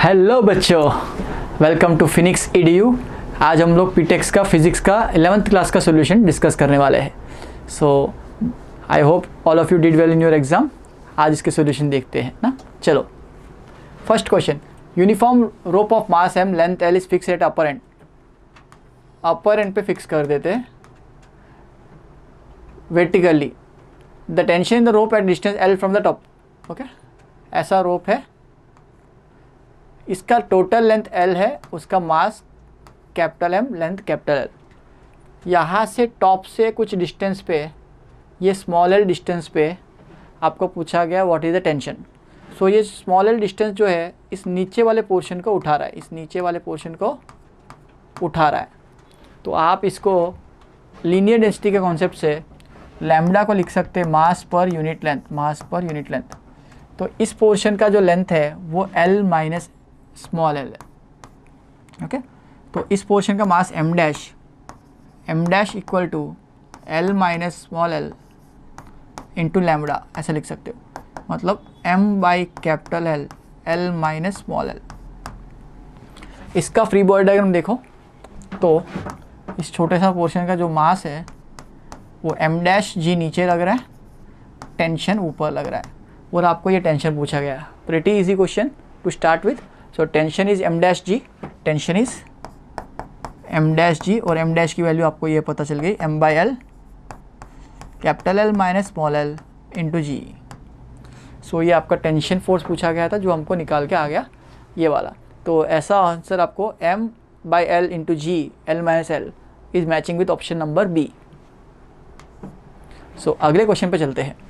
Hello बच्चों, welcome to Phoenix EDU। आज हम लोग पीटेक्स का फिजिक्स का 11th क्लास का सॉल्यूशन डिस्कस करने वाले हैं। So I hope all of you did well in your exam. आज इसके सॉल्यूशन देखते हैं ना। चलो, first question, uniform rope of mass m length l is fixed at upper end. Upper end पे फिक्स कर देते हैं vertically. The tension in the rope at distance l from the top. Okay, ऐसा rope है, इसका total length L है, उसका mass capital M, length capital L। यहाँ से टॉप से कुछ डिस्टेंस पे, ये स्मॉल l डिस्टेंस पे आपको पूछा गया व्हाट इज़ द टेंशन। सो ये स्मॉल l डिस्टेंस जो है इस नीचे वाले पोर्शन को उठा रहा है, इस नीचे वाले पोर्शन को उठा रहा है। तो आप इसको लीनियर डेंसिटी के कॉन्सेप्ट से लैम्बडा को लिख सकते हैं मास पर यूनिट लेंथ, मास पर यूनिट लेंथ। तो इस पोर्शन का जो लेंथ है वो L माइनस स्मॉल l है। ओके, तो इस पोर्शन का mass m dash equal to L minus small l into lambda, ऐसा लिख सकते हो। मतलब m by capital L, L minus small l। इसका फ्री बॉडी डायग्राम देखो तो इस छोटे सा पोर्शन का जो मास है वो m डैश g नीचे लग रहा है, टेंशन ऊपर लग रहा है, और आपको ये टेंशन पूछा गया है। Pretty easy question to start with. So tension is m dash g, tension is m dash g, और m डैश की वैल्यू आपको ये पता चल गई, m by l capital L minus small l into g. So ये आपका tension force पूछा गया था जो हमको निकाल के आ गया ये वाला। तो ऐसा आंसर आपको m by l into g, L minus l is matching with option number B. So अगले क्वेश्चन पे चलते हैं।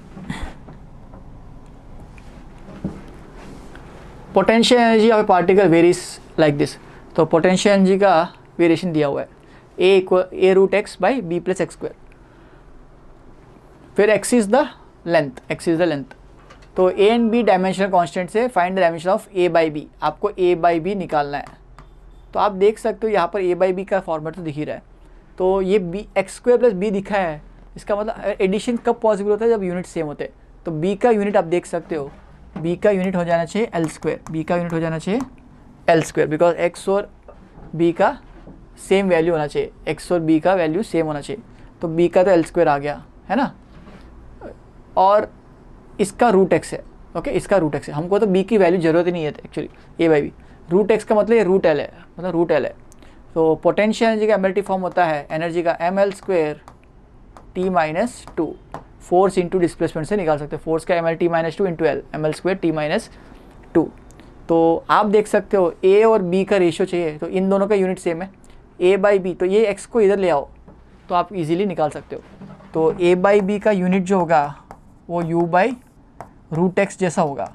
Potential energy of a particle varies like this. तो पोटेंशियल एनर्जी का वेरिएशन दिया हुआ है a root x by B plus x square. फिर x इज द लेंथ, तो a and b dimensional constant से find the dimension of a by b। आपको a by b निकालना है। तो आप देख सकते हो यहाँ पर a बाई b का फॉर्मेट तो दिख ही रहा है। तो ये b x square plus b दिखा है, इसका मतलब एडिशन कब पॉसिबल होता है, जब यूनिट सेम होते हैं। तो b का यूनिट आप देख सकते हो, b का यूनिट हो जाना चाहिए L स्क्वायर, b का यूनिट हो जाना चाहिए L स्क्वायर, बिकॉज x और b का सेम वैल्यू होना चाहिए, x और b का वैल्यू सेम होना चाहिए। तो b का तो L स्क्वायर आ गया है ना, और इसका रूट x है। ओके, इसका रूट x है, हमको तो b की वैल्यू जरूरत ही नहीं है actually, a by B. Root x का मतलब ये रूट L है, मतलब रूट L है। तो पोटेंशियल एनर्जी का MLT फॉर्म होता है एनर्जी का ml square t minus to, force into displacement से निकाल सकते हो। फोर्स का ML t minus two into L, ML square t minus to. तो आप देख सकते हो a और b का रेशियो चाहिए, तो इन दोनों का यूनिट सेम है a बाई बी। तो ये x को इधर ले आओ तो आप इजीली निकाल सकते हो। तो a बाई बी का यूनिट जो होगा वो u बाई रूट एक्स जैसा होगा,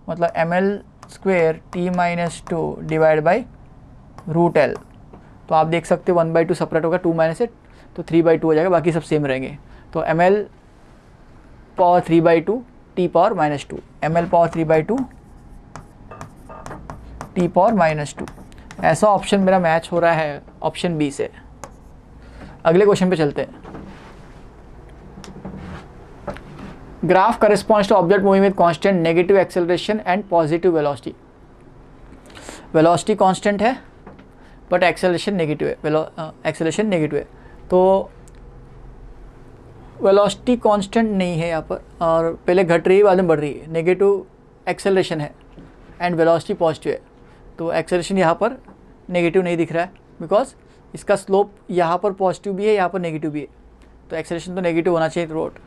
मतलब ML square t minus two divide by root L। तो आप देख सकते हो 1/2 सेपरेट होगा, 2 माइनस एट, तो 3/2 हो जाएगा, बाकी सब सेम रहेंगे। तो ML power 3/2 t power minus two, ML power 3/2 t power minus two. ऐसा ऑप्शन मेरा मैच हो रहा है ऑप्शन बी से। अगले क्वेश्चन पे चलते हैं। Graph corresponds to object moving with constant negative acceleration and positive velocity. Velocity constant है बट एक्सेलरेशन नेगेटिव है, एक्सेलरेशन नेगेटिव है। तो वेलोसिटी कांस्टेंट नहीं है यहाँ पर, और पहले घट रही है बाद में बढ़ रही है, नेगेटिव एक्सेलरेशन है एंड वेलोसिटी पॉजिटिव है। तो एक्सेलरेशन यहाँ पर नेगेटिव नहीं दिख रहा है, बिकॉज इसका स्लोप यहाँ पर पॉजिटिव भी है, यहाँ पर नेगेटिव भी है। तो एक्सेलरेशन तो नेगेटिव होना चाहिए through out.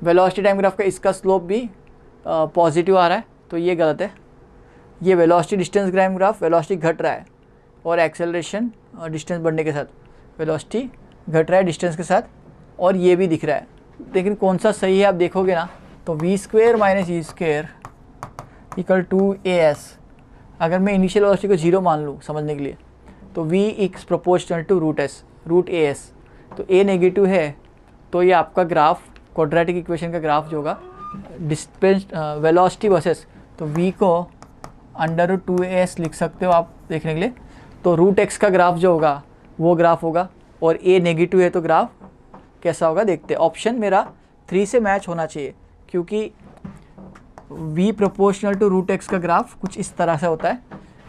Velocity time graph का इसका स्लोप भी पॉजिटिव आ रहा है, तो ये गलत है। ये velocity distance time graph, velocity घट रहा है और एक्सेलरेशन डिस्टेंस बढ़ने के साथ वेलोसिटी घट रहा है डिस्टेंस के साथ, और ये भी दिख रहा है। लेकिन कौन सा सही है आप देखोगे ना, तो v square minus E square equal to AS। अगर मैं इनिशियल वेलोसिटी को 0 मान लूँ समझने के लिए, तो v X proportional to root AS। तो a नेगेटिव है, तो ये आपका ग्राफ क्वाड्रेटिक इक्वेशन का ग्राफ जो होगा डिस्टेंस वेलोसिटी वर्सेस, तो v को √2AS लिख सकते हो आप देखने के लिए। तो रूट x का ग्राफ जो होगा वो ग्राफ होगा, और a नेगेटिव है तो ग्राफ कैसा होगा देखते हैं। ऑप्शन मेरा 3 से मैच होना चाहिए, क्योंकि v proportional to root x का ग्राफ कुछ इस तरह से होता है,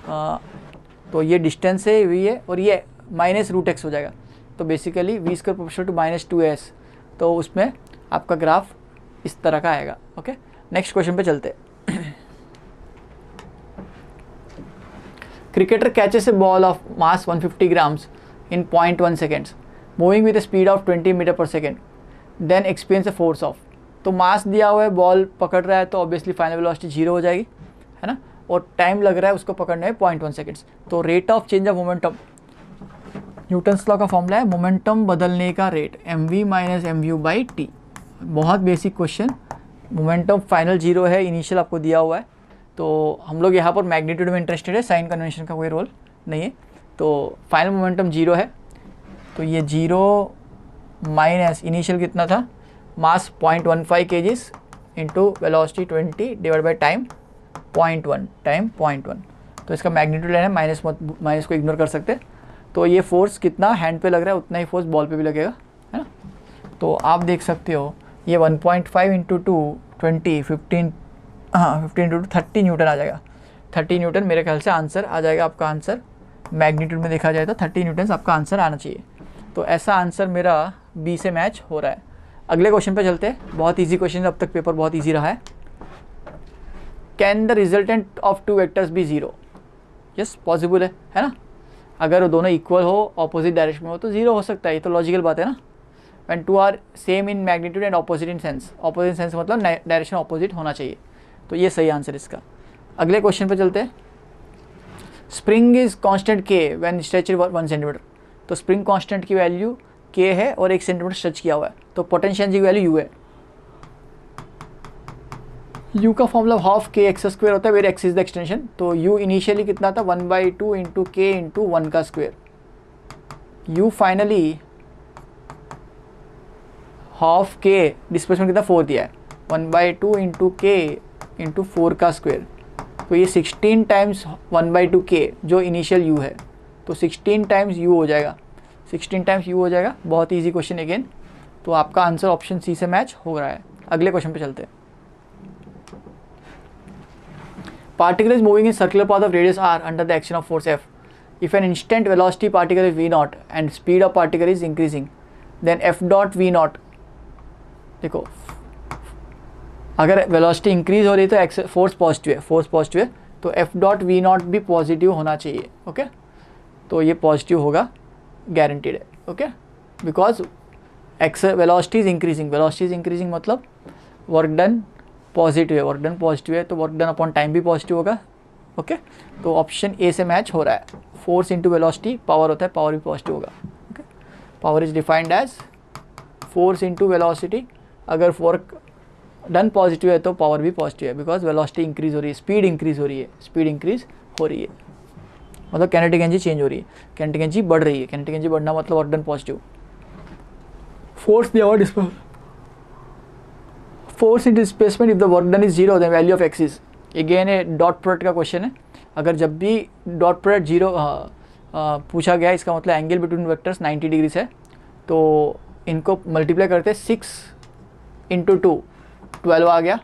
तो ये डिस्टेंस है v है और ये माइनस रूट एक्स हो जाएगा, तो basically v square proportional to -2s, तो उसमें आपका ग्राफ इस तरह का आएगा। ओके, नेक्स्ट क्वेश्चन पे चलते हैं। Cricketer catches a ball of mass 150 grams in 0.1 seconds moving with speed of 20 metre per second, then experience a force of. तो मास दिया हुआ है, बॉल पकड़ रहा है, तो ऑब्वियसली फाइनल वेलोसिटी 0 हो जाएगी, है ना, और टाइम लग रहा है उसको पकड़ने में 0.1 सेकेंड्स। तो rate of change of momentum, Newton's law का फॉर्मूला है मोमेंटम बदलने का rate mv minus mu by T. बहुत बेसिक क्वेश्चन। मोमेंटम फाइनल 0 है, इनिशियल आपको दिया हुआ है, तो हम लोग यहाँ पर मैग्नीट्यूड में इंटरेस्टेड है, साइन कन्वेंशन का कोई रोल नहीं है। तो फाइनल मोमेंटम 0 है, तो ये 0 माइनस इनिशियल कितना था, मास 0.15 kgs into velocity 20 divide by time 0.1, तो इसका मैग्नीट्यूड लेना है, माइनस को इग्नोर कर सकते हैं। तो ये फोर्स कितना हैंड पे लग रहा है उतना ही फोर्स बॉल पे भी लगेगा, है ना। तो आप देख सकते हो ये 1.5 इंटू 2 20 15 टू 30 न्यूटन आ जाएगा। 30 न्यूटन मेरे ख्याल से आंसर आ जाएगा आपका। आंसर मैग्नीट्यूड में देखा जाए तो 30 न्यूटन आपका आंसर आना चाहिए। तो ऐसा आंसर मेरा बी से मैच हो रहा है। अगले क्वेश्चन पे चलते हैं। बहुत इजी क्वेश्चन, अब तक पेपर बहुत इजी रहा है। Can the resultant of two vectors be 0? Yes, possible है ना। अगर वो दोनों इक्वल हो, ऑपोजिट डायरेक्शन में हो, तो 0 हो सकता है, ये तो लॉजिकल बात है ना। When two are same in magnitude and opposite in sense, opposite sense मतलब डायरेक्शन ऑपोजिट होना चाहिए, तो ये सही आंसर इसका। अगले क्वेश्चन पे चलते हैं। स्प्रिंग इज कांस्टेंट के व्हेन स्ट्रेच्ड 1 सेंटीमीटर। तो स्प्रिंग कांस्टेंट की वैल्यू के है और 1 सेंटीमीटर स्ट्रेच किया हुआ है, तो पोटेंशियल एनर्जी की वैल्यू यू है। यू का formula half K X square होता है, where X is the extension. तो यू इनिशियली कितना था, 1/2 इंटू के इंटू 1 का square. U finally half K displacement कितना 4 दिया है, 1/2 इंटू के इंटू 4 का स्क्वायर। तो ये 16 टाइम्स 1/2 के जो इनिशियल यू है, तो 16 टाइम्स यू हो जाएगा, 16 टाइम्स यू हो जाएगा। बहुत ईजी क्वेश्चन अगेन, तो आपका आंसर ऑप्शन सी से मैच हो रहा है। अगले क्वेश्चन पे चलते हैं। Particle is moving in circular path of radius r under the action of force F. If an instant velocity particle is v naught and speed of particle is increasing, then F dot v naught, देखो अगर velocity increase हो रही है तो force positive है, force positive है, तो F dot we not भी पॉजिटिव होना चाहिए। ओके, तो ये पॉजिटिव होगा, गारंटीड है। Okay, because velocity is increasing, velocity is increasing मतलब वर्क डन पॉजिटिव है, वर्क डन पॉजिटिव है, तो वर्क डन अपॉन टाइम भी पॉजिटिव होगा। ओके, तो ऑप्शन ए से मैच हो रहा है। फोर्स इंटू वेलोसिटी पावर होता है, पावर भी पॉजिटिव होगा। Okay, power is defined as force into velocity. अगर वर्क डन पॉजिटिव है तो पावर भी पॉजिटिव है, बिकॉज वेलोसिटी इंक्रीज हो रही है, स्पीड इंक्रीज हो रही है, स्पीड इंक्रीज हो रही है मतलब काइनेटिक एनर्जी चेंज हो रही है, काइनेटिक एनर्जी बढ़ रही है। काइनेटिक एनर्जी बढ़ना मतलब वर्क डन पॉजिटिव। फोर्स दिया हुआ displacement, force in displacement if the work done is 0 then value of X is. Again ये डॉट प्रोडक्ट का क्वेश्चन है। अगर जब भी डॉट प्रोडक्ट 0 पूछा गया, इसका मतलब एंगल बिटवीन वेक्टर्स 90 डिग्री है, तो इनको मल्टीप्लाई करते हैं 6 इंटू 2 12 आ गया,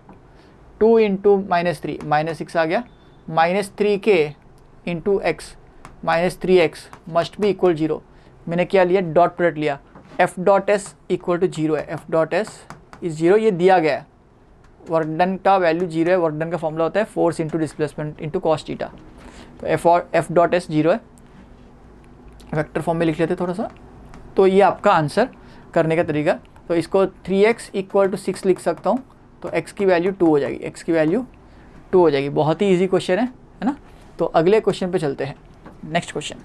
2 इंटू -3 -6 आ गया, -3 K into X -3x must be equal 0। मैंने क्या लिया, डॉट प्रोडक्ट लिया, F dot S equal to 0 है, एफ डॉट एस इज 0, ये दिया गया है। वर्क डन का वैल्यू 0 है, वर्क डन का फॉर्मूला होता है force into displacement into cos theta. तो एफ डॉट एस 0 है, वेक्टर फॉर्म में लिख लेते थोड़ा सा। तो ये आपका आंसर करने का तरीका। तो इसको 3x इक्वल टू 6 लिख सकता हूँ, तो x की वैल्यू 2 हो जाएगी, x की वैल्यू 2 हो जाएगी। बहुत ही ईजी क्वेश्चन है ना। तो अगले क्वेश्चन पे चलते हैं। नेक्स्ट क्वेश्चन,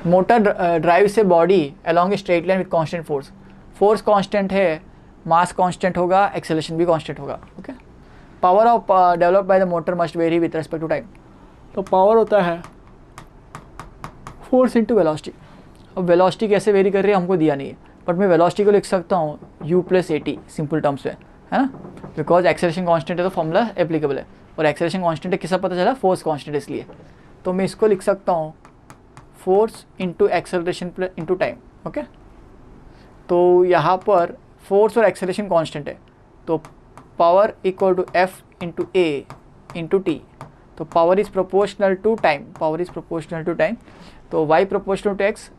मोटर ड्राइव से body along a straight line with constant force. Force constant है, मास कांस्टेंट होगा, एक्सेलरेशन भी कांस्टेंट होगा। Okay, power of develop by the motor must vary with respect to time. तो power होता है force into velocity. अब velocity कैसे vary कर रही है हमको दिया नहीं है, बट मैं वेलोसिटी को लिख सकता हूँ u + at सिंपल टर्म्स में, है ना, बिकॉज एक्सेलरेशन कांस्टेंट है तो फॉर्मूला एप्लीकेबल है, और एक्सेलरेशन कांस्टेंट है किसका पता चला, फोर्स कांस्टेंट, इसलिए तो मैं इसको लिख सकता हूँ force into acceleration into time. Okay, तो यहाँ पर फोर्स और एक्सेलरेशन कांस्टेंट है, तो power equal to F into A into T, तो power is proportional to time, power is proportional to time. तो y proportional to x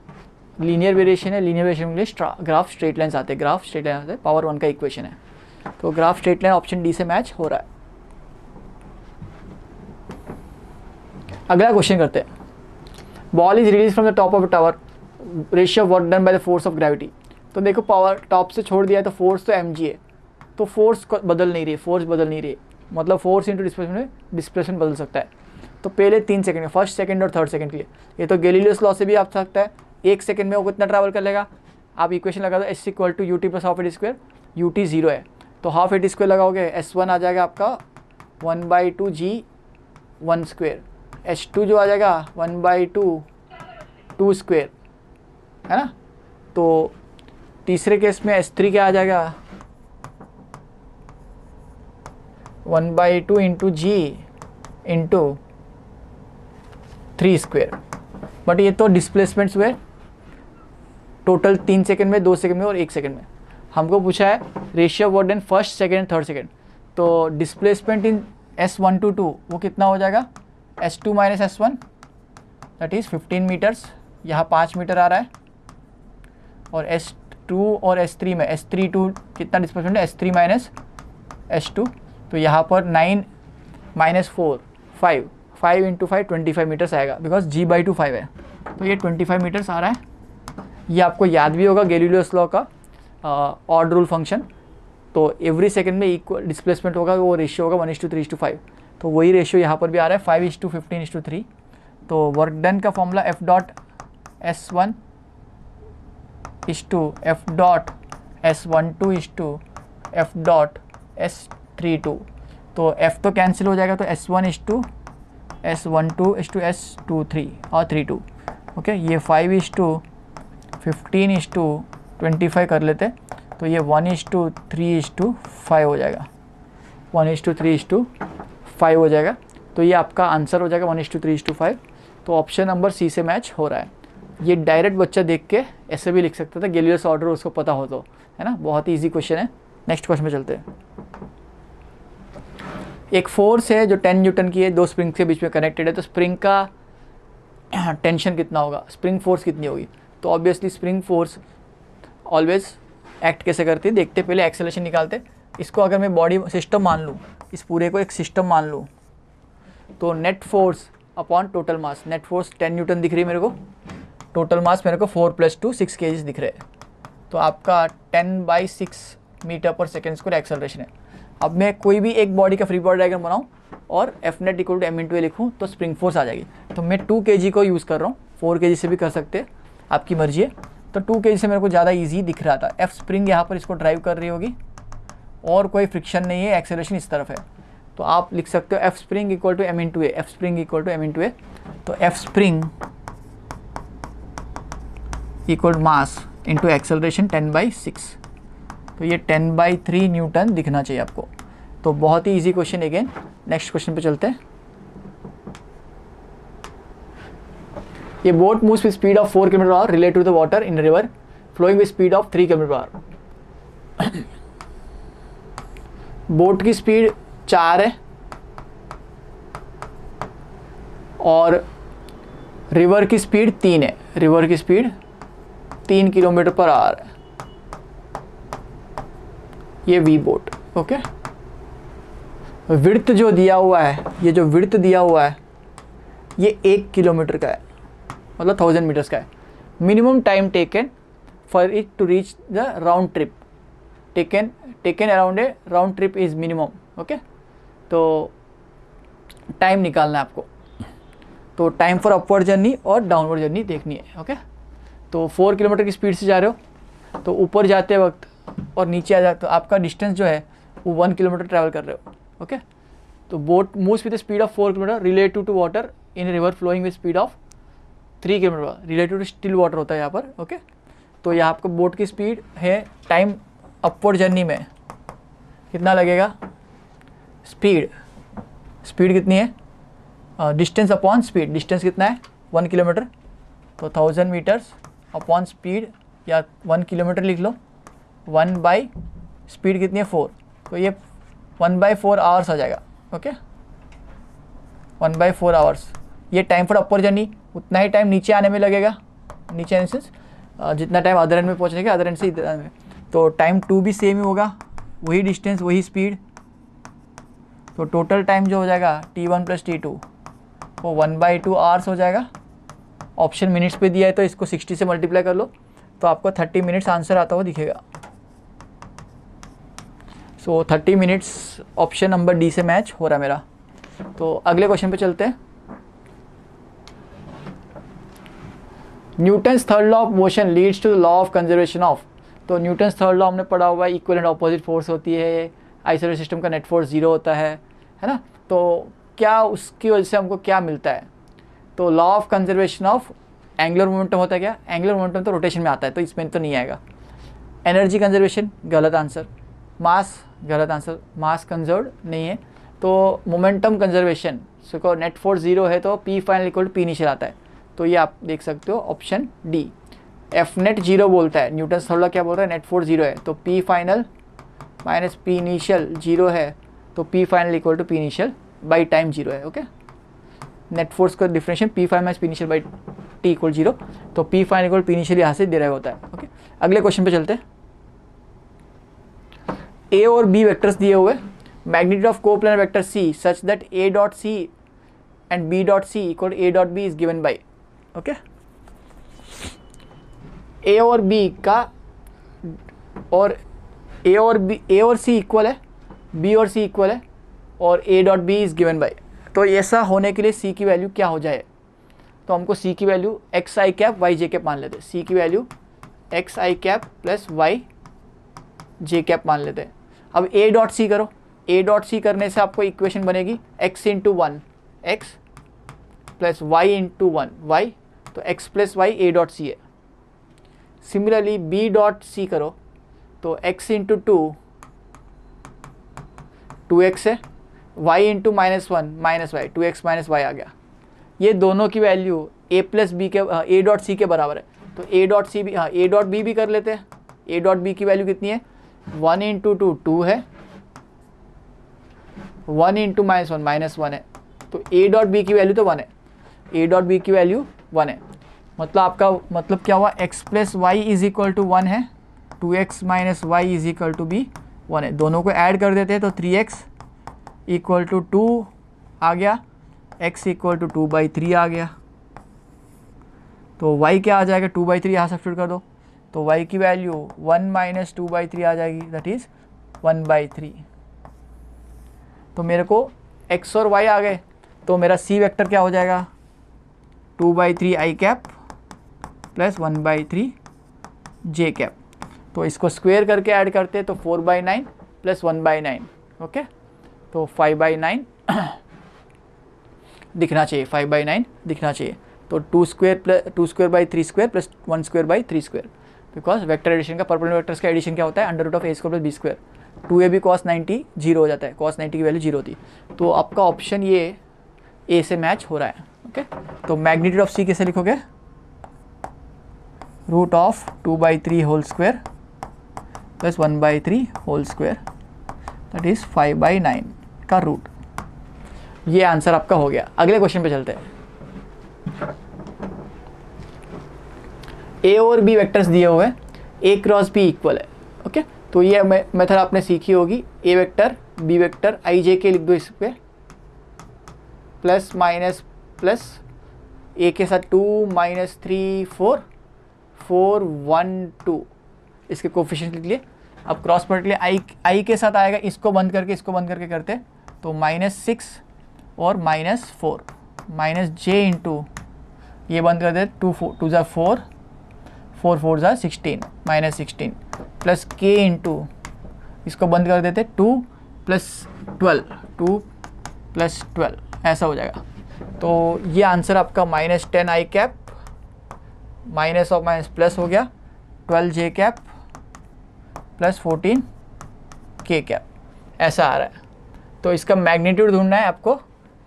linear variation है, linear variation के लिए ग्राफ स्ट्रेट लाइन्स आते हैं, graph straight line आते हैं, power 1 का इक्वेशन है। तो graph straight line option D से मैच हो रहा है। अगला क्वेश्चन करते हैं। Ball is release from the top of a tower, ratio of work done by the force of gravity. तो देखो पावर टॉप से छोड़ दिया है तो फोर्स तो mg है, तो फोर्स बदल नहीं रही है, फोर्स बदल नहीं रही है, मतलब फोर्स इंटू डिस्प्लेसमेंट में डिस्प्लेसमेंट बदल सकता है। तो पहले 3 सेकंड में, फर्स्ट सेकंड और थर्ड सेकंड के लिए, ये तो गैलीलियोस लॉ से भी आ सकता है। 1 सेकंड में वो कितना ट्रैवल कर लेगा, आप इक्वेशन लगा दो s equal to U T plus half AT square, U T 0 है तो हाफ एट स्क्वायर लगाओगे, s1 आ जाएगा आपका 1/2 g1 स्क्वायर, s2 जो आ जाएगा 1/2 2 स्क्वायर, है ना। तो तीसरे केस में s3 क्या आ जाएगा 1/2 into G into 3 square. But ये तो डिस्प्लेसमेंट्स हुए टोटल 3 सेकंड में, 2 सेकंड में और 1 सेकंड में। हमको पूछा है ratio work done first second and third second. तो डिस्प्लेसमेंट इन S1 to 2 वो कितना हो जाएगा S2 minus S1 that is 15 metres, यहाँ 5 मीटर आ रहा है। और S2 और S3 में S3 टू कितना डिस्प्लेसमेंट है S3 माइनस S2, तो यहाँ पर 9 माइनस 4 5 5 इंटू 5 25 मीटर्स आएगा, बिकॉज g/2 5 है तो ये 25 मीटर्स आ रहा है। ये आपको याद भी होगा गैलीलियोस लॉ का ऑड रूल फंक्शन। तो एवरी सेकंड में इक्वल डिस्प्लेसमेंट होगा, वो रेशियो होगा 1:3:5, तो वही रेशियो यहाँ पर भी आ रहा है 5:15:3। तो वर्क डन का formula F dot S1 F dot S12 F dot S32। तो F तो कैंसिल हो जाएगा, तो S1 S12 S23 और 32। ओके, ये 5:15:25 कर लेते, तो ये 1:3:5 हो जाएगा, 1:3:5 हो जाएगा। तो ये आपका आंसर हो जाएगा 1:3:5। तो ऑप्शन नंबर सी से मैच हो रहा है। ये डायरेक्ट बच्चा देख के ऐसे भी लिख सकता था, गैलीलियोस ऑर्डर उसको पता हो तो, है ना। बहुत ही ईजी क्वेश्चन है। नेक्स्ट क्वेश्चन में चलते हैं। एक फोर्स है जो 10 न्यूटन की है, 2 स्प्रिंग के बीच में कनेक्टेड है, तो स्प्रिंग का टेंशन कितना होगा, स्प्रिंग फोर्स कितनी होगी। तो obviously spring force always act कैसे करती है देखते, पहले एक्सेलरेशन निकालते। इसको अगर मैं बॉडी सिस्टम मान लूँ, इस पूरे को एक सिस्टम मान लूँ, तो net force upon total mass, net force 10 Newton दिख रही है मेरे को, टोटल मास मेरे को 4 + 2 6 kg दिख रहे हैं। तो आपका 10/6 metre per second square acceleration है। अब मैं कोई भी एक बॉडी का फ्री बॉडी डायग्राम बनाऊँ और F net equal to m × a लिखूँ तो स्प्रिंग फोर्स आ जाएगी। तो मैं 2 kg को यूज़ कर रहा हूँ, 4 kg से भी कर सकते हैं, आपकी मर्जी है। तो 2 kg से मेरे को ज़्यादा ईजी दिख रहा था। F स्प्रिंग यहाँ पर इसको ड्राइव कर रही होगी और कोई फ्रिक्शन नहीं है, एक्सेलरेशन इस तरफ है। तो आप लिख सकते हो F spring equal to m × a, F spring equal to m × a। तो F spring equal mass into acceleration 10/6, तो ये 10/3 न्यूटन दिखना चाहिए आपको। तो बहुत ही easy question. Again next question पे चलते हैं। ये boat moves with speed of 4 km/h related to the water in river flowing with speed of 3 km/h। Boat की स्पीड 4 है और रिवर की स्पीड 3 है, रिवर की स्पीड 3 km/h है। ये वी बोट, ओके। विड्थ जो दिया हुआ है, ये जो विड्थ दिया हुआ है ये 1 किलोमीटर का है, मतलब 1000 मीटर्स का है। Minimum time taken for it to reach the round trip, taken around a round trip is minimum, okay. तो टाइम निकालना है आपको। तो टाइम फॉर अपवर्ड जर्नी और डाउनवर्ड जर्नी देखनी है, ओके। तो 4 किलोमीटर की स्पीड से जा रहे हो, तो ऊपर जाते वक्त और नीचे आ जाते तो आपका डिस्टेंस जो है वो 1 किलोमीटर ट्रैवल कर रहे हो, ओके। तो boat moves with speed of 4 kilometre relative to water in river flowing with speed of 3 km/h, relative to still water होता है यहाँ पर, ओके। तो यहाँ आपको बोट की स्पीड है, टाइम अपवर्ड जर्नी में कितना लगेगा, स्पीड कितनी है, डिस्टेंस अपॉन स्पीड, डिस्टेंस कितना है 1 किलोमीटर, तो 1000 मीटर्स अपॉन स्पीड या 1 किलोमीटर लिख लो, 1 स्पीड कितनी है 4, तो ये 1/4 आवर्स आ जाएगा, ओके। 1/4 आवर्स। ये टाइम फॉर अपर जर्नी, उतना ही टाइम नीचे आने में लगेगा, नीचे आने से जितना टाइम अदर एंड में पहुँचने का, अदर एंड से इधर में, तो टाइम 2 भी सेम ही होगा, वही डिस्टेंस वही स्पीड। तो टोटल टाइम जो हो जाएगा T1 + T2 वो 1/2 आवर्स हो जाएगा। ऑप्शन मिनट्स पे दिया है तो इसको 60 से मल्टीप्लाई कर लो तो आपको 30 मिनट्स आंसर आता हुआ दिखेगा। सो 30 मिनट्स ऑप्शन नंबर डी से मैच हो रहा है मेरा। तो अगले क्वेश्चन पे चलते हैं। Newton's third law of motion leads to the law of conservation of. तो न्यूटन्स थर्ड लॉ हमने पढ़ा हुआ है, इक्वल एंड ऑपोजिट फोर्स होती है, आइसोलेटेड सिस्टम का नेट फोर्स 0 होता है ना। तो क्या उसकी वजह से हमको क्या मिलता है, तो law of conservation of angular momentum होता है। क्या एंगुलर मोमेंटम तो रोटेशन में आता है, तो इसमें तो नहीं आएगा। एनर्जी कंजर्वेशन गलत आंसर, मास गलत आंसर, मास कंजर्व नहीं है। तो momentum conservation, so net force 0 है तो P final equal to P initial आता है, तो ये आप देख सकते हो ऑप्शन डी। एफ नेट 0 बोलता है, न्यूटन्स थर्ड लॉ क्या बोल रहा है, नेट फोर्स 0 है तो P final minus P initial 0 है, तो P final equal to P initial by time 0 है। ओके, नेट फोर्स का differential P final minus P initial by T equal 0, तो P final equal P initial यहाँ से derive होता है। Okay, अगले क्वेश्चन पे चलते हैं। A और B वेक्टर्स दिए हुए, magnitude of coplanar vector C such that A dot C and B dot C equal A dot B is given by. Okay, A और B का और A और C इक्वल है, B और C equal है और A dot B is given by. तो ऐसा होने के लिए C की वैल्यू क्या हो जाए, तो हमको C की value X I cap Y J cap मान लेते हैं। C की value X I cap plus Y J cap मान लेते हैं। अब A डॉट C करो, A डॉट C करने से आपको इक्वेशन बनेगी x into 1 x plus Y into 1 Y, तो x plus Y A dot C है। सिमिलरली B डॉट C करो तो x इंटू 2x है, y into -1 minus y, 2x minus y आ गया। ये दोनों की वैल्यू A प्लस बी के A डॉट C के बराबर है, तो A डॉट C भी A डॉट B भी कर लेते हैं। A डॉट B की वैल्यू कितनी है, 1 इंटू 2 है, 1 इंटू -1 -1 है, तो A डॉट B की वैल्यू तो 1 है, A डॉट B की वैल्यू 1 है। मतलब आपका मतलब क्या हुआ, x plus Y is equal to 1 है, 2x minus Y is equal to be 1 है। दोनों को ऐड कर देते हैं तो 3x इक्वल टू 2 आ गया, x इक्वल टू 2/3 आ गया। तो y क्या आ जाएगा, 2/3 यहाँ सब्स्टिट्यूट कर दो, तो y की वैल्यू 1 माइनस 2/3 आ जाएगी, दैट इज़ 1/3। तो मेरे को x और y आ गए, तो मेरा c वेक्टर क्या हो जाएगा, 2/3 आई कैप प्लस 1/3 जे कैप। तो इसको स्क्वायर करके ऐड करते हैं तो 4/9 प्लस 1/9। ओके, तो 5/9 दिखना चाहिए, 5/9 दिखना चाहिए। तो 2 square by 3 square plus 1 square by 3 square, because vector addition का परपेंडिकुलर वेक्टर्स का एडिशन क्या होता है, under root of a square plus b square. 2ab cos 90 0 हो जाता है, cos 90 की वैल्यू 0 होती। तो आपका ऑप्शन ये ए से मैच हो रहा है। ओके, तो मैग्नीट्यूड ऑफ c कैसे लिखोगे, root of 2/3 whole square plus 1/3 whole square, that is 5/9 का रूट। ये आंसर आपका हो गया। अगले क्वेश्चन पे चलते हैं। A और B वेक्टर्स दिए हुए हैं, A क्रॉस B इक्वल है। ओके, तो ये मेथड आपने सीखी होगी, A वेक्टर B वेक्टर आई जे के लिख दो इस पे, प्लस माइनस प्लस A के साथ 2 -3 4 4 1 2, इसके कोफिशिएंट लिख लिए। अब क्रॉस प्रोडक्ट के लिए आई के साथ आएगा, इसको बंद करके इसको बंद करके करते तो -6 और -4 माइनस जे इंटू ये बंद कर दे, 2 2 ज़ा 4 4 4 ज़ा 16 -16 प्लस के इंटू इसको बंद कर देते 2 प्लस 12 2 प्लस 12, ऐसा हो जाएगा। तो ये आंसर आपका -10 I cap minus of minus plus हो गया 12 जे कैप प्लस 14 के कैप, ऐसा आ रहा है। तो इसका मैग्नीट्यूड ढूंढना है आपको,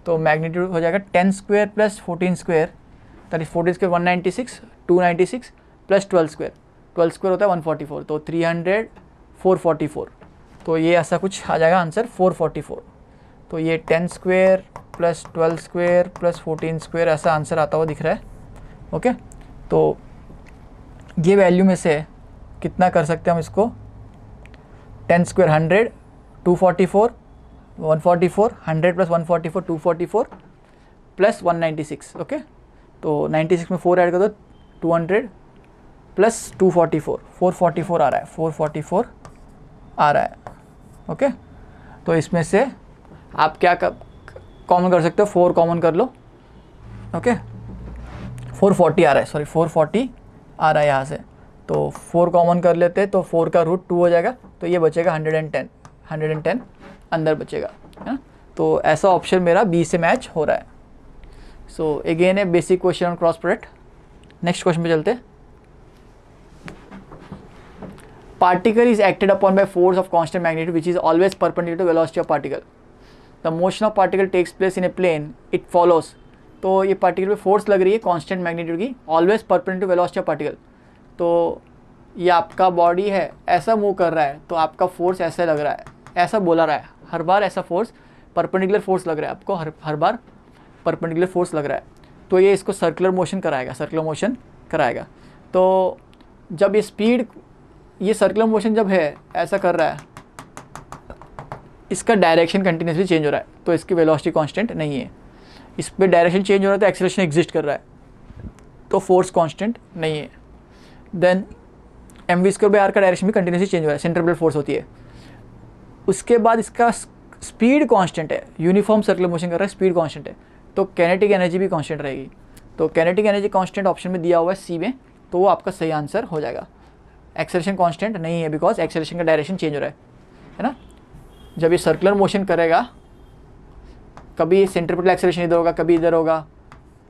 तो मैग्नीट्यूड हो जाएगा 10 square plus 14 square, that is 14 square 196 296 plus 12 square होता है 144, तो 300 444। तो ये ऐसा कुछ आ जाएगा आंसर 444। तो ये 10 square plus 12 square plus 14 square, ऐसा आंसर आता हुआ दिख रहा है। ओके, तो ये वैल्यू में से कितना कर सकते हैं हम इसको, 10 स्क्वायर 100, 244 144, 100 प्लस 144 244 प्लस 196। ओके, तो 96 में 4 ऐड कर दो, 200 प्लस 244, 444 आ रहा है, 444 आ रहा है। ओके, तो इसमें से आप क्या कॉमन कर सकते हो, 4 कॉमन कर लो। ओके, 440 आ रहा है, सॉरी 440 आ रहा है यहाँ से, तो 4 कॉमन कर लेते हैं तो 4 का रूट 2 हो जाएगा, तो ये बचेगा 110 अंदर बचेगा, है ना। तो ऐसा ऑप्शन मेरा बी से मैच हो रहा है। So again A basic question on cross product. Next question पे चलते हैं। Particle is acted upon by force of constant magnitude which is always perpendicular to velocity of particle. The motion of particle takes place in a plane. It follows. तो ये particle पे force लग रही है constant magnitude की, always perpendicular to velocity of particle. तो ये आपका बॉडी है, ऐसा मूव कर रहा है तो आपका फोर्स ऐसा लग रहा है, ऐसा बोला रहा है हर बार, ऐसा फोर्स परपेंडिकुलर फोर्स लग रहा है आपको, हर बार परपेंडिकुलर फोर्स लग रहा है। तो ये इसको सर्कुलर मोशन कराएगा। तो जब ये स्पीड, ये सर्कुलर मोशन जब है ऐसा कर रहा है, इसका डायरेक्शन कंटिन्यूसली चेंज हो रहा है, तो इसकी वेलोसिटी कांस्टेंट नहीं है। इस पर डायरेक्शन चेंज हो रहा है तो एक्सेलरेशन एग्जिस्ट कर रहा है, तो फोर्स कांस्टेंट नहीं है। देन mv²/r का डायरेक्शन भी कंटिन्यूसली चेंज हो रहा है, सेंट्रिपेटल फोर्स होती है। उसके बाद इसका स्पीड कांस्टेंट है, यूनिफॉर्म सर्कुलर मोशन कर रहा है, स्पीड कांस्टेंट है, तो कैनेटिक एनर्जी भी कांस्टेंट रहेगी। तो कैनेटिक एनर्जी कांस्टेंट ऑप्शन में दिया हुआ है सी में, तो वो आपका सही आंसर हो जाएगा। एक्सेलरेशन कांस्टेंट नहीं है, बिकॉज एक्सेलरेशन का डायरेक्शन चेंज हो रहा है ना। जब ये सर्कुलर मोशन करेगा, कभी सेंट्रिपेटल एक्सेलरेशन इधर होगा, कभी इधर होगा,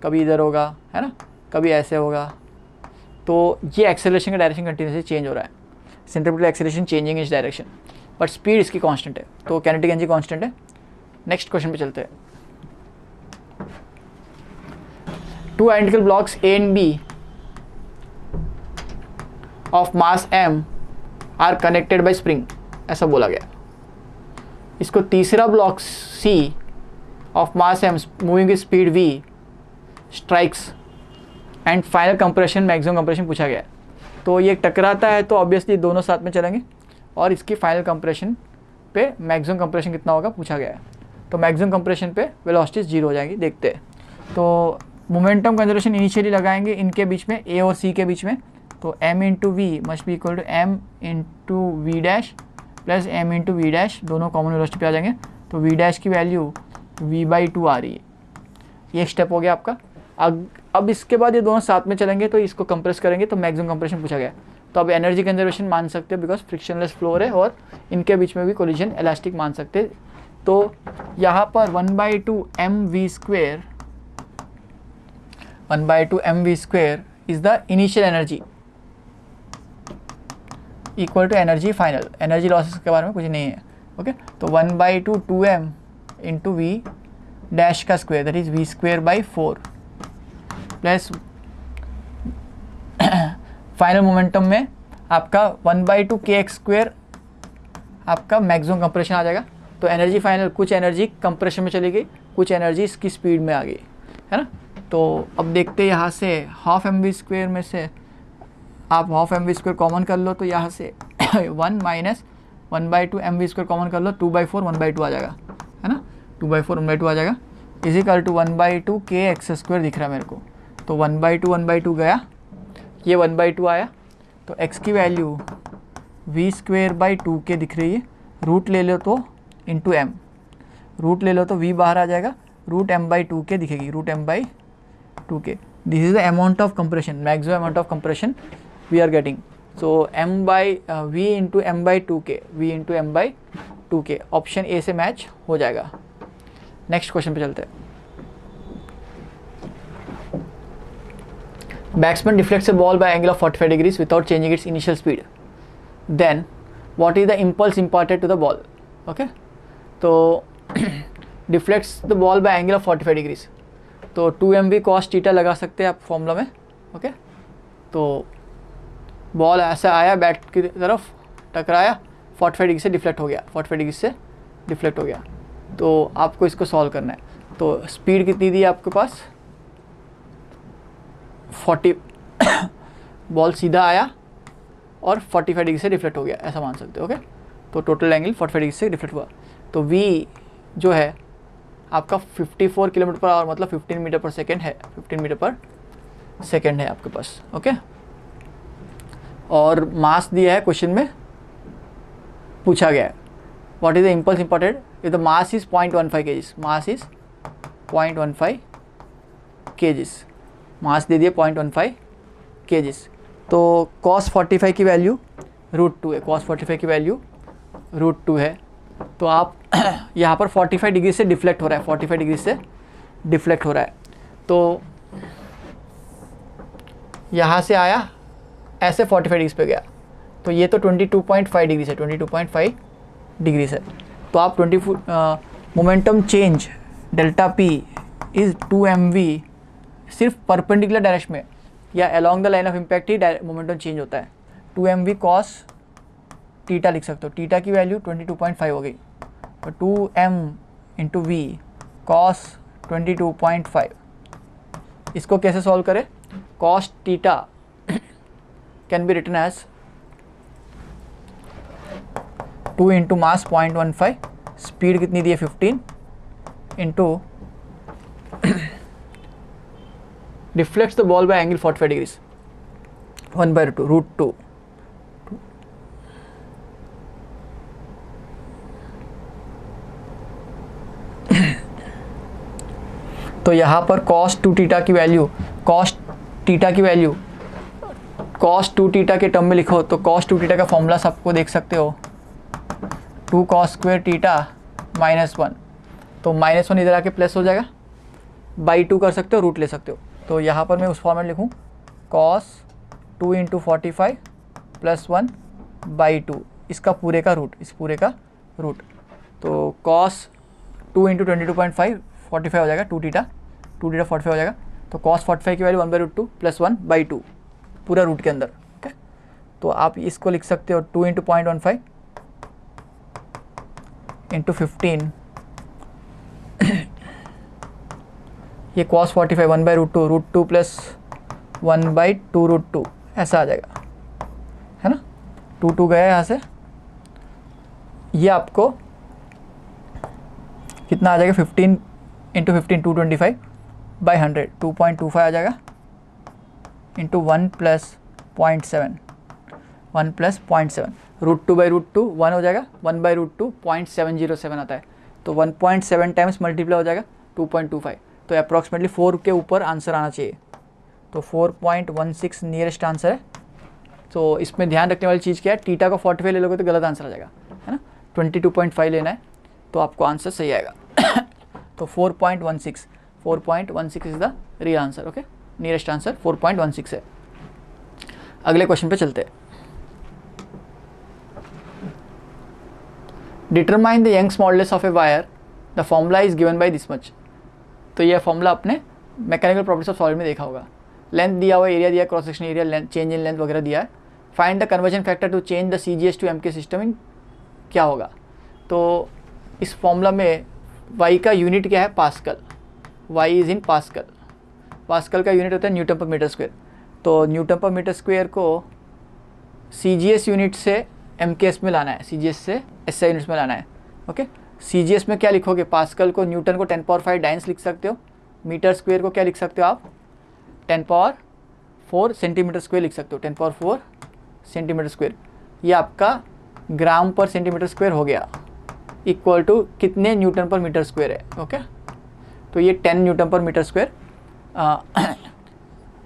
कभी इधर होगा, है ना, कभी ऐसे होगा, तो ये एक्सेलरेशन का डायरेक्शन कंटिन्यूसली चेंज हो रहा है, centripetal acceleration changing is direction, but speed इसकी कांस्टेंट है, तो कैनेटिक एनर्जी कांस्टेंट है। नेक्स्ट क्वेश्चन पे चलते हैं। 2 identical blocks A and B of mass m are connected by spring, ऐसा बोला गया। इसको तीसरा block C of mass m moving with speed v strikes and final compression maximum compression पूछा गया। तो ये टकराता है तो ऑब्वियसली दोनों साथ में चलेंगे, और इसकी फाइनल कंप्रेशन पे मैक्सिमम कंप्रेशन कितना होगा पूछा गया है। तो मैक्सिमम कंप्रेशन पे वेलोसिटी 0 हो जाएगी, देखते हैं। तो मोमेंटम कंजर्वेशन इनिशियली लगाएंगे इनके बीच में, A और C के बीच में, तो m into V must be equal to m into V dash plus m into V dash, दोनों कॉमन वेलोसिटी पे आ जाएंगे, तो v डैश की वैल्यू v/2 आ रही है। ये स्टेप हो गया आपका। अब इसके बाद ये दोनों साथ में चलेंगे तो इसको कंप्रेस करेंगे तो मैक्सिमम कंप्रेशन पूछा गया। तो अब एनर्जी कंजर्वेशन मान सकते हो, बिकॉज फ्रिक्शनलेस फ्लोर है और इनके बीच में भी कोलिजन इलास्टिक मान सकते हैं। तो यहाँ पर 1/2 mv² is the initial energy equal to energy final. Energy losses के बारे में कुछ नहीं है। ओके, तो 1/2 2m इंटू वी डैश का square, that is v²/4 plus final momentum में आपका 1/2 kx² आपका मैक्सिमम कंप्रेशन आ जाएगा। तो एनर्जी फाइनल, कुछ एनर्जी कंप्रेशन में चली गई, कुछ एनर्जी इसकी स्पीड में आ गई, है ना। तो अब देखते हैं यहाँ से हाफ mv² में से आप हाफ mv² कॉमन कर लो, तो यहाँ से 1 माइनस 1/2 mv² कॉमन कर लो, 2/4 1/2 आ जाएगा, है ना, 2/4 1/2 आ जाएगा, इज इक्वल टू 1/2 kx² दिख रहा है मेरे को। तो 1/2 गया, ये 1/2 आया, तो x की वैल्यू v²/2 के दिख रही है। रूट ले लो तो इंटू m, रूट ले लो तो v बाहर आ जाएगा, रूट m/2 के दिखेगी, रूट m/2 के। This is the amount of compression, maximum amount of compression we are getting. So v into m/2 K, v into m/2 के, ऑप्शन ए से match हो जाएगा। नेक्स्ट क्वेश्चन पे चलते हैं। Batsman deflects a ball by angle of 45 degrees without changing its initial speed. Then, what is the impulse imparted to the ball? Okay, तो deflects the ball by angle of 45 degrees. तो 2mv cos theta लगा सकते हैं आप formula में। Okay, तो ball ऐसा आया, बैट की तरफ टकराया, 45 डिग्री से डिफ्लेक्ट हो गया, 45 डिग्री से डिफ्लेक्ट हो गया। तो आपको इसको सॉल्व करना है। तो स्पीड कितनी दी है आपके पास 40 बॉल सीधा आया और 45 डिग्री से रिफ्लेक्ट हो गया, ऐसा मान सकते हो। ओके, तो टोटल एंगल 45 डिग्री से रिफ्लेक्ट हुआ। तो v जो है आपका 54 किलोमीटर पर आवर मतलब 15 मीटर पर सेकेंड है, 15 मीटर पर सेकेंड है आपके पास। ओके, और मास दिया है, क्वेश्चन में पूछा गया है what is the impulse important if the mass is 0.15 kgs, mass is 0.15 kgs, मास दे दिए 0.15 kgs। तो cos 45 की वैल्यू √2 है, cos 45 की वैल्यू √2 है। तो आप यहाँ पर 45 डिग्री से डिफ्लेक्ट हो रहा है, 45 डिग्री से डिफ्लेक्ट हो रहा है। तो यहाँ से आया ऐसे 45 डिग्री पे गया, तो ये तो 22.5 डिग्री से 22.5 डिग्री से। तो आप momentum change delta P is 2 mv सिर्फ परपेंडिकुलर डायरेक्शन में या along the line of impact he momentum change होता है। 2 mv cos थीटा लिख सकते हो, थीटा की वैल्यू 22.5 हो गई, तो 2m इंटू वी cos 22.5। इसको कैसे सॉल्व करें? cos theta can be written as 2 into mass 0.15, speed कितनी दी है 15 into deflects the ball by angle 45 degrees 1/2 √2। तो यहाँ पर cos 2 थीटा की वैल्यू cos टू थीटा के टर्म में लिखो तो cos 2 थीटा का फॉर्मूला सबको देख सकते हो, 2 cos स्क्वायर थीटा -1, तो -1 इधर आके प्लस हो जाएगा, बाई 2 कर सकते हो, रूट ले सकते हो। तो यहाँ पर मैं उस फॉर्मेट लिखूँ cos 2 इंटू 45 प्लस 1 बाई 2, इसका पूरे का रूट, इस पूरे का रूट। तो cos 2 इंटू 22.5 45 हो जाएगा, 2 थीटा 45 हो जाएगा। तो cos 45 की वैल्यू 1/√2 प्लस 1 बाई 2 पूरा रूट के अंदर। ओके, तो आप इसको लिख सकते हो 2 इंटू 0.15 इंटू 15, ये cos 45 1/√2 √2 प्लस 1/2 √2 ऐसा आ जाएगा, है ना। 2 गया यहाँ से, ये आपको कितना आ जाएगा 15 इंटू 15 225 बाई 100 2.25 आ जाएगा इंटू 1 प्लस 0.7 √2 बाई √2 1 हो जाएगा, 1/√2 0.707 आता है, तो 1.7 टाइम्स मल्टीप्लाई हो जाएगा 2.25, तो अप्रॉक्सीमेटली 4 के ऊपर आंसर आना चाहिए। तो 4.16 नियरेस्ट आंसर है। तो इसमें ध्यान रखने वाली चीज़ क्या है, थीटा को 45 ले लोगे तो गलत आंसर आ जाएगा, है ना। 22.5 लेना है तो आपको आंसर सही आएगा। तो 4.16 is the real answer. Okay, nearest answer 4.16 है। अगले क्वेश्चन पे चलते हैं। Determine the Young's modulus of a wire, the formula is given by this much. तो यह फॉर्मूला आपने मैकेनिकल प्रॉपर्टीज ऑफ सॉलिड में देखा होगा। लेंथ दिया हुआ, एरिया दिया, cross section area, change in length वगैरह दिया है। Find the conversion factor to change the CGS to MK system in, क्या होगा? तो इस फॉर्मूला में y का यूनिट क्या है? Pascal. y is in pascal. Pascal का यूनिट होता है न्यूटन पर मीटर स्क्वायर। तो न्यूटन पर मीटर स्क्वायर को CGS यूनिट से MKS में लाना है, CGS से SI यूनिट्स में लाना है। ओके, CGS में क्या लिखोगे? पास्कल को न्यूटन को 10⁴ डाइन्स लिख सकते हो, मीटर स्क्वायर को क्या लिख सकते हो आप? 10⁴ सेंटीमीटर स्क्वायर लिख सकते हो, 10⁴ सेंटीमीटर स्क्वायर। ये आपका ग्राम पर सेंटीमीटर स्क्वायर हो गया, इक्वल टू कितने न्यूटन पर मीटर स्क्वायर है। ओके, तो ये 10 न्यूटन पर मीटर स्क्वायर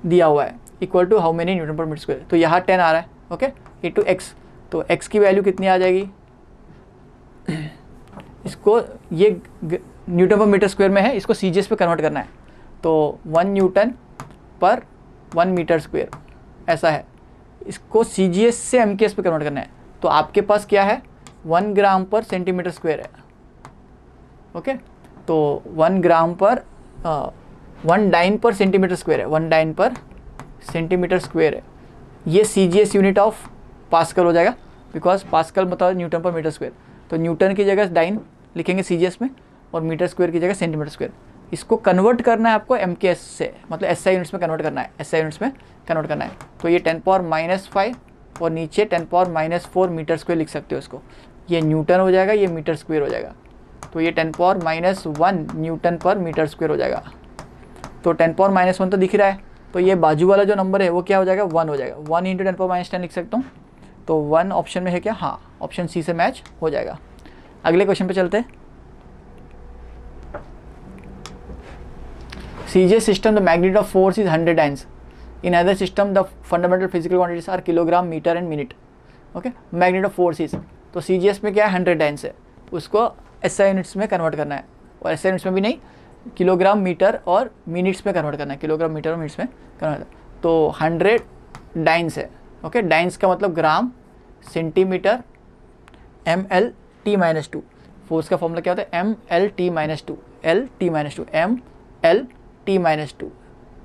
दिया हुआ है, equal to how many newton per metre square. तो यहाँ 10 आ रहा है। ओके, इंटू एक्स, तो x की वैल्यू कितनी आ जाएगी? इसको ये न्यूटन पर मीटर स्क्वायर में है, इसको CGS पे कन्वर्ट करना है। तो 1 न्यूटन पर 1 मीटर स्क्वायर ऐसा है, इसको CGS से MKS पे कन्वर्ट करना है। तो आपके पास क्या है? 1 ग्राम पर सेंटीमीटर स्क्वायर है। ओके, तो 1 ग्राम पर 1 डाइन पर सेंटीमीटर स्क्वायर है, 1 डाइन पर सेंटीमीटर स्क्वायर है। ये CGS यूनिट ऑफ पास्कल हो जाएगा, बिकॉज पास्कल मतलब न्यूटन पर मीटर स्क्वायर। तो न्यूटन की जगह डाइन लिखेंगे CGS में और मीटर स्क्वायर की जगह सेंटीमीटर स्क्वायर। इसको कन्वर्ट करना है आपको एम के एस से, मतलब एस आई यूनिट्स में कन्वर्ट करना है, एस आई यूनिट्स में कन्वर्ट करना है। तो ये 10⁻⁵ और नीचे 10⁻⁴ मीटर स्क्वायर लिख सकते हो इसको। ये न्यूटन हो जाएगा, ये मीटर स्क्वायर हो जाएगा। तो ये 10⁻⁻1 न्यूटन पर मीटर स्क्वायर हो जाएगा। तो 10⁻⁻1 तो दिख रहा है, तो ये बाजू वाला जो नंबर है वो क्या हो जाएगा, 1 हो जाएगा। 1 × 10⁻10 लिख सकता हूँ। तो 1 ऑप्शन में है क्या, हाँ, ऑप्शन सी से मैच हो जाएगा। अगले क्वेश्चन पे चलते हैं। CGS system, the magnitude of force is 100 N's. In other system, the fundamental physical quantities are kilogram, meter and minute. Okay, magnitude of force is, तो CGS में क्या है, 100 N's है, उसको SI यूनिट्स में कन्वर्ट करना है। और SI यूनिट्स में भी नहीं, किलोग्राम, मीटर और मिनट्स में कन्वर्ट करना है, किलोग्राम, मीटर और मिनट्स में कन्वर्ट। तो 100 डाइन्स है। ओके, डाइन्स का मतलब ग्राम, सेंटीमीटर, ml t-2। फोर्स का फॉर्मूला क्या होता है, ml t-2, l t-2, ml t-2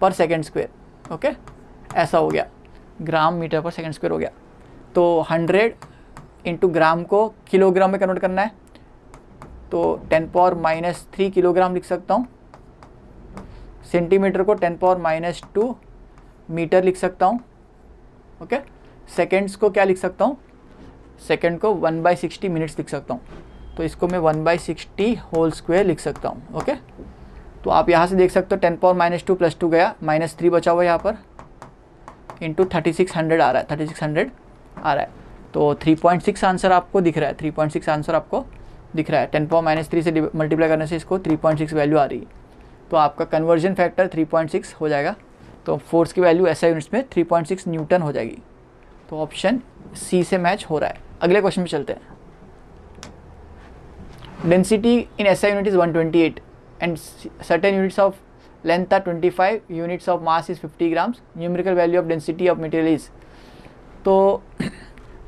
पर सेकेंड स्क्वायर। ओके, ऐसा हो गया, ग्राम मीटर पर सेकेंड स्क्वायर हो गया। तो 100 इंटू ग्राम को किलोग्राम में कन्वर्ट करना है, तो 10⁻³ किलोग्राम लिख सकता हूँ। सेंटीमीटर को 10⁻² मीटर लिख सकता हूँ। ओके, सेकेंड्स को क्या लिख सकता हूँ, सेकेंड को 1/60 मिनट्स लिख सकता हूँ। तो इसको मैं 1/60 होल स्क्वायर लिख सकता हूँ। ओके, तो आप यहाँ से देख सकते हो 10⁻² + 2 गया, -3 बचा हुआ यहाँ पर, इंटू 3600 आ रहा है, 3600 आ रहा है। तो 3.6 आंसर आपको दिख रहा है, 3.6 आंसर आपको दिख रहा है। 10⁻³ से मल्टीप्लाई करने से इसको 3.6 वैल्यू आ रही है। तो आपका कन्वर्जन फैक्टर 3.6 हो जाएगा। तो फोर्स की वैल्यू SI यूनिट्स में 3.6 न्यूटन हो जाएगी। तो ऑप्शन सी से मैच हो रहा है। अगले क्वेश्चन में चलते हैं। Density in SI unit is 128 and certain units of length are 25, units of mass is 50 grams, numerical value of density of material is. तो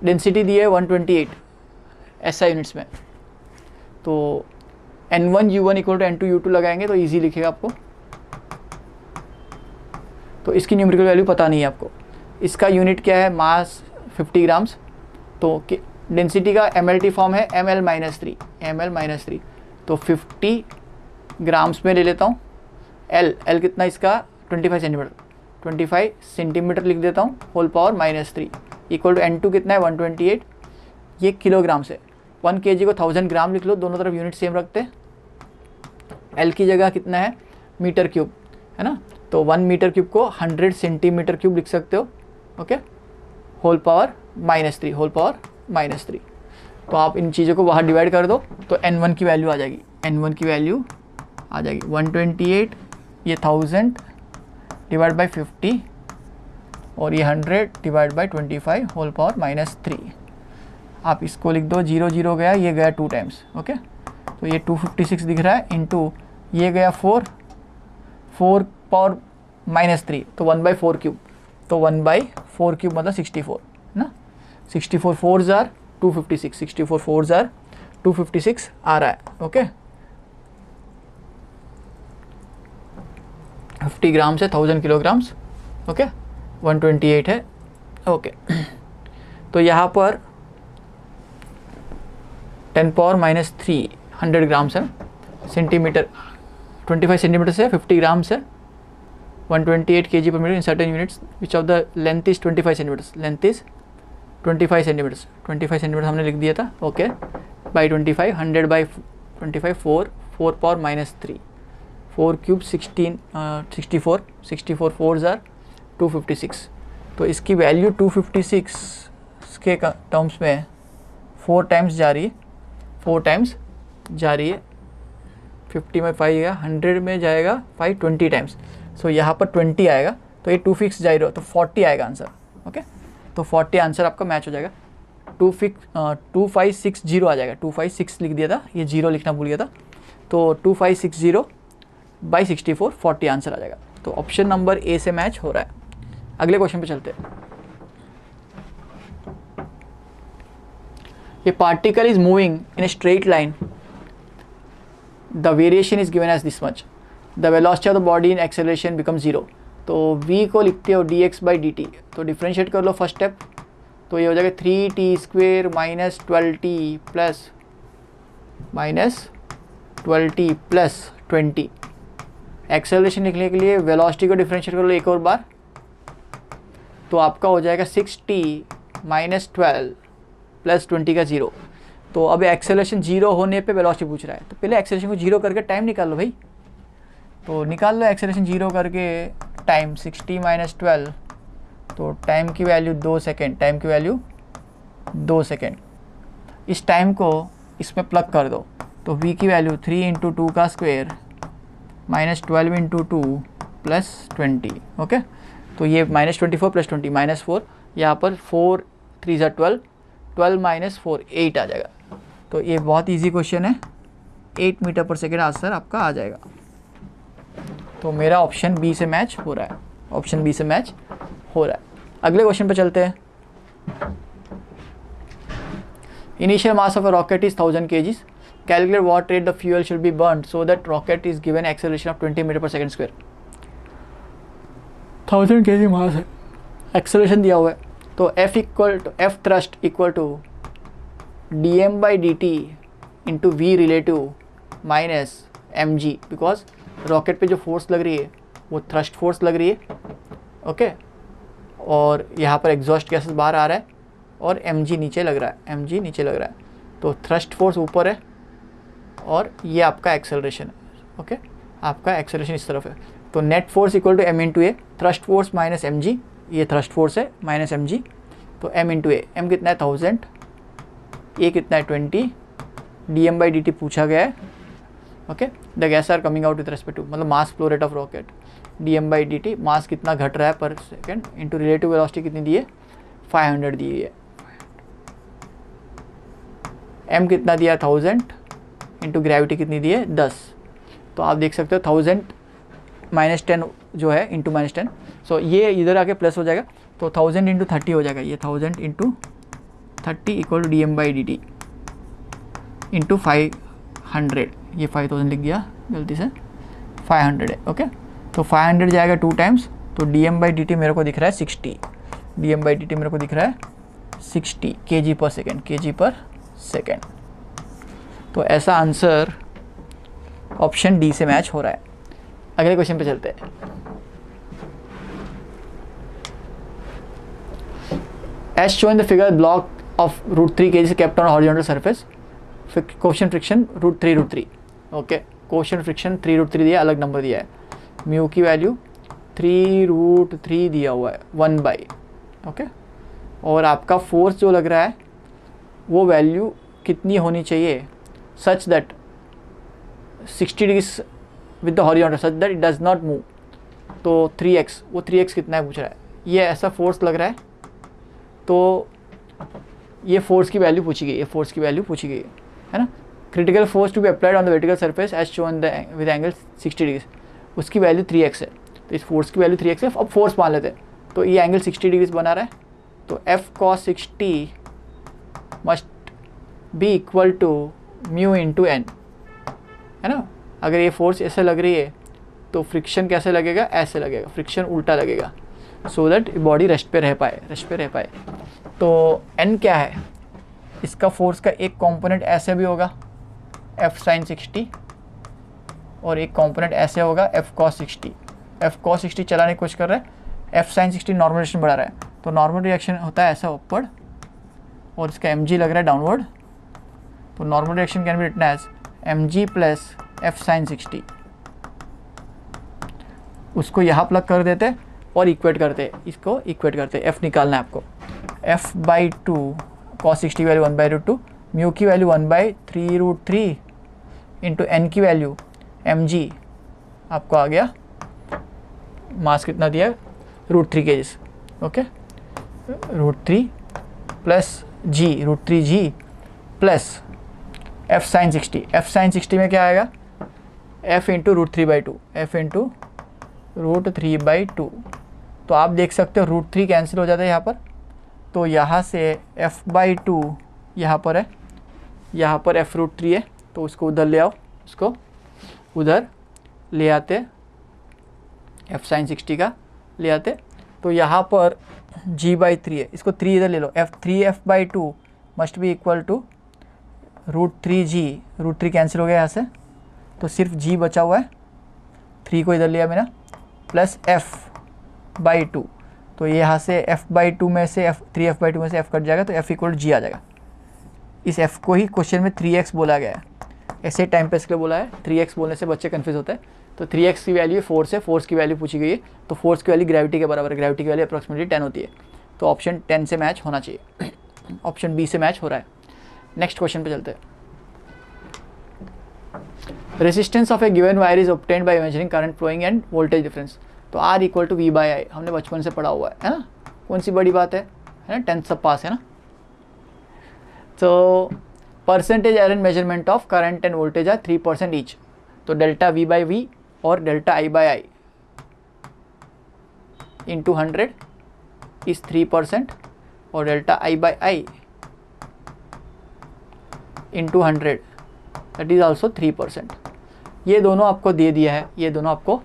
डेंसिटी दी है 128 SI यूनिट्स में। तो N1U1 = N2U2 लगाएंगे तो इजी लिखेगा आपको। तो इसकी न्यूमेरिकल वैल्यू पता नहीं है आपको। इसका यूनिट क्या है, मास 50 ग्राम्स। तो डेंसिटी का MLT फॉर्म है ml-3। तो 50 ग्राम्स में ले लेता हूँ। L कितना इसका 25 सेंटीमीटर, 25 सेंटीमीटर लिख देता हूँ, whole power -3 equal to N2 कितना है 128, ये किलोग्राम से। 1 kg को 1000 ग्राम लिख लो, दोनों तरफ यूनिट सेम रखते। L की जगह कितना है, मीटर क्यूब है ना। तो 1 मीटर क्यूब को 100 सेंटीमीटर क्यूब लिख सकते हो। Okay, whole power -3, whole power -3। तो आप इन चीज़ों को बाहर डिवाइड कर दो तो N1 की वैल्यू आ जाएगी, N1 की वैल्यू आ जाएगी 128, ये 1000 डिवाइड बाई 50 और ये 100 डिवाइड बाई 25 होल पावर -3। आप इसको लिख दो, 0 0 गया, ये गया 2 टाइम्स। ओके, तो ये 256 दिख रहा है, इंटू ये गया 4 पावर -3, तो 1/4 क्यूब। तो 1/4 क्यूब मतलब 64 ना। 64 4s are 256, 64 4s are 256 आ रहा है। ओके, 50 ग्राम से 1000 किलोग्राम्स। ओके, 128 है। ओके, तो यहाँ पर 10⁻³ 100 ग्राम्स है, सेंटीमीटर 25 सेंटीमीटर से 50 ग्राम्स है, 128 kg per metre in certain units which of the length is 25 centimetres. Length is 25 centimetres, 25 centimetre हमने लिख दिया था। Okay, by 25, 100 by 25, 4 power -3, 4 cube 16, 64, 64 4s are 256। तो इसकी वैल्यू 256 के टर्म्स में 4 टाइम्स जा रही है, 4 टाइम्स जा रही है। 50 में 5 गया, 100 में जाएगा 5 20 टाइम्स। सो यहाँ पर 20 आएगा, तो ये 2 जा रहा हो तो 40 आएगा आंसर। ओके, तो 40 आंसर आपका मैच हो जाएगा। 2560 आ जाएगा, 256 लिख दिया था, ये 0 लिखना भूल गया था। तो 2560 बाई 64 40 आंसर आ जाएगा। तो ऑप्शन नंबर ए से मैच हो रहा है। अगले क्वेश्चन पे चलते हैं। A particle is moving in a straight line. The variation is given as this much. The velocity of the body in acceleration becomes 0. तो v को लिखते हो dx/dt। तो डिफ्रेंशिएट कर लो फर्स्ट स्टेप, तो ये हो जाएगा 3t² - 12t plus -12t plus 20 acceleration लिखने के लिए वेलोसिटी को डिफरेंशिएट कर लो एक और बार, तो आपका हो जाएगा 6t माइनस 12 प्लस 20 का 0। तो अब एक्सेलरेशन 0 होने पे वेलोसिटी पूछ रहा है, तो पहले एक्सेलरेशन को 0 करके टाइम निकाल लो भाई। तो निकाल लो एक्सेलरेशन 0 करके टाइम 6t माइनस 12, तो टाइम की वैल्यू 2 सेकेंड, टाइम की वैल्यू 2 सेकेंड। इस टाइम को इसमें प्लग कर दो, तो v की वैल्यू 3 इंटू 2 का square minus 12 into 2 plus 20। Okay, तो ये माइनस 24 प्लस 20 माइनस 4, यहाँ पर 4 3 ज़ा 12, 12 माइनस 4 8 आ जाएगा। तो ये बहुत इजी क्वेश्चन है, 8 मीटर पर सेकेंड आंसर आपका आ जाएगा। तो मेरा ऑप्शन बी से मैच हो रहा है, ऑप्शन बी से मैच हो रहा है। अगले क्वेश्चन पे चलते हैं। Initial mass of a rocket is 1000 kg, calculate what rate the fuel should be burned so that rocket is given acceleration of 20 metre per second square. 1000 kg mass है, acceleration दिया हुआ है, तो F equal to F thrust equal to dm/dt into V relative minus mg, because rocket पे जो force लग रही है वो थ्रस्ट फोर्स लग रही है। ओके, और यहाँ पर एग्जॉस्ट गैसेस बाहर आ रहा है और mg नीचे लग रहा है, mg नीचे लग रहा है, तो थ्रस्ट फोर्स ऊपर है और ये आपका एक्सेलरेशन है। ओके, आपका एक्सेलरेशन इस तरफ है, तो net force equal to m into a, thrust force minus mg, ये थ्रस्ट फोर्स है माइनस mg, तो m इंटू ए, m कितना है 1000, ए कितना है 20, dm/dt पूछा गया है। Okay, the gas are coming out with respect to, मतलब mass flow rate of rocket, dm/dt mass कितना घट रहा है पर सेकेंड, इंटू रिलेटिव वेलोसिटी कितनी दी है 500 दी है, m कितना दिया 1000 इंटू ग्रेविटी कितनी दी है 10। तो आप देख सकते हो 1000 माइनस 10 जो है इंटू माइनस 10, सो ये इधर आके प्लस हो जाएगा, तो 1000 इंटू 30 हो जाएगा, ये 1000 into 30 equal to dm/dt into 500, ये 5000 लिख दिया गलती से, 500 है। ओके, तो 500 जाएगा 2 टाइम्स, तो dm/dt मेरे को दिख रहा है 60, dm/dt मेरे को दिख रहा है 60 kg पर सेकेंड, kg पर सेकेंड। तो ऐसा आंसर ऑप्शन डी से मैच हो रहा है। अगले क्वेश्चन पे चलते हैं। As shown in the figure, block of √3 kg kept on horizontal surface, quotient friction √3 okay, quotient friction 3√3 दिया, अलग नंबर दिया है, म्यू की वैल्यू 3√3 दिया हुआ है 1/, ओके, और आपका फोर्स जो लग रहा है वो वैल्यू कितनी होनी चाहिए, such that 60 degree with the horizontal such that it does not move, तो 3x, वो 3x कितना है पूछ रहा है, ये ऐसा फोर्स लग रहा है, तो ये फोर्स की वैल्यू पूछी गई, ये फोर्स की वैल्यू पूछी गई है ना। Critical force to be applied on the vertical surface as shown with angle 60 degree, उसकी वैल्यू 3x है, तो इस फोर्स की वैल्यू 3x है। अब फोर्स मान लेते हैं, तो ये एंगल 60 डिग्री बना रहा है, तो F cos 60 must be equal to mu into N, है ना। अगर ये फोर्स ऐसे लग रही है तो फ्रिक्शन कैसे लगेगा, ऐसे लगेगा, फ्रिक्शन उल्टा लगेगा, सो दैट बॉडी रेस्ट पे रह पाए, तो n क्या है, इसका फोर्स का एक कंपोनेंट ऐसे भी होगा F sin 60 और एक कंपोनेंट ऐसे होगा F cos 60। F cos 60 चलाने की कोशिश कर रहा है, F sin 60 नॉर्मल रिएक्शन बढ़ा रहा है, तो नॉर्मल रिएक्शन होता है ऐसा अपवर्ड और इसका mg लग रहा है डाउनवर्ड, तो normal reaction can be written as mg plus F sin 60। उसको यहाँ प्लग कर देते और इक्वेट करते, इसको इक्वेट करते, F निकालना है आपको, F/2 cos 60 की वैल्यू 1/√2, म्यू की वैल्यू 1/3√3 इंटू एन की वैल्यू mg, आपको आ गया मास कितना दिया √3 kg, okay, √3 plus g, √3g plus F sin 60, F sin 60 में क्या आएगा, F इंटू √3/2, F इंटू √3/2, तो आप देख सकते हो √3 कैंसिल हो जाता है यहाँ पर, तो यहाँ से F/2 यहाँ पर है, यहाँ पर F√3 है, तो उसको उधर ले आओ, उसको उधर ले आते, F sin 60 का ले आते, तो यहाँ पर g/3 है, इसको 3 इधर ले लो, F/2 must be equal to √3g, √3 cancel हो गया यहाँ से, तो सिर्फ g बचा हुआ है 3 को इधर लिया मैंने, प्लस f/2, तो ये यहाँ से f/2 में से f में से f कट जाएगा, तो f इक्वल g आ जाएगा। इस f को ही क्वेश्चन में 3x बोला गया है, ऐसे टाइम पे इसके लिए बोला है। 3x बोलने से बच्चे कन्फ्यूज होते हैं। तो 3x की वैल्यू फोर्स है, फोर्स की वैल्यू पूछी गई है, तो फोर्स की वैल्यू ग्रेविटी के बराबर है, ग्रेविटी की वैल्यू अप्रॉक्सिमेटली 10 होती है, तो ऑप्शन 10 से मैच होना चाहिए। ऑप्शन बी से मैच हो रहा है। नेक्स्ट क्वेश्चन पे चलते हैं। Resistance of a given wire is obtained by measuring current flowing and voltage difference, तो R इक्वल टू V/I हमने बचपन से पढ़ा हुआ है ना, कौन सी बड़ी बात है ना, 10th सब पास है ना। तो percentage error in measurement of current and voltage are 3% each, तो डेल्टा V/V और डेल्टा I/I इंटू 100 इज 3% और delta I/I into 100 that is also 3%। ये दोनों आपको दे दिया है, ये दोनों आपको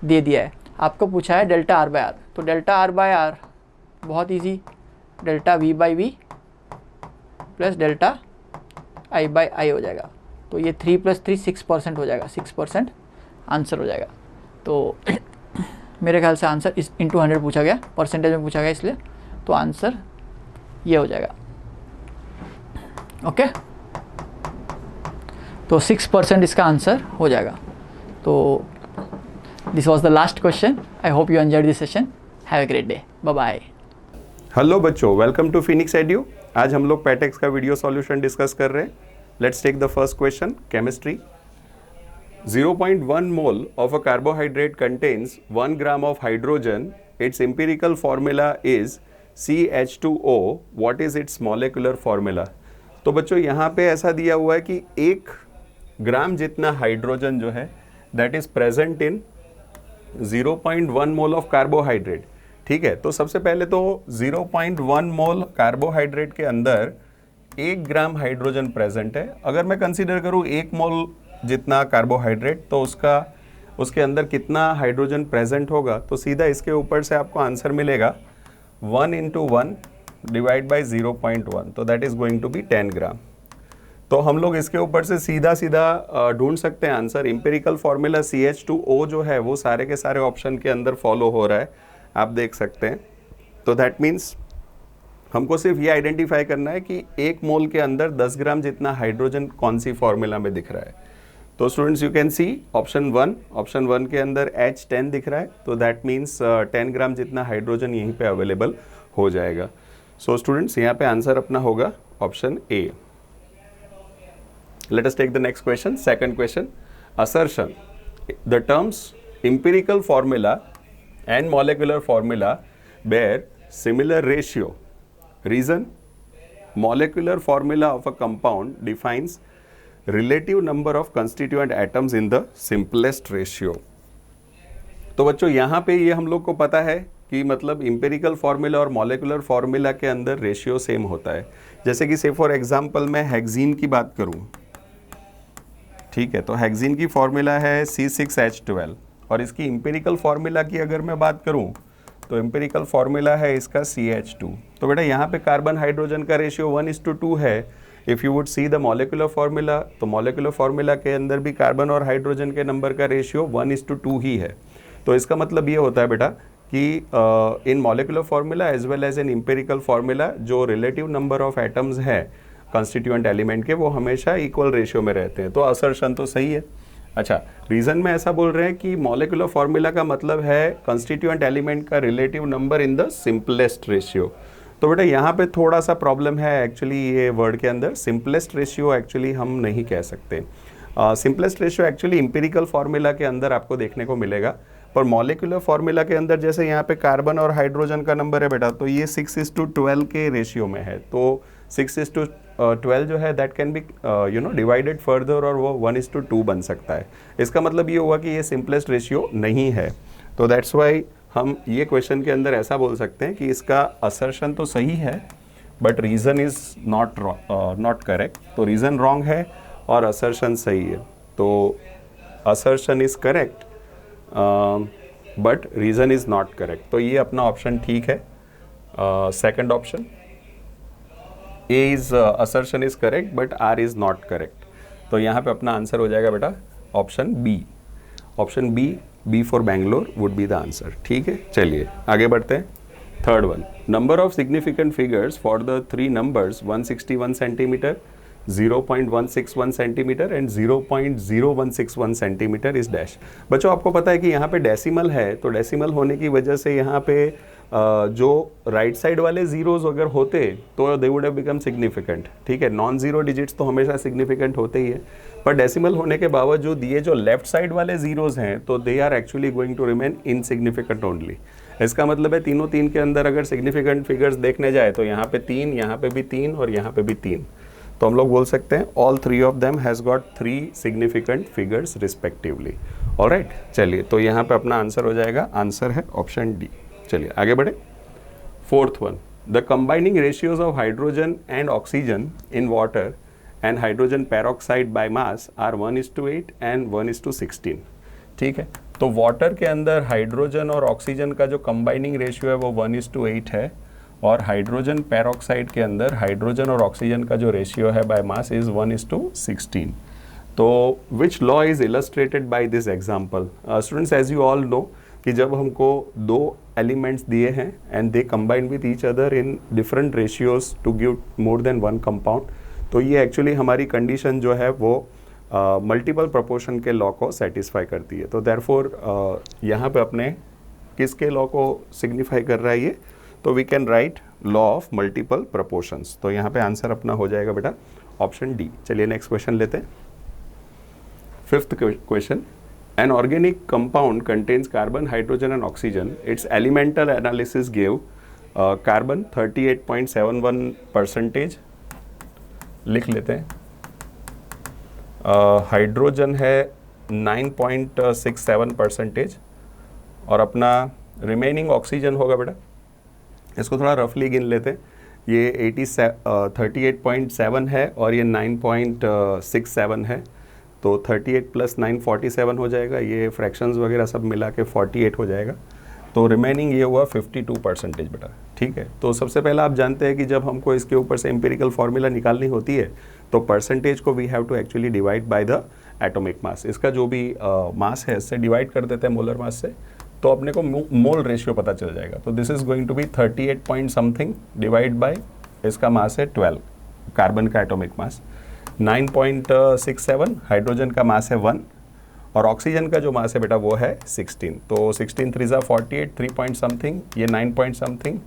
दे दिया है। आपको पूछा है डेल्टा R/R, तो डेल्टा R/R बहुत easy, delta V/V plus delta I/I हो जाएगा, तो ये 3 + 3 6% हो जाएगा, 6% आंसर हो जाएगा। तो मेरे ख्याल से आंसर इस इंटू 100 पूछा गया, परसेंटेज में पूछा गया इसलिए, तो आंसर ये हो जाएगा। ओके, तो 6% इसका आंसर हो जाएगा। तो this was the last question. I hope you enjoyed this session. Have a great day, bye bye. Hello बच्चों, वेलकम टू फिनिक्स एड्यू। आज हम लोग पैटेक्स का वीडियो सॉल्यूशन डिस्कस कर रहे हैं। Let's take the first question, chemistry. 0.1 mole of a carbohydrate contains 1 gram of hydrogen. Its empirical formula is CH2O। What is its molecular formula? तो बच्चों यहाँ पे ऐसा दिया हुआ है कि 1 ग्राम जितना हाइड्रोजन जो है that is present in 0.1 mole of carbohydrate. ठीक है, तो सबसे पहले तो 0.1 मोल कार्बोहाइड्रेट के अंदर 1 ग्राम हाइड्रोजन प्रेजेंट है। अगर मैं कंसीडर करूँ 1 मोल जितना कार्बोहाइड्रेट, तो उसके अंदर कितना हाइड्रोजन प्रेजेंट होगा, तो सीधा इसके ऊपर से आपको आंसर मिलेगा 1 × 1 डिवाइड बाई 0.1, तो that is going to be 10 gram. तो हम लोग इसके ऊपर से सीधा ढूंढ सकते हैं आंसर। इंपेरिकल फॉर्मूला CH2O जो है वो सारे के सारे ऑप्शन के अंदर फॉलो हो रहा है, आप देख सकते हैं। तो दैट मीन्स हमको सिर्फ ये आइडेंटिफाई करना है कि 1 मोल के अंदर 10 ग्राम जितना हाइड्रोजन कौन सी फॉर्मूला में दिख रहा है। तो students you can see option 1 के अंदर H10 दिख रहा है, तो दैट मीन्स 10 ग्राम जितना हाइड्रोजन यहीं पे अवेलेबल हो जाएगा। सो स्टूडेंट्स यहाँ पे आंसर अपना होगा option A। Let us take the next question. Second question, assertion. The terms empirical formula and molecular formula bear similar ratio. Reason? Molecular formula of a compound defines relative number of constituent atoms in the simplest ratio. तो बच्चों यहाँ पे ये हम लोग को पता है कि मतलब इंपेरिकल फार्मूला और मॉलिक्यूलर फार्मूला के अंदर रेशियो सेम होता है। जैसे कि से फॉर एग्जांपल मैं हेक्सीन की बात करूँ, ठीक है, तो हेक्सीन की फॉर्मूला है C6H12 और इसकी इंपेरिकल फार्मूला की अगर मैं बात करूं तो इंपेरिकल फार्मूला है इसका CH2। तो बेटा यहाँ पे कार्बन हाइड्रोजन का रेशियो 1:2 है। If you would see the molecular formula, तो मॉलिक्यूलर फार्मूला के अंदर भी कार्बन और हाइड्रोजन के नंबर का रेशियो 1:2 ही है। तो इसका मतलब ये होता है बेटा कि in molecular formula as well as in empirical formula जो रिलेटिव नंबर ऑफ एटम्स है कंस्टिट्यूएंट एलिमेंट के, वो हमेशा इक्वल रेशियो में रहते हैं। तो असर्शन तो सही है। अच्छा, रीज़न में ऐसा बोल रहे हैं कि मॉलिक्यूलर फार्मूला का मतलब है कंस्टिट्यूएंट एलिमेंट का relative number in the simplest ratio. तो बेटा यहाँ पे थोड़ा सा प्रॉब्लम है एक्चुअली ये वर्ड के अंदर। सिंपलेस्ट रेशियो एक्चुअली हम नहीं कह सकते। Simplest ratio actually empirical formula के अंदर आपको देखने को मिलेगा, पर मॉलिक्यूलर फार्मूला के अंदर जैसे यहाँ पे कार्बन और हाइड्रोजन का नंबर है बेटा, तो ये 6:12 के रेशियो में है। तो 6:12 जो है that can be divided further और वो 1:2 बन सकता है। इसका मतलब ये हुआ कि ये सिंपलेस्ट रेशियो नहीं है। तो दैट्स वाई हम ये क्वेश्चन के अंदर ऐसा बोल सकते हैं कि इसका असर्शन तो सही है but reason is not correct. तो रीज़न रॉन्ग है और असर्शन सही है। तो assertion is correct but reason is not correct. तो ये अपना ऑप्शन ठीक है, second option A is assertion is correct but R is not correct। तो यहाँ पे अपना आंसर हो जाएगा बेटा option B। Option B be for Bangalore would be the answer. ठीक है, चलिए आगे बढ़ते हैं। Third one, number of significant figures for the three numbers 161 centimetre, 0.161 centimetre and 0.0161 centimetre is dash. बच्चों आपको पता है कि यहाँ पे डेसिमल है, तो डेसिमल होने की वजह से यहाँ पे जो राइट साइड वाले जीरोज अगर होते तो they would have become significant. ठीक है, नॉन जीरो डिजिट्स तो हमेशा सिग्निफिकेंट होते ही है, पर डेसिमल होने के बावजूद ये जो लेफ्ट साइड वाले जीरोज हैं तो they are actually going to remain insignificant only. इसका मतलब है तीनों तीन के अंदर अगर सिग्निफिकेंट फिगर्स देखने जाए तो यहाँ पे 3, यहाँ पे भी 3 और यहाँ पे भी 3, तो हम लोग बोल सकते हैं all three of them has got 3 significant figures respectively. Alright, चलिए तो यहाँ पे अपना आंसर हो जाएगा, आंसर है ऑप्शन डी। चलिए आगे बढ़े। Fourth one, the combining ratios of hydrogen and oxygen in water and hydrogen peroxide by mass are 1:8 and 1:16। ठीक है, तो वाटर के अंदर हाइड्रोजन और ऑक्सीजन का जो कंबाइनिंग रेशियो है वो 1:8 है, और हाइड्रोजन पेरोक्साइड के अंदर हाइड्रोजन और ऑक्सीजन का जो रेशियो है बाय मास इज 1:16। तो which law is illustrated by this example? Students, as you all know कि जब हमको दो एलिमेंट्स दिए हैं and they combine with each other in different ratios to give more than one compound, तो ये actually हमारी कंडीशन जो है वो मल्टीपल प्रोपोर्शन के लॉ को सेटिस्फाई करती है। तो देयरफॉर यहाँ पे अपने किसके लॉ को सिग्निफाई कर रहा है ये? तो we can write law of multiple proportions. तो यहाँ पे आंसर अपना हो जाएगा बेटा ऑप्शन डी। चलिए नेक्स्ट क्वेश्चन लेते हैं। Fifth question, an organic compound contains carbon, hydrogen and oxygen. Its elemental analysis give carbon 38.71%, लिख लेते हैं। हाइड्रोजन है 9.67% और अपना रिमेनिंग ऑक्सीजन होगा बेटा, इसको थोड़ा रफली गिन लेते हैं। ये 38.7 है और ये 9.67 है, तो 38 + 9 47 हो जाएगा। ये फ्रैक्शंस वगैरह सब मिला के 48 हो जाएगा। तो रिमेनिंग ये हुआ 52% बेटा। ठीक है, तो सबसे पहला आप जानते हैं कि जब हमको इसके ऊपर से एम्पिरिकल फार्मूला निकालनी होती है तो परसेंटेज को we have to actually divide by the atomic mass. इसका जो भी मास है इससे डिवाइड कर देते हैं मोलर मास से, तो अपने को मोल रेशियो पता चल जाएगा। तो this is going to be 38 point something divide by इसका मास है 12, कार्बन का एटॉमिक मास 9.67, हाइड्रोजन का मास है 1 और ऑक्सीजन का जो मास है बेटा वो है 16। तो 16 3 ज़ा 48, 3 पॉइंट समथिंग, ये 9 पॉइंट समथिंग,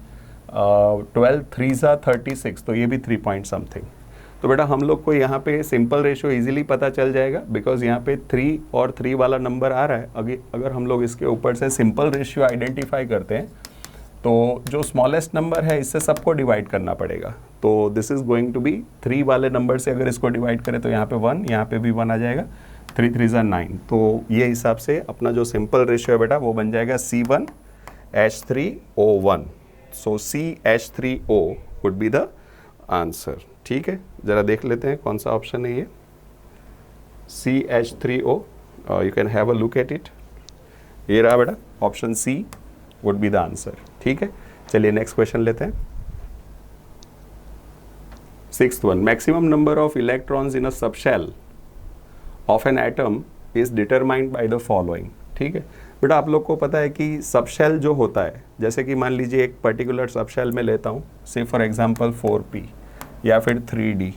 12 3 ज़ा 36, तो ये भी 3 पॉइंट समथिंग। तो बेटा हम लोग को यहाँ पे सिंपल रेशियो इजीली पता चल जाएगा, बिकॉज यहाँ पे 3 और 3 वाला नंबर आ रहा है। अगर हम लोग इसके ऊपर से सिंपल रेशियो आइडेंटिफाई करते हैं तो जो स्मॉलेस्ट नंबर है इससे सबको डिवाइड करना पड़ेगा। तो this is going to be 3 वाले नंबर से अगर इसको डिवाइड करें तो यहाँ पे 1, यहाँ पे भी 1 आ जाएगा, 3 3 ज़ा 9। तो ये हिसाब से अपना जो सिंपल रेशियो है बेटा वो बन जाएगा C1H3O1। So CH3O would be the answer. ठीक है, ज़रा देख लेते हैं कौन सा ऑप्शन है ये, CH3O। You can have a look at it. ये रहा बेटा option C would be the answer. ठीक है, चलिए नेक्स्ट क्वेश्चन लेते हैं। Sixth one, maximum number of electrons in a subshell of an atom is determined by the following. ठीक है बेटा, आप लोग को पता है कि सबशेल जो होता है, जैसे कि मान लीजिए एक पर्टिकुलर सबशेल में लेता हूँ, से फॉर एग्जांपल 4p या फिर 3d,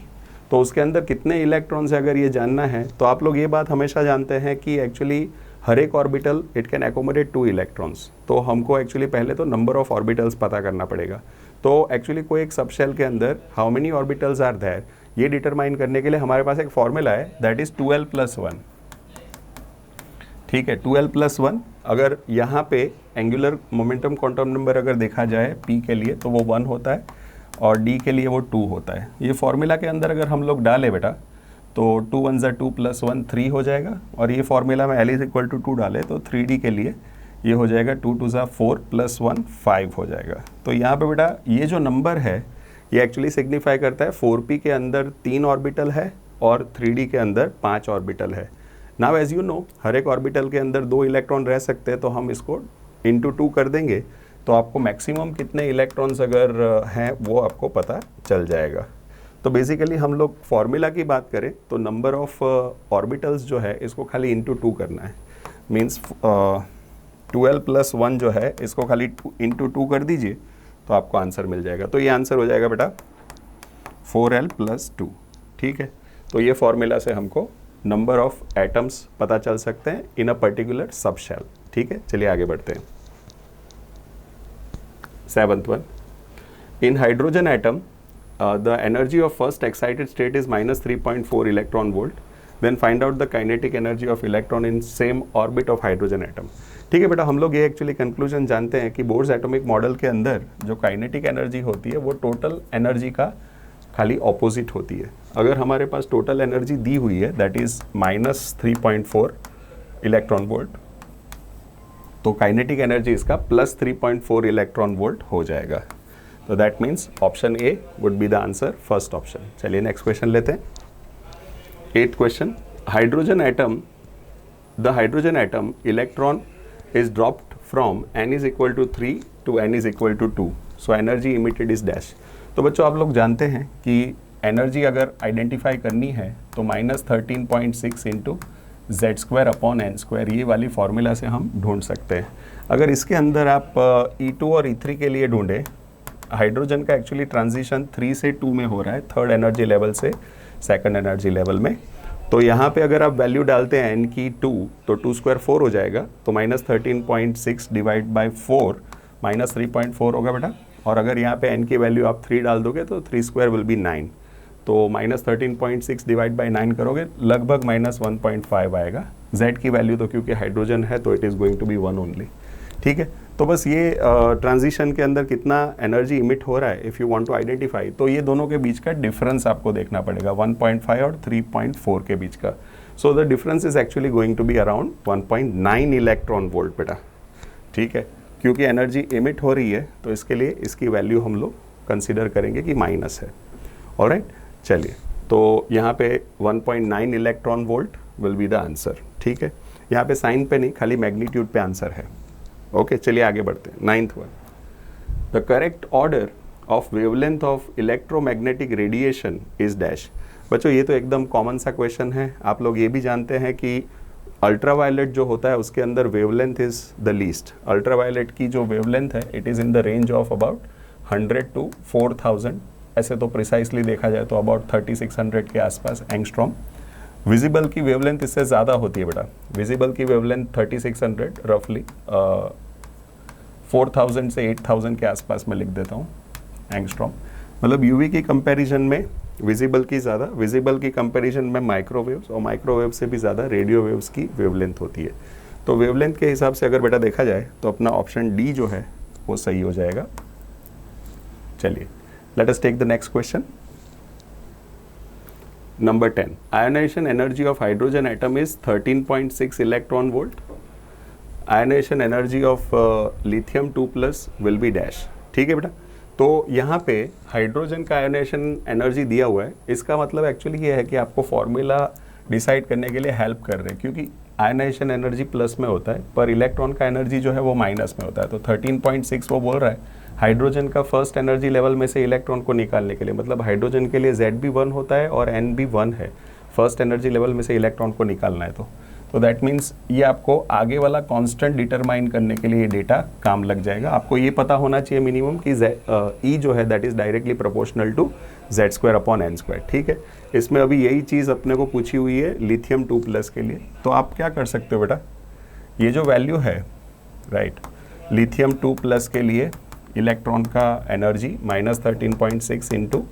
तो उसके अंदर कितने इलेक्ट्रॉन्स है अगर ये जानना है तो आप लोग ये बात हमेशा जानते हैं कि एक्चुअली हर एक orbital it can accommodate 2 electrons. तो हमको एक्चुअली पहले तो नंबर ऑफ ऑर्बिटल्स पता करना पड़ेगा। तो एक्चुअली कोई एक सबशेल के अंदर how many orbitals are there, ये डिटरमाइन करने के लिए हमारे पास एक फॉर्मूला है, दैट इज 12+1। ठीक है, 12+1। अगर यहाँ पे एंगुलर मोमेंटम क्वांटम नंबर अगर देखा जाए p के लिए तो वो 1 होता है और d के लिए वो 2 होता है। ये फॉर्मूला के अंदर अगर हम लोग डालें बेटा तो 2 1 ज़ा 2 + 1 3 हो जाएगा, और ये फॉर्मूला में L = 2 डाले तो 3d के लिए ये हो जाएगा 2 2 ज़ा 4 + 1 5 हो जाएगा। तो यहाँ पे बेटा ये जो नंबर है ये एक्चुअली सिग्निफाई करता है 4p के अंदर 3 ऑर्बिटल है और 3d के अंदर 5 ऑर्बिटल है। नाउ एज यू नो हर एक ऑर्बिटल के अंदर 2 इलेक्ट्रॉन रह सकते हैं, तो हम इसको इंटू 2 कर देंगे तो आपको मैक्सिमम कितने इलेक्ट्रॉन्स अगर हैं वो आपको पता चल जाएगा। तो बेसिकली हम लोग फार्मूला की बात करें तो नंबर ऑफ ऑर्बिटल्स जो है इसको खाली इंटू 2 करना है। मीन्स 12 + 1 जो है इसको खाली इंटू 2 कर दीजिए तो आपको आंसर मिल जाएगा। तो ये आंसर हो जाएगा बेटा 4l + 2। ठीक है, तो ये फॉर्मूला से हमको नंबर ऑफ एटम्स पता चल सकते हैं इन अ पर्टिकुलर सब शेल। ठीक है, चलिए आगे बढ़ते हैं। 7th one, in hydrogen atom the energy of first excited state is -3.4 electron volt, then find out the kinetic energy of electron in same orbit of hydrogen atom. ठीक है बेटा, हम लोग ये एक्चुअली कंक्लूजन जानते हैं कि बोर्स एटॉमिक मॉडल के अंदर जो काइनेटिक एनर्जी होती है वो टोटल एनर्जी का खाली ऑपोजिट होती है। अगर हमारे पास टोटल एनर्जी दी हुई है दैट इज -3.4 इलेक्ट्रॉन वोल्ट, तो काइनेटिक एनर्जी इसका +3.4 इलेक्ट्रॉन वोल्ट हो जाएगा। तो that means option A would be the answer, first option. चलिए नेक्स्ट क्वेश्चन लेते हैं। 8th question, hydrogen atom, the hydrogen atom electron is dropped from n is equal to 3 to n is equal to 2, so energy emitted is dash। तो बच्चों आप लोग जानते हैं कि एनर्जी अगर आइडेंटिफाई करनी है तो -13.6 इंटू z²/n², ये वाली फॉर्मूला से हम ढूंढ सकते हैं। अगर इसके अंदर आप E2 और E3 के लिए ढूंढें, हाइड्रोजन का एक्चुअली ट्रांजिशन 3 से 2 में हो रहा है, थर्ड एनर्जी लेवल से सेकंड एनर्जी लेवल में। तो यहाँ पे अगर आप वैल्यू डालते हैं n की 2 तो 2² 4 हो जाएगा, तो -13.6 डिवाइड बाई 4 -3.4 होगा बेटा। और अगर यहाँ पे n की वैल्यू आप 3 डाल दोगे तो 3² विल बी 9, तो -13.6 डिवाइड बाई 9 करोगे लगभग -1.5 आएगा। z की वैल्यू तो क्योंकि हाइड्रोजन है तो it is going to be 1 only. ठीक है, तो बस ये ट्रांजिशन के अंदर कितना एनर्जी इमिट हो रहा है if you want to identify, तो ये दोनों के बीच का डिफरेंस आपको देखना पड़ेगा, 1.5 और 3.4 के बीच का। So the difference is actually going to be around 1.9 electron volt बेटा। ठीक है, क्योंकि एनर्जी इमिट हो रही है तो इसके लिए इसकी वैल्यू हम लोग कंसिडर करेंगे कि माइनस है। ऑलराइट, चलिए, तो यहाँ पे 1.9 electron volt will be the answer. ठीक है, यहाँ पे साइन पे नहीं, खाली मैग्नीट्यूड पे आंसर है। ओके, चलिए आगे बढ़ते हैं। 9th one, the correct order of wavelength of electromagnetic radiation is dash. बच्चों ये तो एकदम कॉमन सा क्वेश्चन है, आप लोग ये भी जानते हैं कि अल्ट्रावायलेट जो होता है उसके अंदर wavelength is the least. Ultraviolet की जो वेवलेंथ है it is in the range of about 100 to 4000, ऐसे तो प्रिसाइसली देखा जाए तो अबाउट 3600 के आसपास एंगस्ट्रॉम। विजिबल की वेवलेंथ इससे ज़्यादा होती है बेटा, विजिबल की वेवलेंथ 3600 रफली 4000 से 8000 के आसपास मैं लिख देता हूँ एंगस्ट्रॉम। मतलब यूवी की कंपैरिजन में विजिबल की ज़्यादा, विजिबल की कंपैरिजन में माइक्रोवेव्स, और माइक्रोवेव से भी ज़्यादा रेडियो वेव्स की वेवलेंथ होती है। तो वेवलेंथ के हिसाब से अगर बेटा देखा जाए तो अपना ऑप्शन डी जो है वो सही हो जाएगा। चलिए, let us take the next question. Number 10, ionization energy of hydrogen atom is 13.6 electron volt. Ionization energy of lithium 2+ will be dash। ठीक है बेटा, तो यहाँ पे हाइड्रोजन का आयोनाइजेशन एनर्जी दिया हुआ है, इसका मतलब एक्चुअली ये है कि आपको फॉर्मूला डिसाइड करने के लिए हेल्प कर रहे हैं, क्योंकि आयोनाइजेशन एनर्जी प्लस में होता है पर इलेक्ट्रॉन का एनर्जी जो है वो माइनस में होता है। तो 13.6 वो बोल रहा है हाइड्रोजन का फर्स्ट एनर्जी लेवल में से इलेक्ट्रॉन को निकालने के लिए, मतलब हाइड्रोजन के लिए Z भी 1 होता है और N भी 1 है, फर्स्ट एनर्जी लेवल में से इलेक्ट्रॉन को निकालना है। तो दैट मीन्स ये आपको आगे वाला कांस्टेंट डिटरमाइन करने के लिए ये डेटा काम लग जाएगा। आपको ये पता होना चाहिए मिनिमम कि E जो है that is directly proportional to Z²/n²। ठीक है, इसमें अभी यही चीज़ अपने को पूछी हुई है लिथियम 2+ के लिए। तो आप क्या कर सकते हो बेटा, ये जो वैल्यू है राइट, लिथियम 2+ के लिए इलेक्ट्रॉन का एनर्जी -13.6 इंटू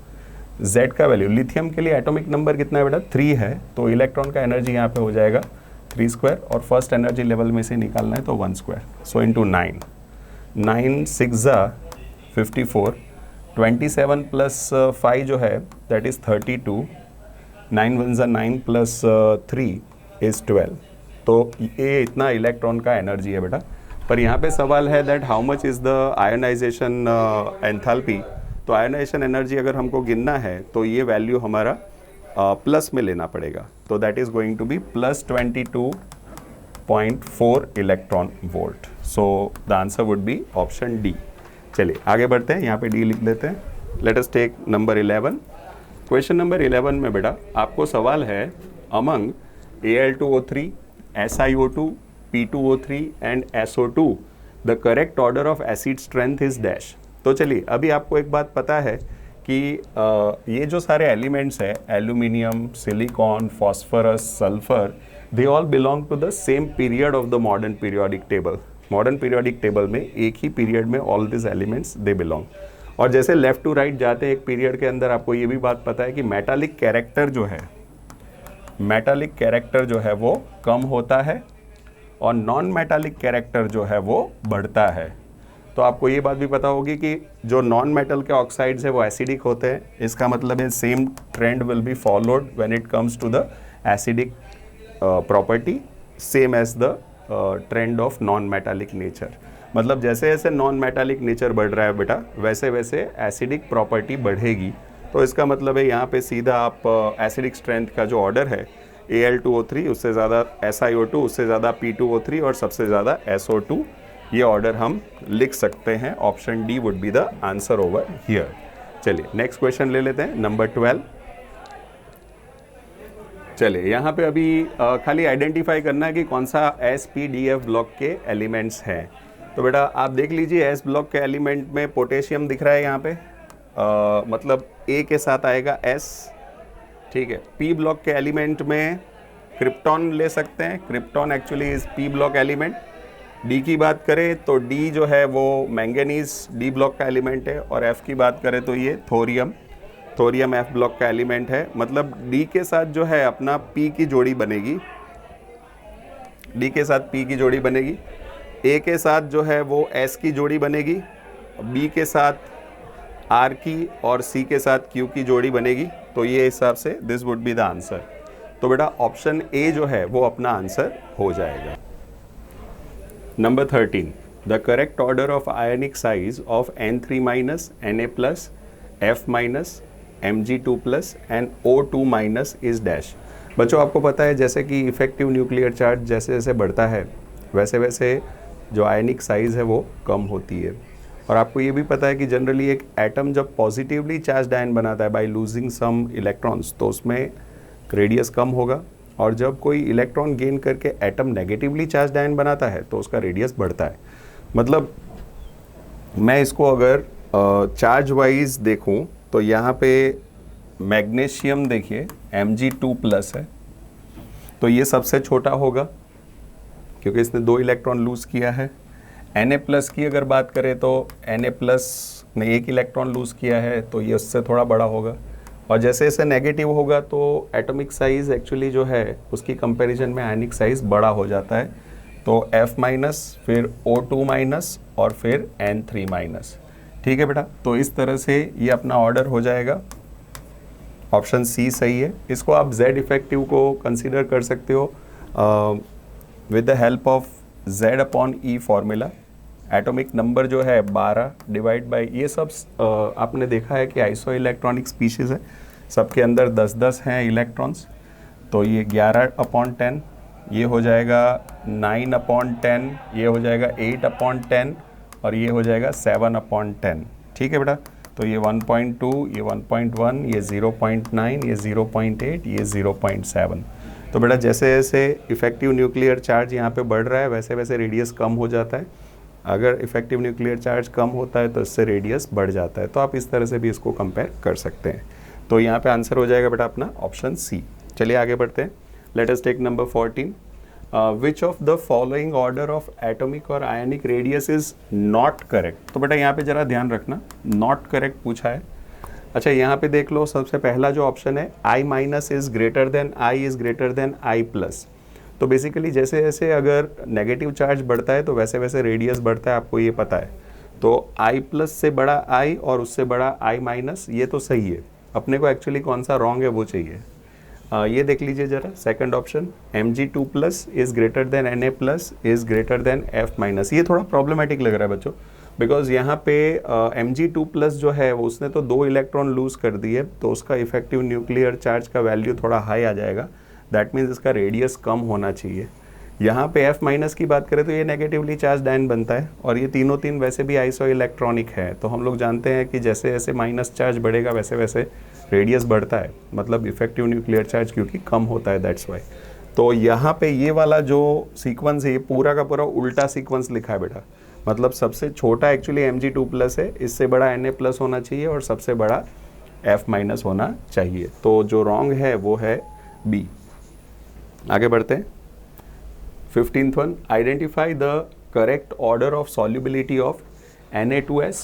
Z का वैल्यू, लिथियम के लिए एटॉमिक नंबर कितना है बेटा 3 है, तो इलेक्ट्रॉन का एनर्जी यहाँ पे हो जाएगा 3² और फर्स्ट एनर्जी लेवल में से निकालना है तो 1², सो इंटू 9, 9 6 54, 27 + 5 जो है दैट इज़ 32, 9 1 9 + 3 इज़ 12। तो ये इतना इलेक्ट्रॉन का एनर्जी है बेटा। पर यहाँ पे सवाल है that how much is the ionisation enthalpy. तो आयोनाइजेशन एनर्जी अगर हमको गिनना है तो ये वैल्यू हमारा प्लस में लेना पड़ेगा, तो that is going to be +22.4 electron volt. So the answer would be option D. चलिए आगे बढ़ते हैं, यहाँ पे डी लिख लेते हैं। Let us take number 11। Question number 11 में बेटा आपको सवाल है among Al2O3, SiO2, P2O3 and SO2, the correct order of acid strength is dash. तो चलिए अभी आपको एक बात पता है कि ये जो सारे एलिमेंट्स हैं, aluminium, silicon, phosphorus, sulphur, they all belong to the same period of the modern periodic table. Modern periodic table में एक ही पीरियड में all this elements they belong. और जैसे लेफ्ट टू राइट जाते हैं एक पीरियड के अंदर, आपको ये भी बात पता है कि मेटालिक कैरेक्टर जो है वो कम होता है और नॉन मेटालिक कैरेक्टर जो है वो बढ़ता है. तो आपको ये बात भी पता होगी कि जो नॉन मेटल के ऑक्साइड्स है वो एसिडिक होते हैं. इसका मतलब है same trend will be followed when it comes to the acidic property, same as the trend of non metallic nature. मतलब जैसे जैसे नॉन मेटालिक नेचर बढ़ रहा है बेटा, वैसे वैसे एसिडिक प्रॉपर्टी बढ़ेगी. तो इसका मतलब है यहाँ पे सीधा आप एसिडिक स्ट्रेंथ का जो ऑर्डर है Al2O3, उससे ज़्यादा SiO2, उससे ज़्यादा P2O3 और सबसे ज़्यादा SO2, ये ऑर्डर हम लिख सकते हैं. Option D would be the answer over here. चलिए नेक्स्ट क्वेश्चन ले लेते हैं, नंबर 12. चलिए यहाँ पे अभी खाली आइडेंटिफाई करना है कि कौन सा SPDF ब्लॉक के एलिमेंट्स हैं. तो बेटा आप देख लीजिए, S ब्लॉक के एलिमेंट में पोटेशियम दिख रहा है यहाँ पे, मतलब A के साथ आएगा S, ठीक है. P ब्लॉक के एलिमेंट में क्रिप्टॉन ले सकते हैं, krypton actually is P block element. D की बात करें तो D जो है वो मैंगनीज D ब्लॉक का एलिमेंट है. और F की बात करें तो ये थोरियम F ब्लॉक का एलिमेंट है. मतलब D के साथ जो है अपना P की जोड़ी बनेगी, D के साथ P की जोड़ी बनेगी. A के साथ जो है वो S की जोड़ी बनेगी, B के साथ R की और C के साथ Q की जोड़ी बनेगी. तो ये हिसाब से this would be the answer. तो बेटा ऑप्शन A जो है वो अपना आंसर हो जाएगा. Number 13, the correct order of ionic size of N3 minus, Na plus, F minus, Mg2 plus and O2 minus is dash. बच्चों आपको पता है जैसे कि इफेक्टिव न्यूक्लियर चार्ज जैसे जैसे बढ़ता है वैसे वैसे जो आयनिक साइज़ है वो कम होती है. और आपको ये भी पता है कि जनरली एक एटम जब पॉजिटिवली चार्ज आयन बनाता है बाय लूजिंग सम इलेक्ट्रॉन्स, तो उसमें रेडियस कम होगा. और जब कोई इलेक्ट्रॉन गेन करके एटम नेगेटिवली चार्ज आयन बनाता है तो उसका रेडियस बढ़ता है. मतलब मैं इसको अगर चार्ज वाइज देखूं तो यहाँ पे मैग्नीशियम देखिए Mg2 प्लस है, तो ये सबसे छोटा होगा क्योंकि इसने 2 इलेक्ट्रॉन लूज़ किया है. Na प्लस की अगर बात करें तो Na प्लस ने 1 इलेक्ट्रॉन लूज़ किया है, तो ये उससे थोड़ा बड़ा होगा. और जैसे जैसे नेगेटिव होगा तो एटॉमिक साइज़ एक्चुअली जो है उसकी कंपैरिजन में आयनिक साइज़ बड़ा हो जाता है. तो F माइनस, फिर O2 माइनस और फिर N3 माइनस. ठीक है बेटा, तो इस तरह से ये अपना ऑर्डर हो जाएगा. ऑप्शन सी सही है. इसको आप Z इफेक्टिव को कंसीडर कर सकते हो with the help of Z/E formula. Atomic number जो है 12 डिवाइड बाई, ये सब आपने देखा है कि आइसो इलेक्ट्रॉनिक स्पीशीज़ है, सबके अंदर 10-10 हैं इलेक्ट्रॉन्स. तो ये 11/10, ये हो जाएगा 9/10, ये हो जाएगा 8/10 और ये हो जाएगा 7/10. ठीक है बेटा, तो ये 1.2, ये 1.1, ये 0.9, ये 0.8, ये 0.7. तो बेटा जैसे जैसे इफेक्टिव न्यूक्लियर चार्ज यहाँ पे बढ़ रहा है वैसे वैसे रेडियस कम हो जाता है. अगर इफेक्टिव न्यूक्लियर चार्ज कम होता है तो इससे रेडियस बढ़ जाता है. तो आप इस तरह से भी इसको कंपेयर कर सकते हैं. तो यहाँ पे आंसर हो जाएगा बेटा अपना ऑप्शन सी. चलिए आगे बढ़ते हैं. Let us take number 14. Which of the following order of atomic और ionic radius is not correct. तो बेटा यहाँ पे जरा ध्यान रखना, नॉट करेक्ट पूछा है. अच्छा यहाँ पे देख लो, सबसे पहला जो ऑप्शन है I minus is greater than I is greater than I plus. तो बेसिकली जैसे जैसे अगर नेगेटिव चार्ज बढ़ता है तो वैसे वैसे रेडियस बढ़ता है, आपको ये पता है. तो I प्लस से बड़ा I और उससे बड़ा I माइनस, ये तो सही है. अपने को एक्चुअली कौन सा रॉन्ग है वो चाहिए. ये देख लीजिए जरा, second option Mg2 plus is greater than Na plus is greater than F minus. ये थोड़ा प्रॉब्लमेटिक लग रहा है बच्चों, बिकॉज यहाँ पे Mg2 प्लस जो है वो उसने तो 2 इलेक्ट्रॉन लूज़ कर दिए, तो उसका इफेक्टिव न्यूक्लियर चार्ज का वैल्यू थोड़ा हाई आ जाएगा. दैट मीन्स इसका रेडियस कम होना चाहिए. यहाँ पे F माइनस की बात करें तो ये नेगेटिवली चार्ज आयन बनता है और ये तीनों तीन वैसे भी आइसो इलेक्ट्रॉनिक है. तो हम लोग जानते हैं कि जैसे जैसे माइनस चार्ज बढ़ेगा वैसे वैसे रेडियस बढ़ता है, मतलब इफेक्टिव न्यूक्लियर चार्ज क्योंकि कम होता है, दैट्स वाई. तो यहाँ पे ये वाला जो सीक्वेंस है ये पूरा का पूरा उल्टा सीक्वेंस लिखा है बेटा, मतलब सबसे छोटा एक्चुअली Mg2+ है, इससे बड़ा Na+ होना चाहिए और सबसे बड़ा F- होना चाहिए। तो जो रॉन्ग है वो है B। आगे बढ़ते हैं। 15th one, identify the correct order of solubility of Na2S,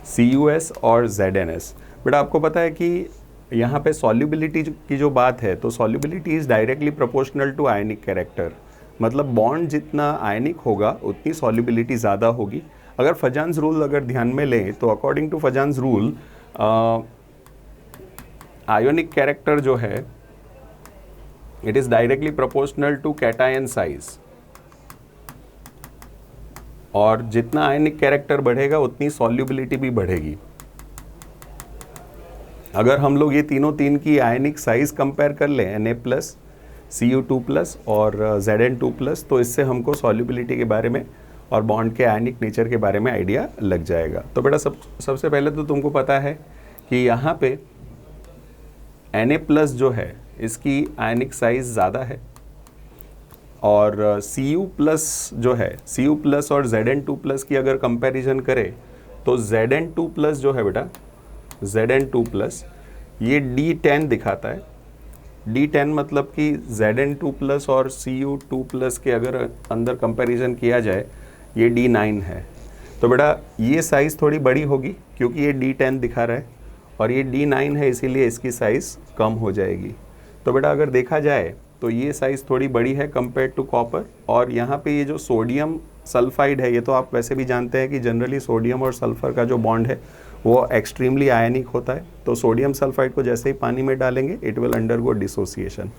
CuS और ZnS। बेटा आपको पता है कि यहाँ पे सॉल्युबिलिटी की जो बात है, तो solubility is directly proportional to ionic character, मतलब बॉन्ड जितना आयनिक होगा उतनी सॉल्युबिलिटी ज़्यादा होगी। अगर फजान्स रूल अगर ध्यान में लें तो according to Fajans rule ionic character जो है it is directly proportional to cation size, और जितना आयनिक कैरेक्टर बढ़ेगा उतनी सॉल्युबिलिटी भी बढ़ेगी। अगर हम लोग ये तीन की आयनिक साइज कंपेयर कर लें Na+, Cu2+ और Zn2+, तो इससे हमको सॉल्युबिलिटी के बारे में और बॉन्ड के आयनिक नेचर के बारे में आइडिया लग जाएगा। तो बेटा सबसे पहले तो तुमको पता है कि यहाँ पे Na+ जो है इसकी आयनिक साइज ज़्यादा है, और Cu+ जो है, Cu+ और Zn2+ की अगर कंपैरिजन करें तो Zn2+ जो है बेटा, Zn2+ ये D10 दिखाता है। D10 मतलब कि Zn2+ और Cu2+ के अगर अंदर कंपैरिजन किया जाए ये D9 है। तो बेटा ये साइज़ थोड़ी बड़ी होगी क्योंकि ये D10 दिखा रहा है, और ये D9 है इसीलिए इसकी साइज़ कम हो जाएगी। तो बेटा अगर देखा जाए तो ये साइज़ थोड़ी बड़ी है कंपेयर टू कॉपर। और यहाँ पे ये जो सोडियम सल्फाइड है, ये तो आप वैसे भी जानते हैं कि जनरली सोडियम और सल्फ़र का जो बॉन्ड है वो एक्सट्रीमली आयनिक होता है। तो सोडियम सल्फाइड को जैसे ही पानी में डालेंगे इट विल अंडरगो डिसोसिएशन।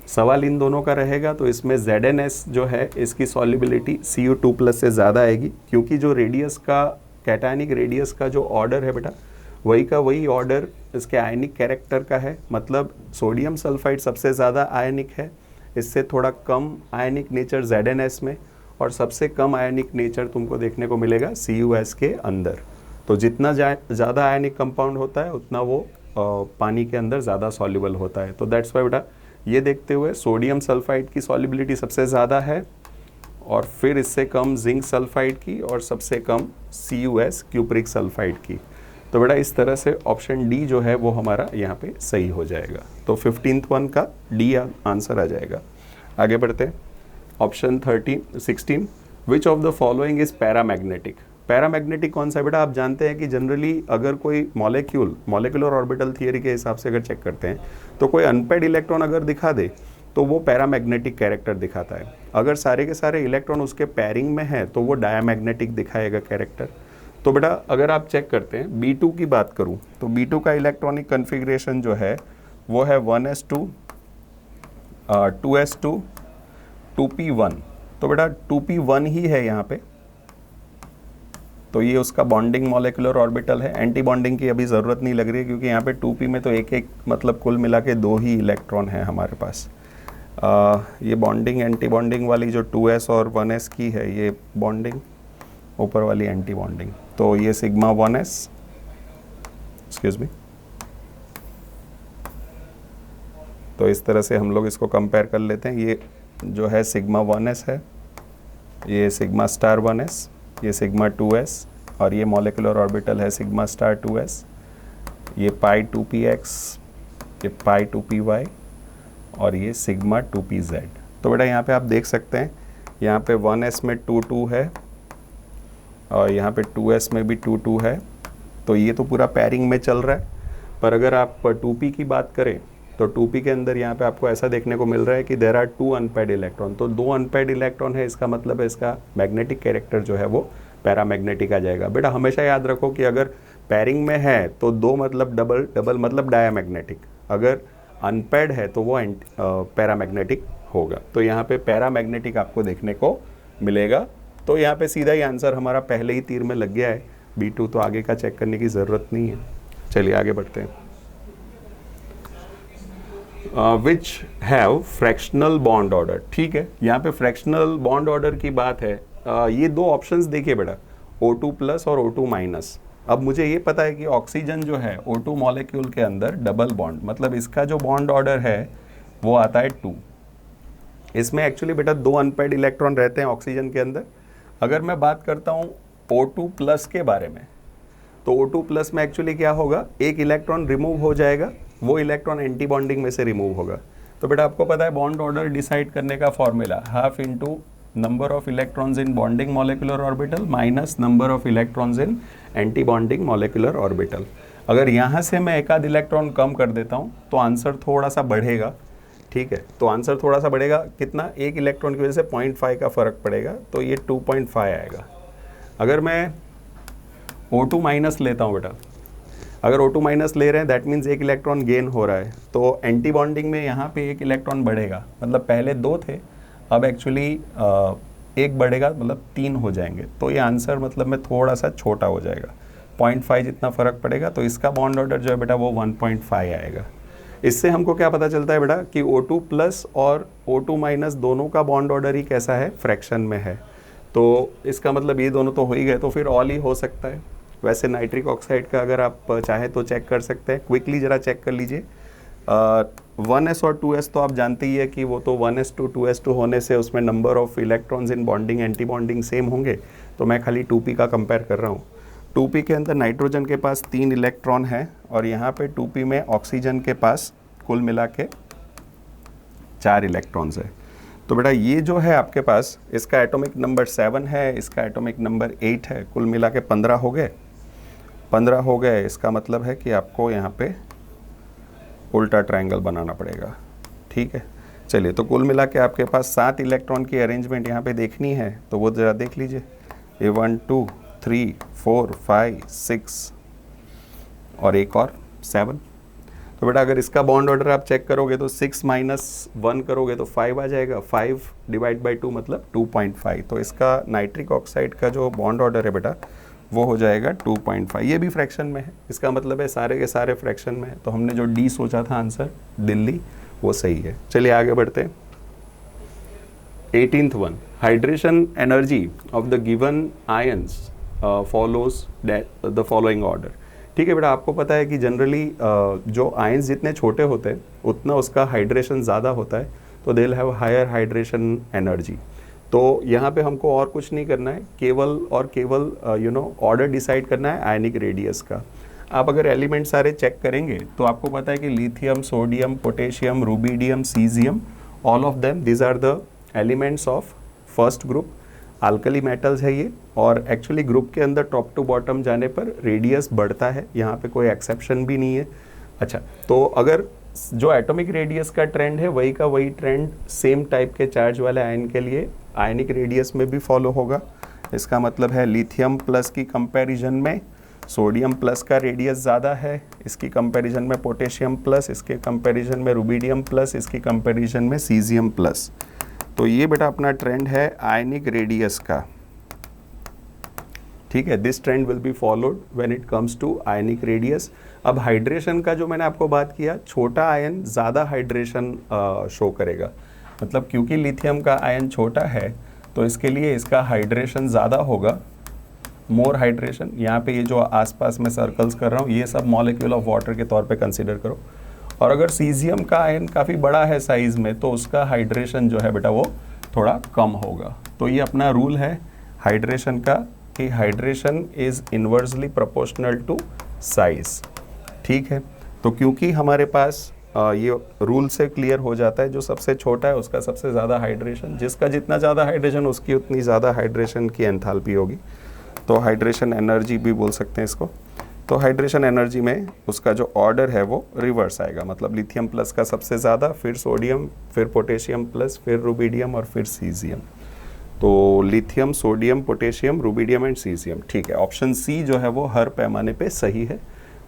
सवाल इन दोनों का रहेगा, तो इसमें ZnS जो है इसकी सॉल्युबिलिटी Cu2+ से ज़्यादा आएगी, क्योंकि जो रेडियस का कैटायनिक रेडियस का जो ऑर्डर है बेटा वही का वही ऑर्डर इसके आयनिक कैरेक्टर का है। मतलब सोडियम सल्फाइड सबसे ज़्यादा आयनिक है, इससे थोड़ा कम आयनिक नेचर ZnS में, और सबसे कम आयनिक नेचर तुमको देखने को मिलेगा CuS के अंदर। तो जितना ज़्यादा आयनिक कंपाउंड होता है उतना वो पानी के अंदर ज़्यादा सॉल्युबल होता है। तो दैट्स वाई बेटा ये देखते हुए सोडियम सल्फाइड की सॉल्युबिलिटी सबसे ज़्यादा है, और फिर इससे कम जिंक सल्फाइड की, और सबसे कम CuS क्यूप्रिक सल्फाइड की। तो बेटा इस तरह से ऑप्शन डी जो है वो हमारा यहाँ पे सही हो जाएगा। तो 15th वन का डी आंसर आ जाएगा। आगे बढ़ते हैं। Option 16, which of the following is paramagnetic. Paramagnetic कौन सा है बेटा? आप जानते हैं कि जनरली अगर कोई मॉलिक्यूलर ऑर्बिटल थियरी के हिसाब से अगर चेक करते हैं तो कोई अनपेड इलेक्ट्रॉन अगर दिखा दे तो वो पैरामैग्नेटिक कैरेक्टर दिखाता है। अगर सारे के सारे इलेक्ट्रॉन उसके पेयरिंग में है तो वो डायमैग्नेटिक दिखाएगा कैरेक्टर। तो बेटा अगर आप चेक करते हैं B2 की बात करूं तो B2 का इलेक्ट्रॉनिक कन्फिग्रेशन जो है वो है 1s2 2s2 2p1। तो बेटा 2p1 ही है यहाँ पे, तो ये उसका बॉन्डिंग मॉलिक्यूलर ऑर्बिटल है। एंटी बॉन्डिंग की अभी ज़रूरत नहीं लग रही है क्योंकि यहाँ पे 2p में तो एक मतलब कुल मिला के 2 ही इलेक्ट्रॉन है हमारे पास। ये बॉन्डिंग एंटी बॉन्डिंग वाली जो 2s और 1s की है ये बॉन्डिंग, ऊपर वाली एंटी बॉन्डिंग। तो ये सिग्मा 1s, एक्सक्यूज मी, तो इस तरह से हम लोग इसको कंपेयर कर लेते हैं। ये जो है सिग्मा 1s है, ये सिग्मा स्टार 1s, ये सिग्मा 2s, और ये मॉलिक्यूलर ऑर्बिटल है सिग्मा स्टार 2s, ये पाई 2px, ये पाई 2py, और ये सिग्मा 2pz। तो बेटा यहाँ पे आप देख सकते हैं यहाँ पे 1s में 2 है और यहाँ पे 2s में भी 2 है। तो ये तो पूरा पैरिंग में चल रहा है। पर अगर आप 2p की बात करें तो 2p के अंदर यहाँ पे आपको ऐसा देखने को मिल रहा है कि देयर आर 2 अनपेड इलेक्ट्रॉन। तो 2 अनपेड इलेक्ट्रॉन है, इसका मतलब है इसका मैग्नेटिक कैरेक्टर जो है वो पैरामैग्नेटिक आ जाएगा। बेटा हमेशा याद रखो कि अगर पैरिंग में है तो 2 मतलब डबल मतलब डायमैग्नेटिक, अगर अनपेड है तो वो पैरामैग्नेटिक होगा। तो यहाँ पे पैरामैग्नेटिक आपको देखने को मिलेगा। तो यहाँ पे सीधा ही आंसर हमारा पहले ही तीर में लग गया है B2, तो आगे का चेक करने की ज़रूरत नहीं है। चलिए आगे बढ़ते हैं। Which have fractional bond order. ठीक है, यहाँ पे फ्रैक्शनल बॉन्ड ऑर्डर की बात है। ये 2 ऑप्शंस देखिए बेटा, O2+ और O2-। अब मुझे ये पता है कि ऑक्सीजन जो है O2 मॉलिक्यूल के अंदर डबल बॉन्ड, मतलब इसका जो बॉन्ड ऑर्डर है वो आता है 2। इसमें एक्चुअली बेटा 2 अनपेड इलेक्ट्रॉन रहते हैं ऑक्सीजन के अंदर। अगर मैं बात करता हूँ O2 प्लस के बारे में, तो O2 प्लस में एक्चुअली क्या होगा, एक इलेक्ट्रॉन रिमूव हो जाएगा, वो इलेक्ट्रॉन एंटी बॉन्डिंग में से रिमूव होगा। तो बेटा आपको पता है बॉन्ड ऑर्डर डिसाइड करने का formula half into number of electrons in bonding molecular orbital minus number of electrons in anti bonding molecular orbital. अगर यहाँ से मैं एक आध इलेक्ट्रॉन कम कर देता हूँ तो आंसर थोड़ा सा बढ़ेगा, ठीक है। तो आंसर थोड़ा सा बढ़ेगा, कितना, एक इलेक्ट्रॉन की वजह से 0.5 का फ़र्क पड़ेगा, तो ये 2.5 आएगा। अगर मैं O2 माइनस लेता हूँ बेटा, अगर O2 माइनस ले रहे हैं दैट मीन्स एक इलेक्ट्रॉन गेन हो रहा है, तो एंटी बॉन्डिंग में यहाँ पे एक इलेक्ट्रॉन बढ़ेगा, मतलब पहले 2 थे, अब एक्चुअली एक बढ़ेगा, मतलब 3 हो जाएंगे। तो ये आंसर मतलब में थोड़ा सा छोटा हो जाएगा, 0.5 जितना फ़र्क पड़ेगा। तो इसका बॉन्ड ऑर्डर जो है बेटा वो 1.5 आएगा। इससे हमको क्या पता चलता है बेटा कि O2 प्लस और O2 माइनस दोनों का बॉन्ड ऑर्डर ही कैसा है, फ्रैक्शन में है। तो इसका मतलब ये दोनों तो हो ही गए, तो फिर ऑल ही हो सकता है। वैसे नाइट्रिक ऑक्साइड का अगर आप चाहे तो चेक कर सकते हैं, क्विकली ज़रा चेक कर लीजिए। 1s और 2s तो आप जानते ही है कि वो तो 1s2 2s2 होने से उसमें number of electrons in bonding anti bonding same होंगे, तो मैं खाली 2p का कंपेयर कर रहा हूँ। 2p के अंदर नाइट्रोजन के पास 3 इलेक्ट्रॉन है और यहाँ पे 2p में ऑक्सीजन के पास कुल मिला के 4 इलेक्ट्रॉन्स है। तो बेटा ये जो है आपके पास, इसका एटॉमिक नंबर 7 है, इसका एटॉमिक नंबर 8 है, कुल मिला के 15 हो गए। 15 हो गए, इसका मतलब है कि आपको यहाँ पे उल्टा ट्रायंगल बनाना पड़ेगा, ठीक है। चलिए, तो कुल मिला के आपके पास 7 इलेक्ट्रॉन की अरेंजमेंट यहाँ पे देखनी है, तो वो ज़रा देख लीजिए। ये 1 2 3 4 5 6 और एक और 7। तो बेटा अगर इसका बॉन्ड ऑर्डर आप चेक करोगे तो 6 माइनस 1 करोगे तो 5 आ जाएगा, 5 डिवाइड बाई 2 मतलब 2.5। तो इसका नाइट्रिक ऑक्साइड का जो बॉन्ड ऑर्डर है बेटा वो हो जाएगा 2.5। ये भी फ्रैक्शन में है, इसका मतलब है सारे के सारे फ्रैक्शन में है। तो हमने जो डी सोचा था आंसर दिल्ली, वो सही है। चलिए आगे बढ़ते हैं। 18th one, hydration energy of the given ions follows the following order. ठीक है बेटा, आपको पता है कि जनरली जो आयंस जितने छोटे होते हैं उतना उसका हाइड्रेशन ज़्यादा होता है, तो they will have higher hydration energy. तो यहाँ पे हमको और कुछ नहीं करना है, केवल और केवल ऑर्डर डिसाइड करना है आयनिक रेडियस का। आप अगर एलिमेंट सारे चेक करेंगे तो आपको पता है कि lithium, sodium, potassium, rubidium, caesium, all of them this are the elements of first group. Alkali metals है ये, और एक्चुअली ग्रुप के अंदर टॉप टू बॉटम जाने पर रेडियस बढ़ता है, यहाँ पे कोई एक्सेप्शन भी नहीं है। अच्छा, तो अगर जो एटॉमिक रेडियस का ट्रेंड है वही का वही ट्रेंड सेम टाइप के चार्ज वाले आयन के लिए आयनिक रेडियस में भी फॉलो होगा। इसका मतलब है लिथियम प्लस की कंपैरिजन में सोडियम प्लस का रेडियस ज़्यादा है, इसकी कंपैरिजन में पोटेशियम प्लस, इसके कंपैरिजन में रुबिडियम प्लस, इसकी कंपैरिजन में सीजियम प्लस। तो ये बेटा अपना ट्रेंड है आयनिक रेडियस का, ठीक है। This trend will be followed when it comes to ionic radius. अब हाइड्रेशन का जो मैंने आपको बात किया, छोटा आयन ज़्यादा हाइड्रेशन शो करेगा, मतलब क्योंकि लिथियम का आयन छोटा है तो इसके लिए इसका हाइड्रेशन ज़्यादा होगा, मोर हाइड्रेशन। यहाँ पे ये जो आसपास में सर्कल्स कर रहा हूँ ये सब मॉलिक्यूल ऑफ वाटर के तौर पे कंसिडर करो। और अगर सीजियम का आयन काफ़ी बड़ा है साइज़ में तो उसका हाइड्रेशन जो है बेटा वो थोड़ा कम होगा। तो ये अपना रूल है हाइड्रेशन का कि hydration is inversely proportional to size, ठीक है। तो क्योंकि हमारे पास ये रूल से क्लियर हो जाता है जो सबसे छोटा है उसका सबसे ज़्यादा हाइड्रेशन, जिसका जितना ज़्यादा हाइड्रेशन उसकी उतनी ज़्यादा हाइड्रेशन की एंथैल्पी होगी। तो हाइड्रेशन एनर्जी भी बोल सकते हैं इसको। तो हाइड्रेशन एनर्जी में उसका जो ऑर्डर है वो रिवर्स आएगा, मतलब लिथियम प्लस का सबसे ज़्यादा, फिर सोडियम, फिर पोटेशियम प्लस, फिर रुबिडियम और फिर सीजियम। तो lithium, sodium, potassium, rubidium and caesium, ठीक है। ऑप्शन सी जो है वो हर पैमाने पे सही है,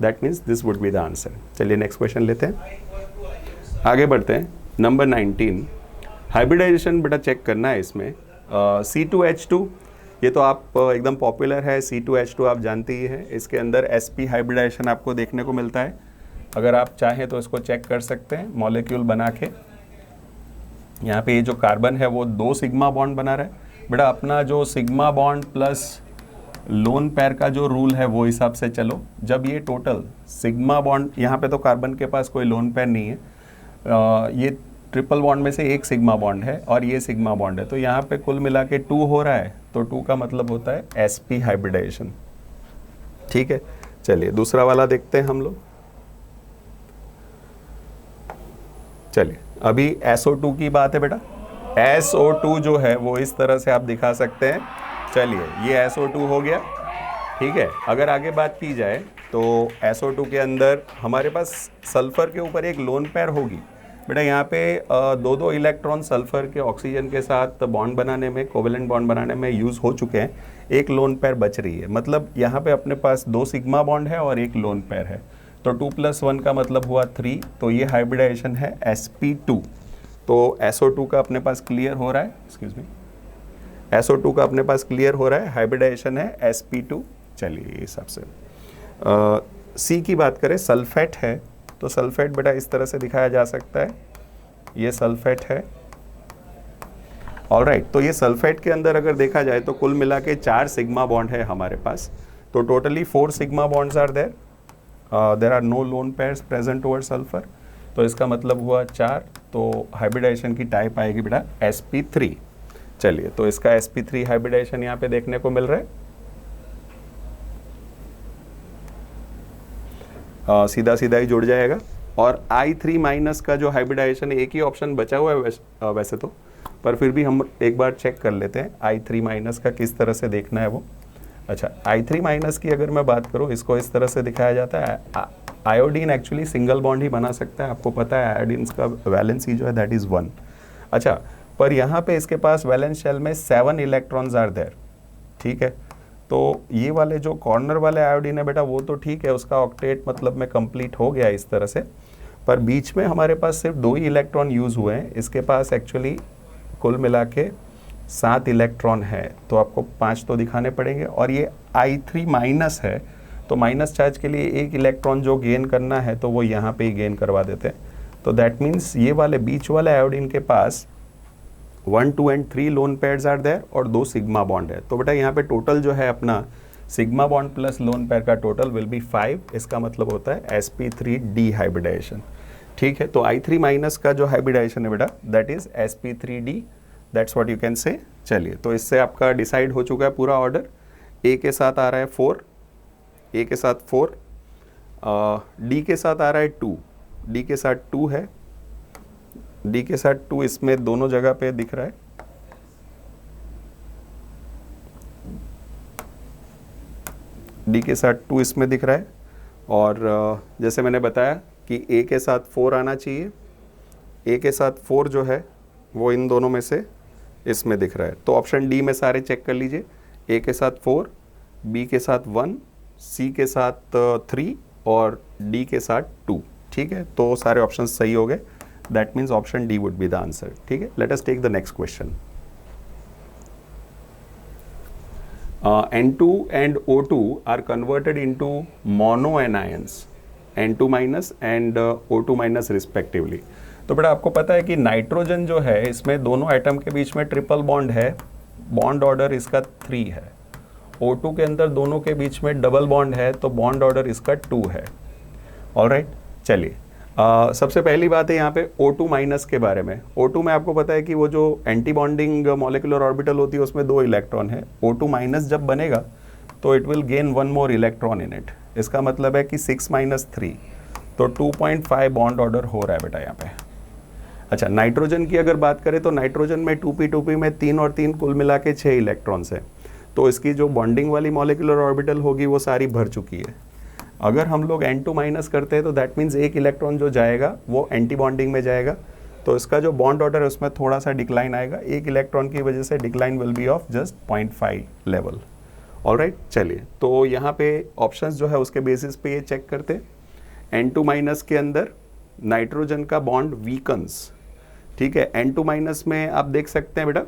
that means this would be the answer. चलिए नेक्स्ट क्वेश्चन लेते हैं, आगे बढ़ते हैं। नंबर 19, हाइब्रिडाइजेशन बेटा चेक करना है इसमें। C2H2 ये तो आप एकदम पॉपुलर है, C2H2 आप जानते ही हैं। इसके अंदर sp हाइब्रिडाइजेशन आपको देखने को मिलता है। अगर आप चाहें तो इसको चेक कर सकते हैं मॉलिक्यूल बना के। यहाँ पे ये जो कार्बन है वो 2 सिग्मा बॉन्ड बना रहा है बेटा। अपना जो sigma bond plus lone pair का जो रूल है वो हिसाब से चलो। जब ये टोटल सिग्मा बॉन्ड, यहाँ पे तो कार्बन के पास कोई लोन पेयर नहीं है, ये ट्रिपल बॉन्ड में से एक सिग्मा बॉन्ड है और ये सिग्मा बॉन्ड है, तो यहाँ पे कुल मिला के 2 हो रहा है, तो 2 का मतलब होता है sp हाइब्रिडाइजेशन। ठीक है, चलिए दूसरा वाला देखते हैं हम लोग। चलिए अभी SO2 की बात है बेटा। SO2 जो है वो इस तरह से आप दिखा सकते हैं। चलिए ये SO2 हो गया। ठीक है, अगर आगे बात की जाए तो SO2 के अंदर हमारे पास सल्फर के ऊपर एक लोन पेयर होगी बेटा। यहाँ पे दो दो इलेक्ट्रॉन सल्फर के ऑक्सीजन के साथ बॉन्ड बनाने में, कोवेलेंट बॉन्ड बनाने में यूज़ हो चुके हैं, एक लोन पेयर बच रही है। मतलब यहाँ पे अपने पास 2 सिग्मा बॉन्ड है और एक लोन पेयर है, तो 2 + 1 का मतलब हुआ 3, तो ये हाइब्रिडाइजेशन है sp2। तो SO2 का अपने पास क्लियर हो रहा है, एक्सक्यूज मी, SO2 का अपने पास क्लियर हो रहा है, हाइब्रिडाइजेशन है sp2। चलिए इस हिसाब से C की बात करें, सल्फेट है, तो सल्फेट बेटा इस तरह से दिखाया जा सकता है, ये सल्फेट है। ऑलराइट, तो ये सल्फेट के अंदर अगर देखा जाए तो कुल मिला के 4 सिग्मा बॉन्ड है हमारे पास, तो totally 4 sigma bonds are there. There are no lone pairs present toward sulphur, तो इसका मतलब हुआ 4, तो हाइब्रिडाइजेशन की टाइप आएगी बेटा sp3। चलिए, तो इसका sp3 हाइब्रिडाइजेशन यहाँ पे देखने को मिल रहा है। सीधा सीधा ही जुड़ जाएगा। और I3- का जो हाइब्रिडाइजेशन, एक ही ऑप्शन बचा हुआ है वैसे तो, पर फिर भी हम एक बार चेक कर लेते हैं I3- का किस तरह से देखना है वो। अच्छा, I3- की अगर मैं बात करूँ, इसको इस तरह से दिखाया जाता है। आयोडीन एक्चुअली सिंगल बॉन्ड ही बना सकता है, आपको पता है आयोडीन का वैलेंसी जो है दैट इज़ 1। अच्छा, पर यहाँ पे इसके पास वैलेंस शेल में 7 इलेक्ट्रॉन्स आर देयर। ठीक है, तो ये वाले जो कॉर्नर वाले आयोडीन है बेटा, वो तो ठीक है, उसका ऑक्टेट मतलब में कंप्लीट हो गया इस तरह से, पर बीच में हमारे पास सिर्फ 2 ही इलेक्ट्रॉन यूज़ हुए हैं। इसके पास एक्चुअली कुल मिला के 7 इलेक्ट्रॉन है, तो आपको 5 तो दिखाने पड़ेंगे। और ये I3- है, तो माइनस चार्ज के लिए एक इलेक्ट्रॉन जो गेन करना है तो वो यहाँ पे ही गेन करवा देते हैं। तो दैट मीन्स ये वाले बीच वाले आयोडीन के पास 1, 2 and 3 lone pairs are there और 2 सिग्मा बॉन्ड है। तो बेटा यहाँ पे टोटल जो है अपना sigma bond plus lone pair का टोटल विल बी 5। इसका मतलब होता है sp3d हाइब्रिडाइजेशन। ठीक है, तो I3- का जो हाइब्रिडाइजेशन है बेटा that is sp3d, that's what you can say. चलिए, तो इससे आपका डिसाइड हो चुका है पूरा ऑर्डर। A के साथ आ रहा है 4, A के साथ 4, D के साथ आ रहा है 2, D के साथ 2 है, D के साथ 2 इसमें दोनों जगह पे दिख रहा है। D के साथ 2 इसमें दिख रहा है, और जैसे मैंने बताया कि A के साथ 4 आना चाहिए, A के साथ 4 जो है वो इन दोनों में से इसमें दिख रहा है। तो ऑप्शन डी में सारे चेक कर लीजिए, A के साथ 4, B के साथ 1, C के साथ 3 और D के साथ 2। ठीक है, तो सारे ऑप्शन सही हो गए। That means option D would be the answer. ठीक है, let us take the next question. N2 and O2 are converted into monoanions, N2- and O2- respectively। तो बेटा आपको पता है कि नाइट्रोजन जो है इसमें दोनों एटम के बीच में ट्रिपल बॉन्ड है, बॉन्ड ऑर्डर इसका 3 है। O2 के अंदर दोनों के बीच में डबल बॉन्ड है, तो बॉन्ड ऑर्डर इसका 2 है। ऑलराइट, चलिए सबसे पहली बात है यहाँ पे O2- के बारे में। O2 में आपको पता है कि वो जो एंटी बॉन्डिंग मॉलिक्यूलर ऑर्बिटल होती है उसमें 2 इलेक्ट्रॉन है। O2- जब बनेगा तो it will gain 1 more electron in it. इसका मतलब है कि 6 - 3, तो 2.5 बॉन्ड ऑर्डर हो रहा है बेटा यहाँ पे। अच्छा, नाइट्रोजन की अगर बात करें तो नाइट्रोजन में 2p2p में 3 और 3 कुल मिला के 6 इलेक्ट्रॉन्स है, तो इसकी जो बॉन्डिंग वाली मॉलिक्यूलर ऑर्बिटल होगी वो सारी भर चुकी है। अगर हम लोग N2- करते हैं तो दैट मीन्स एक इलेक्ट्रॉन जो जाएगा वो एंटी बॉन्डिंग में जाएगा, तो इसका जो बॉन्ड ऑर्डर है उसमें थोड़ा सा डिक्लाइन आएगा। एक इलेक्ट्रॉन की वजह से decline will be of just 0.5 level. Alright, चलिए तो यहाँ पे ऑप्शंस जो है उसके बेसिस पे ये चेक करते हैं। N2- के अंदर नाइट्रोजन का बॉन्ड वीकन्स। ठीक है, N2- में आप देख सकते हैं बेटा।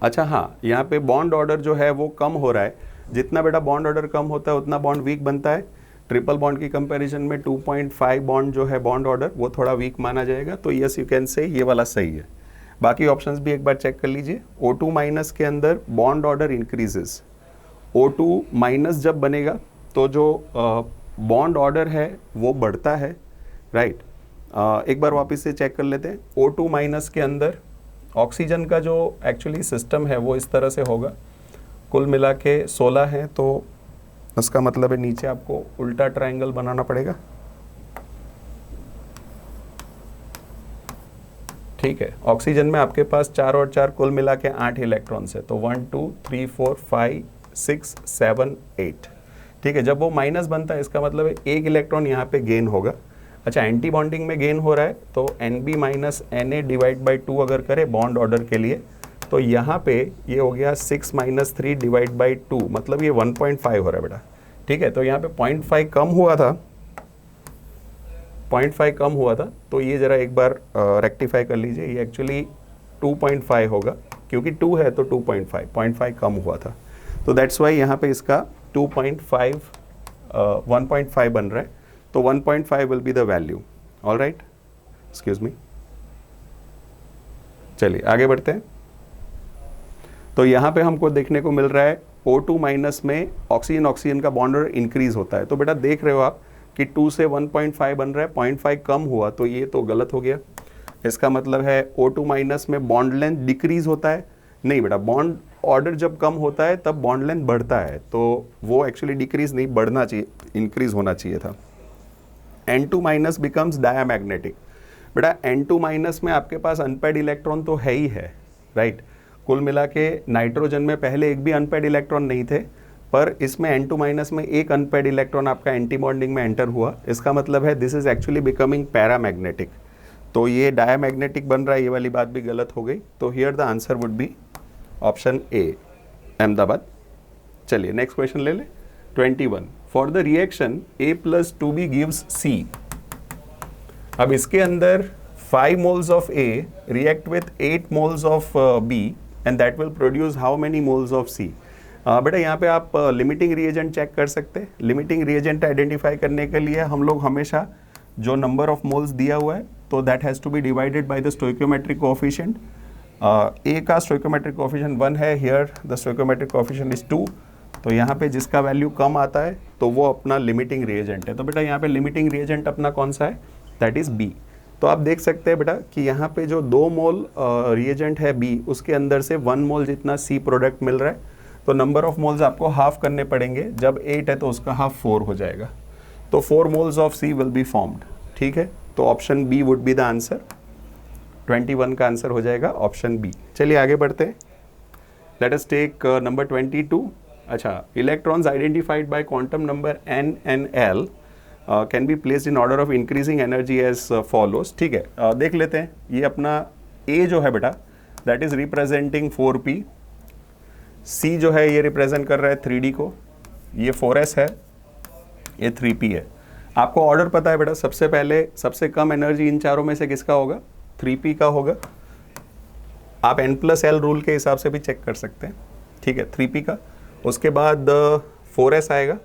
अच्छा हाँ, यहाँ पे बॉन्ड ऑर्डर जो है वो कम हो रहा है। जितना बेटा बॉन्ड ऑर्डर कम होता है उतना बॉन्ड वीक बनता है। ट्रिपल बॉन्ड की कंपैरिजन में 2.5 बॉन्ड जो है बॉन्ड ऑर्डर वो थोड़ा वीक माना जाएगा। तो यस यू कैन से ये वाला सही है। बाकी ऑप्शंस भी एक बार चेक कर लीजिए। O2- के अंदर बॉन्ड ऑर्डर इंक्रीजेस। O2- जब बनेगा तो जो बॉन्ड ऑर्डर है वो बढ़ता है, राइट। एक बार वापस से चेक कर लेते हैं। O2 माइनस के अंदर ऑक्सीजन का जो एक्चुअली सिस्टम है वो इस तरह से होगा, कुल मिला के 16 है, तो इसका मतलब है नीचे आपको उल्टा ट्रायंगल बनाना पड़ेगा। ठीक है, ऑक्सीजन में आपके पास 4 और 4 कुल मिला के 8 इलेक्ट्रॉन्स है, तो 1 2 3 4 5 6 7 8। ठीक है, जब वो माइनस बनता है इसका मतलब है एक इलेक्ट्रॉन यहाँ पे गेन होगा। अच्छा, एंटी बॉन्डिंग में गेन हो रहा है तो NB minus Na divide by 2 अगर करें बॉन्ड ऑर्डर के लिए, तो यहाँ पे ये हो गया 6 माइनस 3 डिवाइड बाई 2, मतलब ये 1.5 हो रहा है बेटा। ठीक है, तो यहाँ पे 0.5 कम हुआ था, 0.5 कम हुआ था, तो ये ज़रा एक बार रेक्टिफाई कर लीजिए, ये एक्चुअली 2.5 होगा, क्योंकि 2 है तो 2.5, 0.5 कम हुआ था, तो दैट्स वाई यहाँ पे इसका 2.5 1.5 बन रहा है, तो 1.5 will be the value. All right, excuse me, चलिए आगे बढ़ते हैं। तो यहाँ पे हमको देखने को मिल रहा है O2 माइनस में ऑक्सीजन ऑक्सीजन का बॉन्ड इंक्रीज होता है, तो बेटा देख रहे हो आप कि 2 से 1.5 बन रहा है, 0.5 कम हुआ, तो ये तो गलत हो गया। इसका मतलब है O2 माइनस में बॉन्ड लेंथ डिक्रीज होता है, नहीं बेटा, बॉन्ड ऑर्डर जब कम होता है तब बॉन्ड लेंथ बढ़ता है, तो वो एक्चुअली डिक्रीज नहीं, बढ़ना चाहिए, इंक्रीज होना चाहिए था। N2 minus becomes diamagnetic. बेटा N2 माइनस में आपके पास अनपेड इलेक्ट्रॉन तो है ही है, राइट। कुल मिला के नाइट्रोजन में पहले एक भी अनपेड इलेक्ट्रॉन नहीं थे, पर इसमें N2 माइनस में एक अनपेड इलेक्ट्रॉन आपका एंटी बॉन्डिंग में एंटर हुआ, इसका मतलब है this is actually becoming paramagnetic, तो ये डायामैग्नेटिक बन रहा है, ये वाली बात भी गलत हो गई, तो here the answer would be option A, Ahmedabad. चलिए नेक्स्ट क्वेश्चन ले ले, 21। For the reaction A plus 2B gives C। अब इसके अंदर 5 moles of A react with 8 moles of B and that will produce how many moles of C। बेटा यहाँ पे आप लिमिटिंग रिएजेंट चेक कर सकते हैं। लिमिटिंग रिएजेंट आइडेंटिफाई करने के लिए हम लोग हमेशा जो नंबर ऑफ मोल्स दिया हुआ है, तो that has to be divided by the stoichiometric coefficient. A का स्टोइकियोमेट्रिक कोएफिशिएंट 1 है, here the stoichiometric coefficient is 2, तो यहाँ पे जिसका वैल्यू कम आता है तो वो अपना लिमिटिंग रिएजेंट है। तो बेटा यहाँ पे लिमिटिंग रिएजेंट अपना कौन सा है, दैट इज B। तो आप देख सकते हैं बेटा कि यहाँ पे जो 2 मोल रिएजेंट है B, उसके अंदर से 1 मोल जितना C प्रोडक्ट मिल रहा है, तो नंबर ऑफ मोल्स आपको हाफ करने पड़ेंगे, जब 8 है तो उसका हाफ 4 हो जाएगा, तो 4 moles of C will be formed. ठीक है, तो option B would be the answer, 21 का आंसर हो जाएगा ऑप्शन बी। चलिए आगे बढ़ते हैं, लेट अस टेक नंबर 22। अच्छा, electrons identified by quantum number n and l can be placed in order of increasing energy as follows. ठीक है, देख लेते हैं, ये अपना A जो है बेटा that is representing 4p, C जो है ये रिप्रेजेंट कर रहा है 3d को, ये 4s है, ये 3p है। आपको ऑर्डर पता है बेटा, सबसे पहले सबसे कम एनर्जी इन चारों में से किसका होगा, 3p का होगा। आप n+l रूल के हिसाब से भी चेक कर सकते हैं। ठीक है, 3p का, उसके बाद 4s आएगा,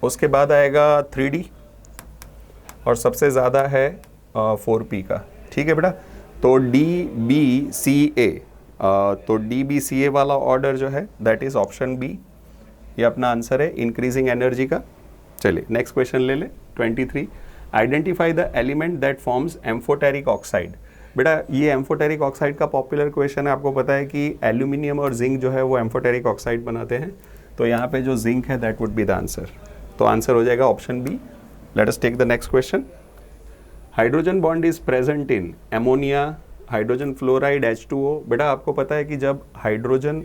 उसके बाद आएगा 3d, और सबसे ज़्यादा है 4p का। ठीक है बेटा, तो DBCA, तो DBCA वाला ऑर्डर जो है दैट इज ऑप्शन बी, ये अपना आंसर है इंक्रीजिंग एनर्जी का। चलिए नेक्स्ट क्वेश्चन ले ले, 23। Identify the element that forms amphoteric oxide. बेटा ये एम्फोटेरिक ऑक्साइड का पॉपुलर क्वेश्चन है, आपको पता है कि एल्यूमिनियम और जिंक जो है वो एम्फोटेरिक ऑक्साइड बनाते हैं, तो यहाँ पे जो जिंक है that would be the answer, तो आंसर हो जाएगा option B. Let us take the next question. Hydrogen bond is present in ammonia, hydrogen fluoride, H2O। बेटा आपको पता है कि जब हाइड्रोजन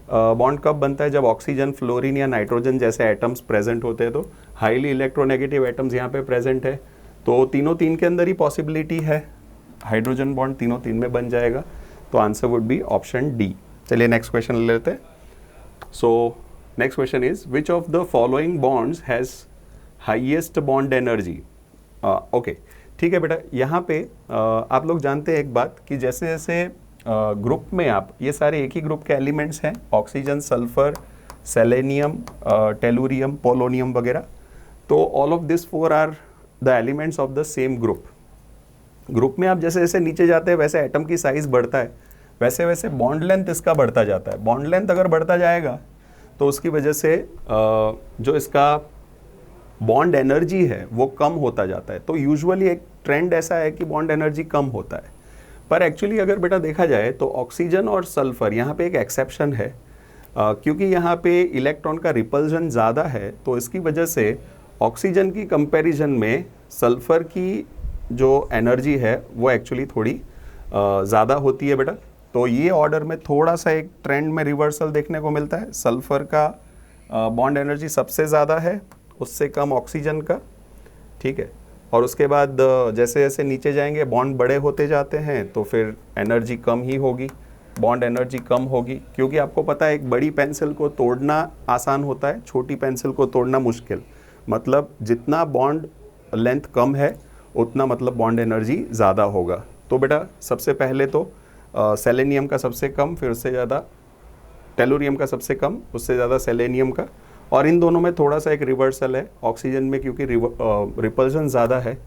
बॉन्ड कब बनता है, जब ऑक्सीजन, फ्लोरीन या नाइट्रोजन जैसे एटम्स प्रेजेंट होते हैं, तो हाईली इलेक्ट्रोनेगेटिव एटम्स यहाँ पे प्रेजेंट है, तो तीनों तीन के अंदर ही पॉसिबिलिटी है, हाइड्रोजन बॉन्ड तीनों तीन में बन जाएगा, तो answer would be option D. चलिए नेक्स्ट क्वेश्चन ले लेते हैं। So next question is which of the following bonds has highest bond energy. Okay, ठीक है बेटा, यहाँ पे आप लोग जानते हैं एक बात कि जैसे जैसे ग्रुप में आप, ये सारे एक ही ग्रुप के एलिमेंट्स हैं, oxygen, sulphur, selenium, tellurium, polonium वगैरह, तो all of this 4 are the elements of the same group. Group में आप जैसे जैसे नीचे जाते हैं वैसे एटम की साइज बढ़ता है, वैसे वैसे बॉन्ड लेंथ इसका बढ़ता जाता है। बॉन्ड लेंथ अगर बढ़ता जाएगा तो उसकी वजह से जो इसका बॉन्ड एनर्जी है वो कम होता जाता है। तो यूजुअली एक ट्रेंड ऐसा है कि बॉन्ड एनर्जी कम होता है, पर एक्चुअली अगर बेटा देखा जाए तो ऑक्सीजन और सल्फर यहाँ पे एक एक्सेप्शन है, क्योंकि यहाँ पे इलेक्ट्रॉन का रिपल्जन ज़्यादा है, तो इसकी वजह से ऑक्सीजन की कंपैरिजन में सल्फर की जो एनर्जी है वो एक्चुअली थोड़ी ज़्यादा होती है बेटा। तो ये ऑर्डर में थोड़ा सा एक ट्रेंड में रिवर्सल देखने को मिलता है। सल्फर का बॉन्ड एनर्जी सबसे ज़्यादा है, उससे कम ऑक्सीजन का, ठीक है। और उसके बाद जैसे जैसे नीचे जाएंगे बॉन्ड बड़े होते जाते हैं तो फिर एनर्जी कम ही होगी, बॉन्ड एनर्जी कम होगी, क्योंकि आपको पता है एक बड़ी पेंसिल को तोड़ना आसान होता है, छोटी पेंसिल को तोड़ना मुश्किल। मतलब जितना बॉन्ड लेंथ कम है उतना मतलब बॉन्ड एनर्जी ज़्यादा होगा। तो बेटा सबसे पहले तो सेलेनियम का सबसे कम, फिर उससे ज़्यादा टेलुरियम का सबसे कम, उससे ज़्यादा सेलेनियम का, और इन दोनों में थोड़ा सा एक रिवर्सल है ऑक्सीजन में, क्योंकि रिपल्जन ज़्यादा है,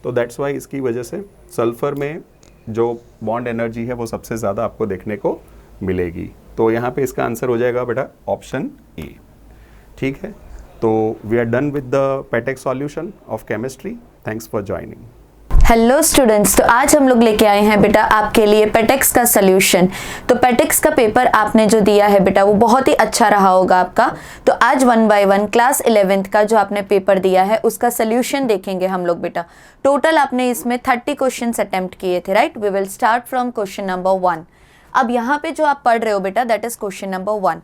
तो दैट्स वाई इसकी वजह से सल्फर में जो बॉन्ड एनर्जी है वो सबसे ज़्यादा आपको देखने को मिलेगी। तो यहाँ पे इसका आंसर हो जाएगा बेटा ऑप्शन ए, ठीक है। तो we are done with the पेटेक्स solution of chemistry. Thanks for joining. Hello students, तो आज हम लोग लेके आए हैं बेटा आपके लिए पेटेक्स का सॉल्यूशन। तो पेटेक्स का पेपर आपने जो दिया है बेटा वो बहुत ही अच्छा रहा होगा आपका। तो आज 1 बाय 1 क्लास 11th का जो आपने पेपर दिया है उसका सॉल्यूशन देखेंगे हम लोग बेटा। टोटल आपने इसमें 30 क्वेश्चंस अटेम्प्ट किए थे, right. We will start from question number 1। अब यहाँ पे जो आप पढ़ रहे हो बेटा that is question number 1।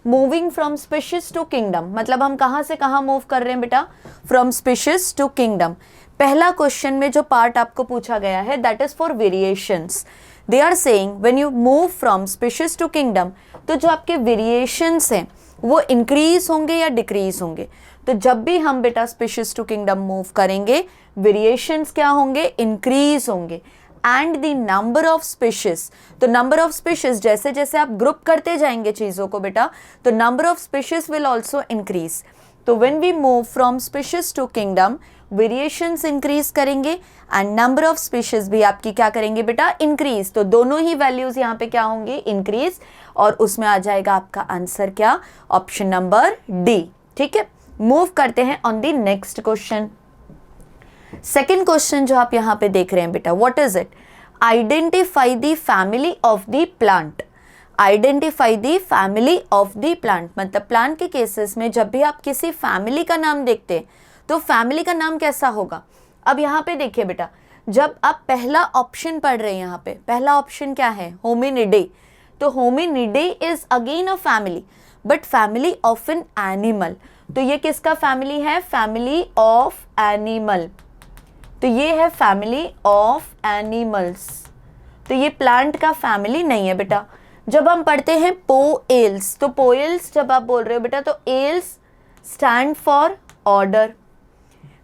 Moving from species to kingdom, मतलब हम कहाँ से कहाँ मूव कर रहे हैं बेटा, फ्रॉम स्पीशीज टू किंगडम। पहला क्वेश्चन में जो पार्ट आपको पूछा गया है that is for variations. They are saying when you move from species to kingdom, तो जो आपके वेरिएशंस हैं वो इंक्रीज होंगे या डिक्रीज होंगे। तो जब भी हम बेटा स्पीशीज टू किंगडम मूव करेंगे वेरिएशंस क्या होंगे, इंक्रीज होंगे। And the number of species, तो नंबर ऑफ स्पीशीज जैसे जैसे आप ग्रुप करते जाएंगे चीज़ों को बेटा, तो number of species will also increase. तो when we move from species to kingdom variations increase करेंगे एंड नंबर ऑफ स्पीशीज भी आपकी क्या करेंगे बेटा, इंक्रीज। तो दोनों ही वैल्यूज यहाँ पे क्या होंगे, इंक्रीज, और उसमें आ जाएगा आपका आंसर क्या, ऑप्शन नंबर डी, ठीक है। मूव करते हैं on the next question. Second question जो आप यहाँ पे देख रहे हैं बेटा, what is it, identify the family of the plant. Identify the family of the plant, मतलब प्लांट के केसेस में जब भी आप किसी फैमिली का नाम देखते हैं तो फैमिली का नाम कैसा होगा। अब यहाँ पे देखिए बेटा, जब आप पहला ऑप्शन पढ़ रहे हैं यहाँ पे, पहला ऑप्शन क्या है, होमिनिडे। तो Hominidae is again a family, but family of an animal. तो ये किसका फैमिली है, फैमिली ऑफ एनिमल। तो ये है फैमिली ऑफ एनिमल्स, तो ये प्लांट का फैमिली नहीं है बेटा। जब हम पढ़ते हैं पोएल्स, तो पोएल्स जब आप बोल रहे हो बेटा तो एल्स स्टैंड फॉर ऑर्डर।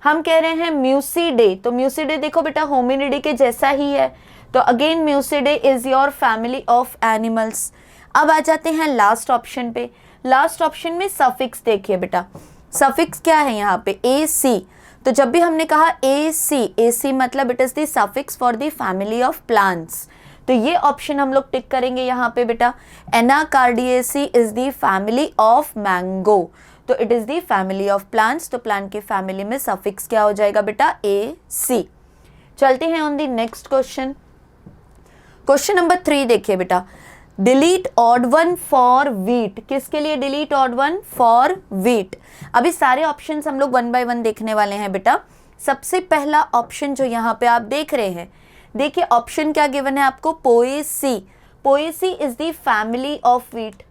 हम कह रहे हैं म्यूसिडे, तो म्यूसिडे देखो बेटा होमिनिडे के जैसा ही है, तो again muscidae is your family of animals. अब आ जाते हैं लास्ट ऑप्शन पे। लास्ट ऑप्शन में सफिक्स देखिए बेटा, सफिक्स क्या है यहाँ पे, ए सी। तो जब भी हमने कहा ए सी मतलब it is the suffix for the family of plants, तो ये ऑप्शन हम लोग टिक करेंगे यहाँ पे बेटा। Anacardiaceae is the family of mango, तो it is the family of plants, तो प्लांट के फैमिली में सफिक्स क्या हो जाएगा बेटा, ए सी। चलते हैं on the next question. Question number 3 देखिए बेटा, delete odd one for wheat. किसके लिए delete odd one, for wheat. अभी सारे ऑप्शंस हम लोग 1 बाय 1 देखने वाले हैं बेटा। सबसे पहला ऑप्शन जो यहाँ पे आप देख रहे हैं, देखिए ऑप्शन क्या गिवन है आपको, Poaceae. Poaceae is the family of wheat,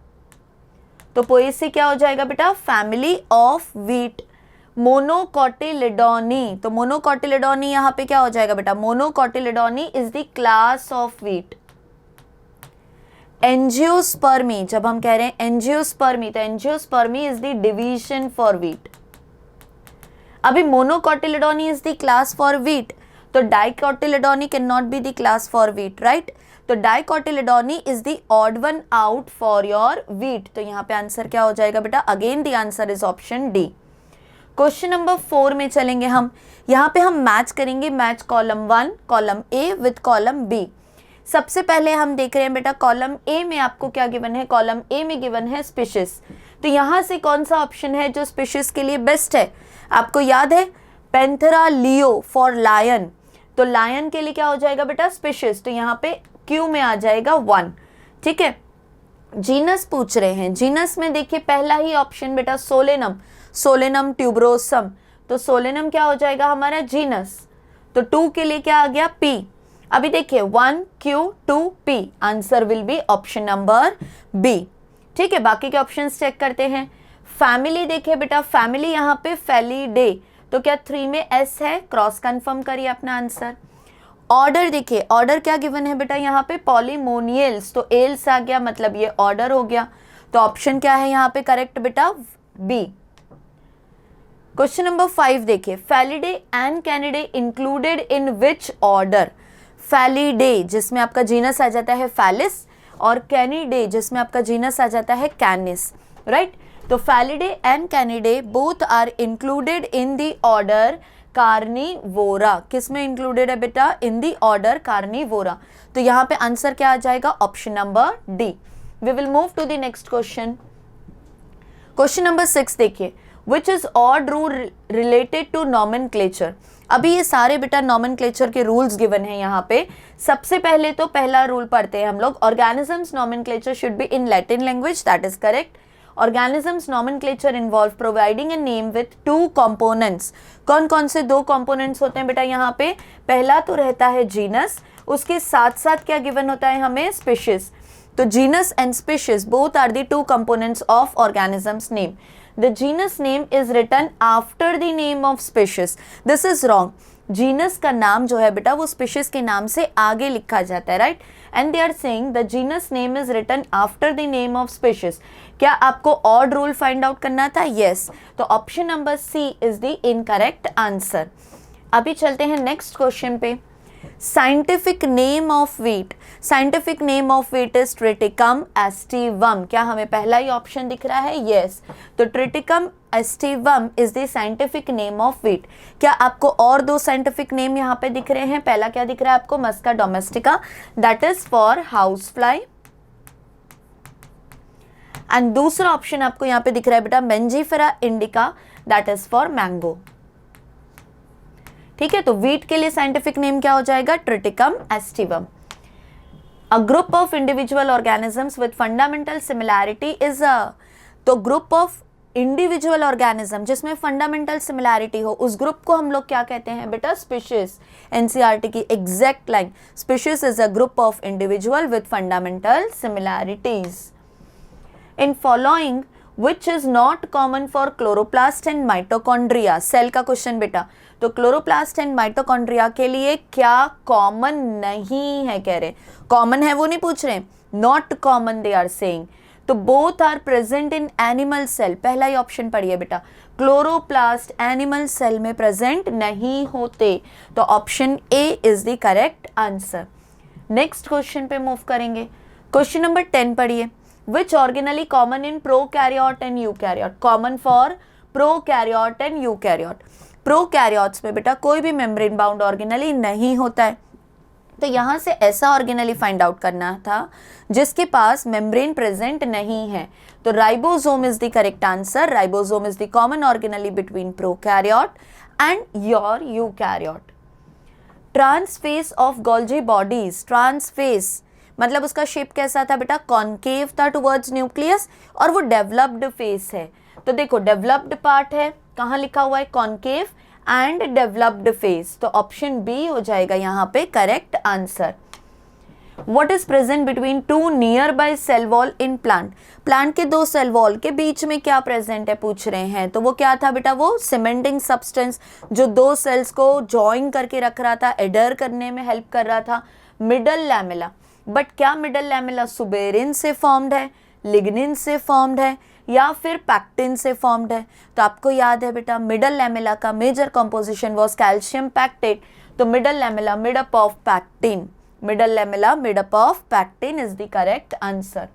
तो पोएसी क्या हो जाएगा बेटा, फैमिली ऑफ वीट। मोनोकोटिलिडोनी, तो मोनोकोटिलिडोनी यहाँ पे क्या हो जाएगा बेटा, monocotyledonae is the class of wheat. Angiospermae, जब हम कह रहे हैं एंजियोस्पर्मी, तो angiospermae is the division for wheat. अभी monocotyledonae is the class for wheat, तो dicotyledonae cannot be the class for wheat, right. तो dicotyledonae is the odd one out for your wheat, तो यहाँ पे answer क्या हो जाएगा बेटा, again the answer is option D. Question number 4 में चलेंगे हम। यहाँ पे हम मैच करेंगे, match column 1 column A with column B. सबसे पहले हम देख रहे हैं बेटा कॉलम ए में आपको क्या गिवन है, कॉलम ए में गिवन है स्पीशीज। तो यहाँ से कौन सा ऑप्शन है जो स्पीशीज के लिए बेस्ट है? आपको याद है पैंथेरा लियो फॉर लायन, तो लायन के लिए क्या हो जाएगा बेटा? स्पीशीज, तो यहाँ पे क्यू में आ जाएगा 1। ठीक है, जीनस पूछ रहे हैं, जीनस में देखिए पहला ही ऑप्शन बेटा सोलेनम, सोलेनम ट्यूबरोसम, तो सोलेनम क्या हो जाएगा हमारा? जीनस। तो 2 के लिए क्या आ गया? पी। अभी देखिए 1 Q 2 P, answer will be option number B. ठीक है, बाकी के ऑप्शंस चेक करते हैं। फैमिली देखिए बेटा, फैमिली यहाँ पे फैलिडे, तो क्या 3 में S है? क्रॉस कंफर्म करिए अपना आंसर। ऑर्डर देखिए, ऑर्डर क्या गिवन है बेटा यहाँ पे? पॉलीमोनियल्स, तो एल्स आ गया, मतलब ये ऑर्डर हो गया। तो ऑप्शन क्या है यहाँ पे करेक्ट बेटा? बी। क्वेश्चन नंबर 5 देखिए, felidae and canidae included in which order? Felidae जिसमें आपका जीनस आ जाता है फैलिस, और कैनिडे जिसमें आपका जीनस आ जाता है कैनिस, राइट? तो felidae and canidae both are included in the order carnivora. किस में इंक्लूडेड है बेटा? In the order carnivora. तो यहाँ पे आंसर क्या आ जाएगा? Option number D. We will move to the next question. Question number 6 देखिए, which is odd rule related to nomenclature. अभी ये सारे बेटा नॉमेनक्लेचर के रूल्स गिवन हैं यहाँ पे। सबसे पहले तो पहला रूल पढ़ते हैं हम लोग, organisms nomenclature should be in Latin language, that is correct. Organisms nomenclature involve providing a name with 2 components. कौन कौन से 2 components होते हैं बेटा यहाँ पे? पहला तो रहता है जीनस, उसके साथ साथ क्या गिवन होता है हमें? स्पीशीज। तो genus and species both are the 2 components of organisms name. The genus name is written after the name of species. This is wrong. Genus का नाम जो है बेटा वो स्पीशीज के नाम से आगे लिखा जाता है, right? And they are saying the genus name is written after the name of species. क्या आपको ऑड रूल फाइंड आउट करना था? यस। तो option number C is the incorrect answer. अभी चलते हैं नेक्स्ट क्वेश्चन पे। Scientific name of wheat, scientific name of wheat is Triticum aestivum. क्या हमें पहला ही ऑप्शन दिख रहा है? यस। तो Triticum aestivum is the scientific name of wheat. क्या आपको और 2 साइंटिफिक नेम यहाँ पे दिख रहे हैं? पहला क्या दिख रहा है आपको? Musca domestica, that is for house fly, and दूसरा ऑप्शन आपको यहाँ पे दिख रहा है बेटा mangifera indica, that is for mango. ठीक है, तो व्हीट के लिए साइंटिफिक नेम क्या हो जाएगा? Triticum aestivum. A group of individual organisms with fundamental similarity is a, तो ग्रुप ऑफ इंडिविजुअल ऑर्गेनिज्म जिसमें फंडामेंटल सिमिलैरिटी हो, उस ग्रुप को हम लोग क्या कहते हैं बेटा? स्पीशीज। एनसीईआरटी की exact line, species is a group of individual with fundamental similarities. In following which is not common for chloroplast and mitochondria, cell का क्वेश्चन बेटा। तो क्लोरोप्लास्ट एंड माइटोकॉन्ड्रिया के लिए क्या कॉमन नहीं है? कह रहे कॉमन है वो नहीं पूछ रहे, not common they are saying. तो both are present in animal cell, पहला ही ऑप्शन पढ़िए बेटा, क्लोरोप्लास्ट एनिमल सेल में प्रेजेंट नहीं होते, तो option A is the correct answer. Next question पे मूव करेंगे। क्वेश्चन नंबर 10 पढ़िए। Which organelle common in prokaryote and eukaryote? Common for prokaryote and eukaryote. Prokaryotes में बेटा कोई भी membrane bound organelle नहीं होता है, तो यहाँ से ऐसा organelle फाइंड आउट करना था जिसके पास membrane present नहीं है। तो ribosome is the correct answer. Ribosome is the common organelle between prokaryote and your eukaryote. Trans face of Golgi bodies, trans face मतलब उसका शेप कैसा था बेटा? कॉनकेव था टुवर्ड्स न्यूक्लियस, और वो डेवलप्ड फेस है। तो देखो डेवलप्ड पार्ट है, कहाँ लिखा हुआ है? कॉनकेव एंड डेवलप्ड फेस, तो ऑप्शन बी हो जाएगा यहाँ पे correct answer. What is present between 2 nearby cell wall in plant? Plant के 2 सेल वॉल के बीच में क्या प्रेजेंट है पूछ रहे हैं। तो वो क्या था बेटा? वो सीमेंटिंग सब्सटेंस जो 2 सेल्स को ज्वाइन करके रख रहा था, एडर करने में हेल्प कर रहा था, मिडल लैमेला। बट क्या मिडल लैमेला सुबेरिन से फॉर्म्ड है, लिग्निन से फॉर्म्ड है, या फिर पैक्टिन से फॉर्म्ड है? तो आपको याद है बेटा मिडल लैमेला का major composition was calcium pectate, तो middle lamella made up of pectin, middle lamella made up of pectin is the correct answer.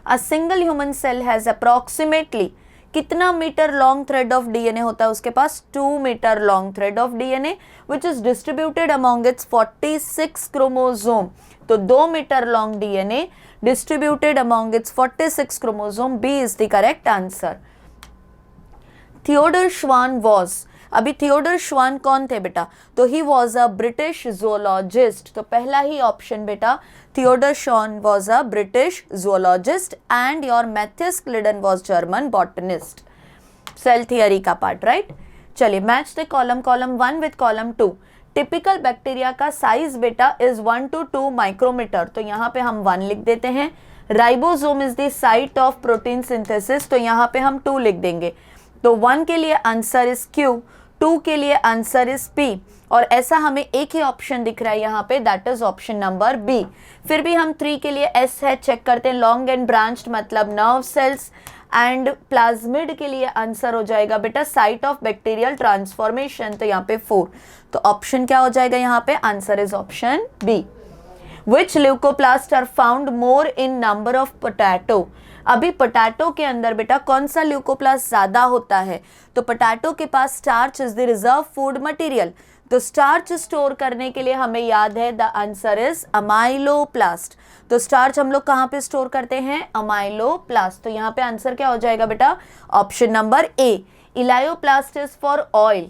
A single human cell has approximately कितना metre long thread of DNA होता है उसके पास? 2 metre long thread of DNA which is distributed among its 46 chromosome. तो 2 metre long DNA distributed among its 46 chromosome. B is the correct answer. Theodor Schwann was, अभी Theodor Schwann कौन थे बेटा, तो he was a British zoologist, तो पहला ही option बेटा, Theodor Schwann was a British zoologist and your Matthias Schleiden was German botanist. Cell theory का पार्ट, राइट. चलिए, match the column 1 with column 2. Typical bacteria का साइज बेटा is 1 to 2 micrometre, तो यहाँ पे हम 1 लिख देते हैं. Ribosome is the site of protein synthesis, तो यहाँ पे हम 2 लिख देंगे. तो 1 के लिए आंसर इज Q, 2 के लिए आंसर इज P, और ऐसा हमें एक ही ऑप्शन दिख रहा है यहाँ पे, that is option number B. फिर भी हम 3 के लिए S है, चेक करते हैं. लॉन्ग एंड ब्रांच्ड मतलब नर्व सेल्स, एंड प्लाज्मिड के लिए आंसर हो जाएगा बेटा साइट ऑफ बैक्टीरियल ट्रांसफॉर्मेशन, तो यहाँ पे 4. तो ऑप्शन क्या हो जाएगा यहाँ पे, answer is option B. Which leucoplasts are found more in number of potato? अभी पोटैटो के अंदर बेटा कौन सा ल्यूकोप्लास्ट ज्यादा होता है, तो पोटैटो के पास starch is the reserve food material, तो स्टार्च स्टोर करने के लिए हमें याद है द आंसर इज अमाइलोप्लास्ट. तो स्टार्च हम लोग कहाँ पे स्टोर करते हैं, अमाइलोप्लास्ट, तो यहाँ पे आंसर क्या हो जाएगा बेटा, option number A. Elaioplast is for oil.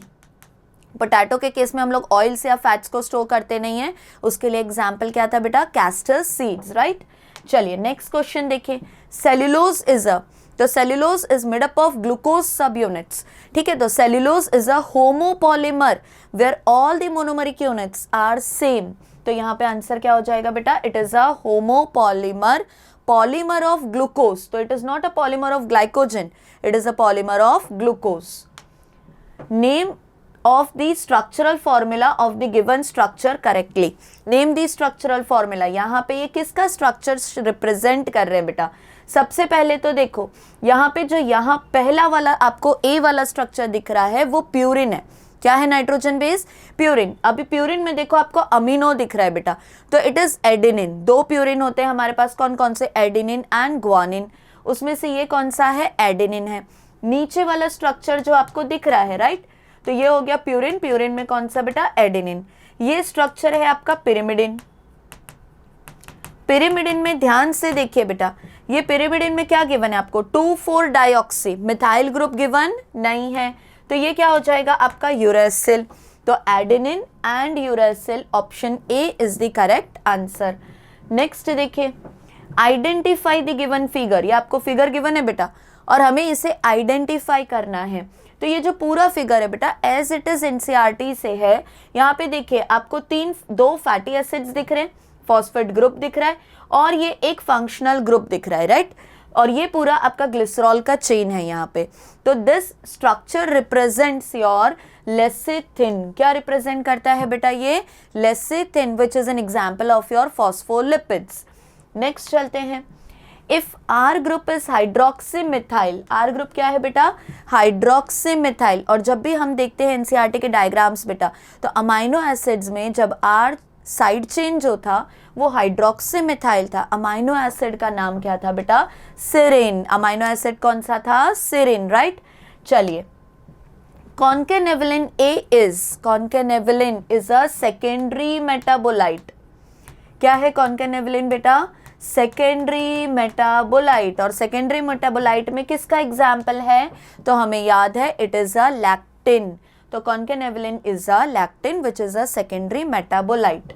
Potato के केस में हम लोग ऑयल्स या फैट्स को स्टोर करते नहीं है, उसके लिए एग्जाम्पल क्या था बेटा, कैस्टर सीड्स, राइट. चलिए नेक्स्ट क्वेश्चन देखिए. सेल्यूलोज इज अ, तो cellulose is made up of glucose subunits, ठीक है. तो cellulose is a homopolymer where all the monomeric units are same, तो यहाँ पे आंसर क्या हो जाएगा बेटा, it is a homopolymer, polymer of glucose, तो it is not a polymer of glycogen, it is a polymer of glucose. Name of the structural formula of the given structure correctly. Name the structural formula. यहाँ पे ये किसका structure represent कर रहे हैं बेटा, सबसे पहले तो देखो यहाँ पे जो यहाँ पहला वाला आपको A वाला स्ट्रक्चर दिख रहा है वो प्यूरिन है. क्या है, नाइट्रोजन बेस प्यूरिन. अभी प्यूरिन में देखो आपको अमीनो दिख रहा है बेटा, तो इट इज एडेनिन. 2 प्यूरिन होते हैं हमारे पास, कौन कौन से, एडेनिन एंड ग्वानिन, उसमें से ये कौन सा है, एडेनिन है. नीचे वाला स्ट्रक्चर जो आपको दिख रहा है, राइट, तो ये हो गया प्यूरिन. प्यूरिन में कौन सा बेटा, एडेनिन. ये स्ट्रक्चर है आपका पिरिमिडिन. पिरिमिडिन में ध्यान से देखिए बेटा, ये पिरिमिडिन में क्या गिवन है आपको, 2,4 डाइऑक्सी, मिथाइल ग्रुप गिवन नहीं है, तो ये क्या हो जाएगा आपका यूरेसिल. तो adenine and uracil, option A is the correct answer. Next देखिए, आइडेंटिफाई द गिवन फिगर. ये आपको फिगर गिवन है बेटा और हमें इसे आइडेंटिफाई करना है. तो ये जो पूरा फिगर है बेटा एज इट इज एनसीईआरटी से है. यहाँ पे देखिए आपको 2 फैटी एसिड्स दिख रहे हैं, फॉस्फेट ग्रुप दिख रहा है और ये एक फंक्शनल ग्रुप दिख रहा है, राइट. और ये पूरा आपका ग्लिसरॉल का चेन है यहाँ पे. तो this structure represents your lecithin. क्या रिप्रेजेंट करता है बेटा, ये lecithin, which is an example of your phospholipids. Next चलते हैं. If R group is hydroxymethyl, R group क्या है बेटा, हाइड्रोक्सीमिथाइल. और जब भी हम देखते हैं एनसीईआरटी के डायग्राम्स बेटा, तो अमाइनो एसिड्स में जब आर साइड चेन जो था वो हाइड्रोक्सीमिथाइल था. अमाइनो एसिड का नाम क्या था बेटा, सेरिन. अमाइनो एसिड कौन सा था, सेरिन, राइट. चलिए, concanavalin A is, concanavalin is a secondary metabolite. क्या है कॉन्केनेवलिन बेटा, सेकेंडरी मेटाबोलाइट. और सेकेंडरी मेटाबोलाइट में किसका एग्जाम्पल है, तो हमें याद है इट इज अ लैक्टिन. तो concanavalin is a lectin which is a secondary metabolite.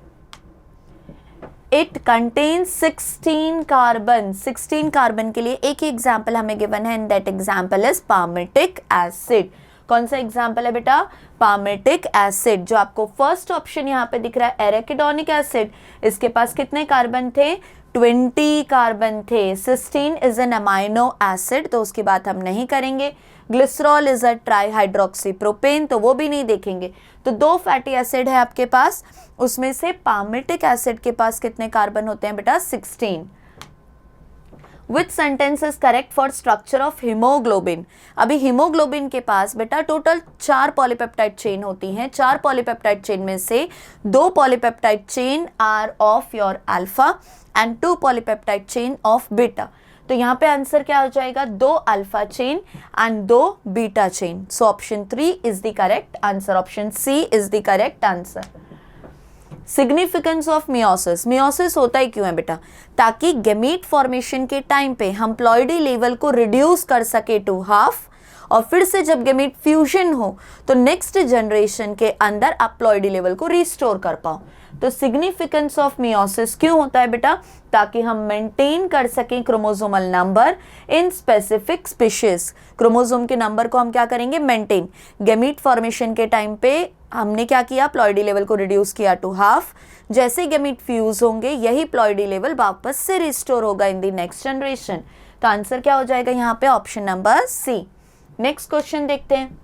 It contains 16 carbon. 16 carbon के लिए एक ही एग्जाम्पल हमें गिवन है and that example is palmitic acid. कौन सा एग्जाम्पल है बेटा, पामेटिक एसिड. जो आपको फर्स्ट ऑप्शन यहाँ पे दिख रहा है एराकिडोनिक एसिड, इसके पास कितने कार्बन थे, 20 कार्बन थे. Cysteine is an amino acid, तो उसकी बात हम नहीं करेंगे. Glycerol is a trihydroxy propane, तो वो भी नहीं देखेंगे. तो 2 फैटी एसिड है आपके पास, उसमें से पामेटिक एसिड के पास कितने कार्बन होते हैं बेटा, 16. विच sentence is correct for structure of haemoglobin. अभी हीमोग्लोबिन के पास बेटा टोटल 4 पॉलीपेप्टाइड चेन होती हैं. 4 पॉलीपेप्टाइड चेन में से 2 polypeptide chain are of your alpha and 2 polypeptide chain of beta. तो यहाँ पे आंसर क्या हो जाएगा, 2 alpha chain and 2 beta chain. So option 3 is the correct answer. Option C is the correct answer. Significance of meiosis, meiosis होता ही क्यों है बेटा, ताकि गैमीट फॉर्मेशन के टाइम पे हम प्लॉइडी लेवल को रिड्यूस कर सके टू हाफ, और फिर से जब गैमीट फ्यूजन हो तो नेक्स्ट जनरेशन के अंदर आप प्लॉइडी लेवल को रिस्टोर कर पाओ। तो सिग्निफिकेंस ऑफ मियोसिस क्यों होता है बेटा, ताकि हम मेंटेन कर सकें chromosomal number in specific species. Chromosome के नंबर को हम क्या करेंगे, मेंटेन। गैमीट फॉर्मेशन के टाइम पे हमने क्या किया, प्लॉइडी लेवल को रिड्यूस किया टू हाफ। जैसे गैमीट फ्यूज होंगे यही प्लॉइडी लेवल वापस से रिस्टोर होगा इन द नेक्स्ट जनरेशन। तो आंसर क्या हो जाएगा यहाँ पे, option number C. Next question देखते हैं,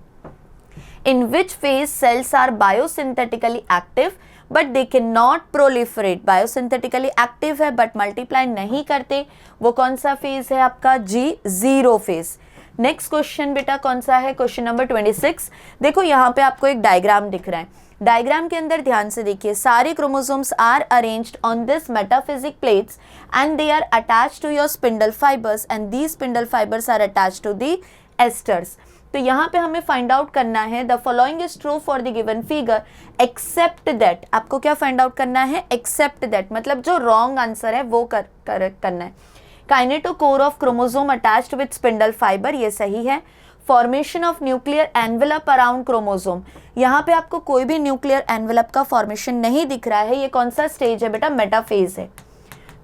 in which phase cells are biosynthetically active but they can not proliferate. Biosynthetically active है बट मल्टीप्लाई नहीं करते, वो कौन सा फेज है आपका, G, zero phase. Next question बेटा कौन सा है, क्वेश्चन नंबर 26। देखो यहाँ पे आपको एक डायग्राम दिख रहा है, डायग्राम के अंदर ध्यान से देखिए, सारे chromosomes are arranged on this metaphysic plates and they are attached to your spindle fibres and these spindle fibres are attached to the asters. तो यहाँ पे हमें फाइंड आउट करना है the following is true for the given figure except that. आपको क्या find out करना है, एक्सेप्ट दैट, मतलब जो रॉन्ग आंसर है वो करना है। Kinetochore of chromosome attached with spindle fibre, ये सही है। Formation of nuclear envelope around chromosome, यहाँ पे आपको कोई भी न्यूक्लियर एनवेलप का फॉर्मेशन नहीं दिख रहा है, ये कौन सा स्टेज है बेटा, मेटाफेज है।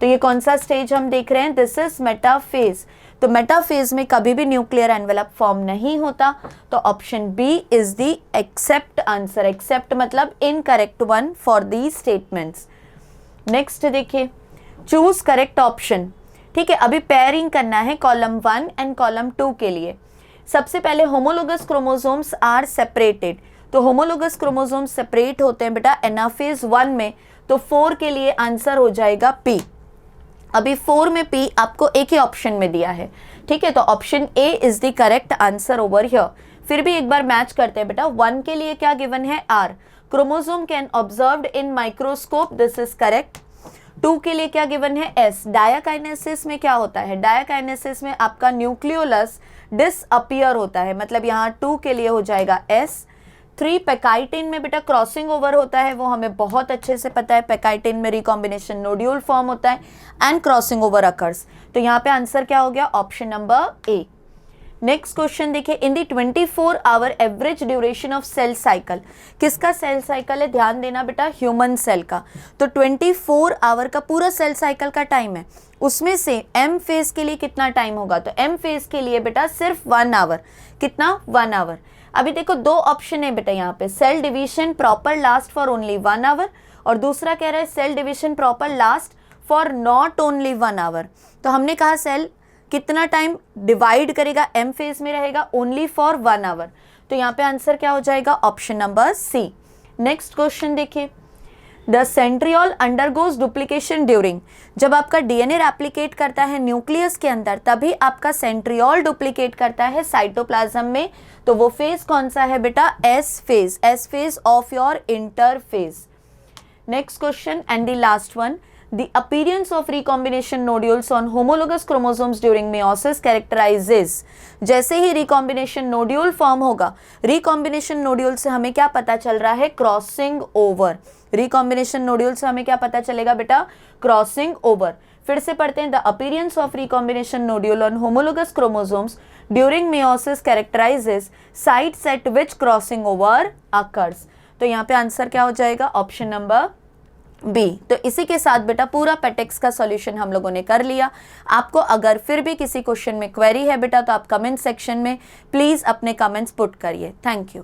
तो ये कौन सा स्टेज हम देख रहे हैं, दिस इज मेटाफेज। तो मेटाफेज में कभी भी न्यूक्लियर एनवेलप फॉर्म नहीं होता, तो option B is the except answer. Except मतलब incorrect one for the statements. Next देखिए, चूज करेक्ट ऑप्शन। ठीक है, अभी पेयरिंग करना है कॉलम 1 एंड कॉलम 2 के लिए। सबसे पहले होमोलोगस क्रोमोसोम्स आर सेपरेटेड, तो होमोलोगस क्रोमोसोम्स सेपरेट होते हैं बेटा एनाफेज 1 में, तो 4 के लिए आंसर हो जाएगा पी। अभी 4 में पी आपको एक ही ऑप्शन में दिया है, ठीक है, तो option A is the correct answer over here. फिर भी एक बार मैच करते हैं बेटा, 1 के लिए क्या गिवन है, are, chromosome can observed in microscope, this is correct. 2 के लिए क्या गिवन है, एस। डायाकाइनेसिस में क्या होता है, डायाकाइनेसिस में आपका न्यूक्लियोलस डिसअपियर होता है, मतलब यहाँ 2 के लिए हो जाएगा एस। 3 पैकाइटिन में बेटा क्रॉसिंग ओवर होता है, वो हमें बहुत अच्छे से पता है, पैकाइटिन में रिकॉम्बिनेशन नोड्यूल फॉर्म होता है एंड क्रॉसिंग ओवर अकर्स। तो यहाँ पे आंसर क्या हो गया, option number A. Next question देखिए, in the 24 hour average duration of cell cycle, किसका सेल साइकिल है, ध्यान देना बेटा, ह्यूमन सेल का। तो 24 आवर का पूरा सेल साइकिल का टाइम है, उसमें से एम फेज के लिए कितना टाइम होगा, तो एम फेज के लिए बेटा सिर्फ 1 आवर। कितना, 1 आवर। अभी देखो 2 ऑप्शन है बेटा यहाँ पे, cell division proper last for only 1 hour, और दूसरा कह रहा है cell division proper last for not only 1 hour. तो हमने कहा सेल कितना टाइम डिवाइड करेगा, एम फेज में रहेगा ओनली फॉर 1 आवर, तो यहाँ पे आंसर क्या हो जाएगा, option number C. Next question देखिए, the centriole undergoes duplication during, जब आपका डीएनए रेप्लिकेट करता है न्यूक्लियस के अंदर तभी आपका सेंट्रियोल डुप्लीकेट करता है साइटोप्लाज्म में, तो वो फेज कौन सा है बेटा, S phase, S phase of your interphase. Next question and the last one, the appearance of recombination nodules on homologous chromosomes during meiosis characterizes, जैसे ही recombination nodule फॉर्म होगा, recombination nodule से हमें क्या पता चल रहा है, क्रॉसिंग ओवर। recombination nodule से हमें क्या पता चलेगा बेटा, क्रॉसिंग ओवर। फिर से पढ़ते हैं, the appearance of recombination nodule on homologous chromosomes during meiosis characterizes sites at which crossing over occurs। तो यहाँ पे आंसर क्या हो जाएगा, ऑप्शन नंबर बी। तो इसी के साथ बेटा पूरा पेटेक्स का सॉल्यूशन हम लोगों ने कर लिया। आपको अगर फिर भी किसी क्वेश्चन में क्वेरी है बेटा, तो आप कमेंट सेक्शन में प्लीज़ अपने कमेंट्स पुट करिए। Thank you.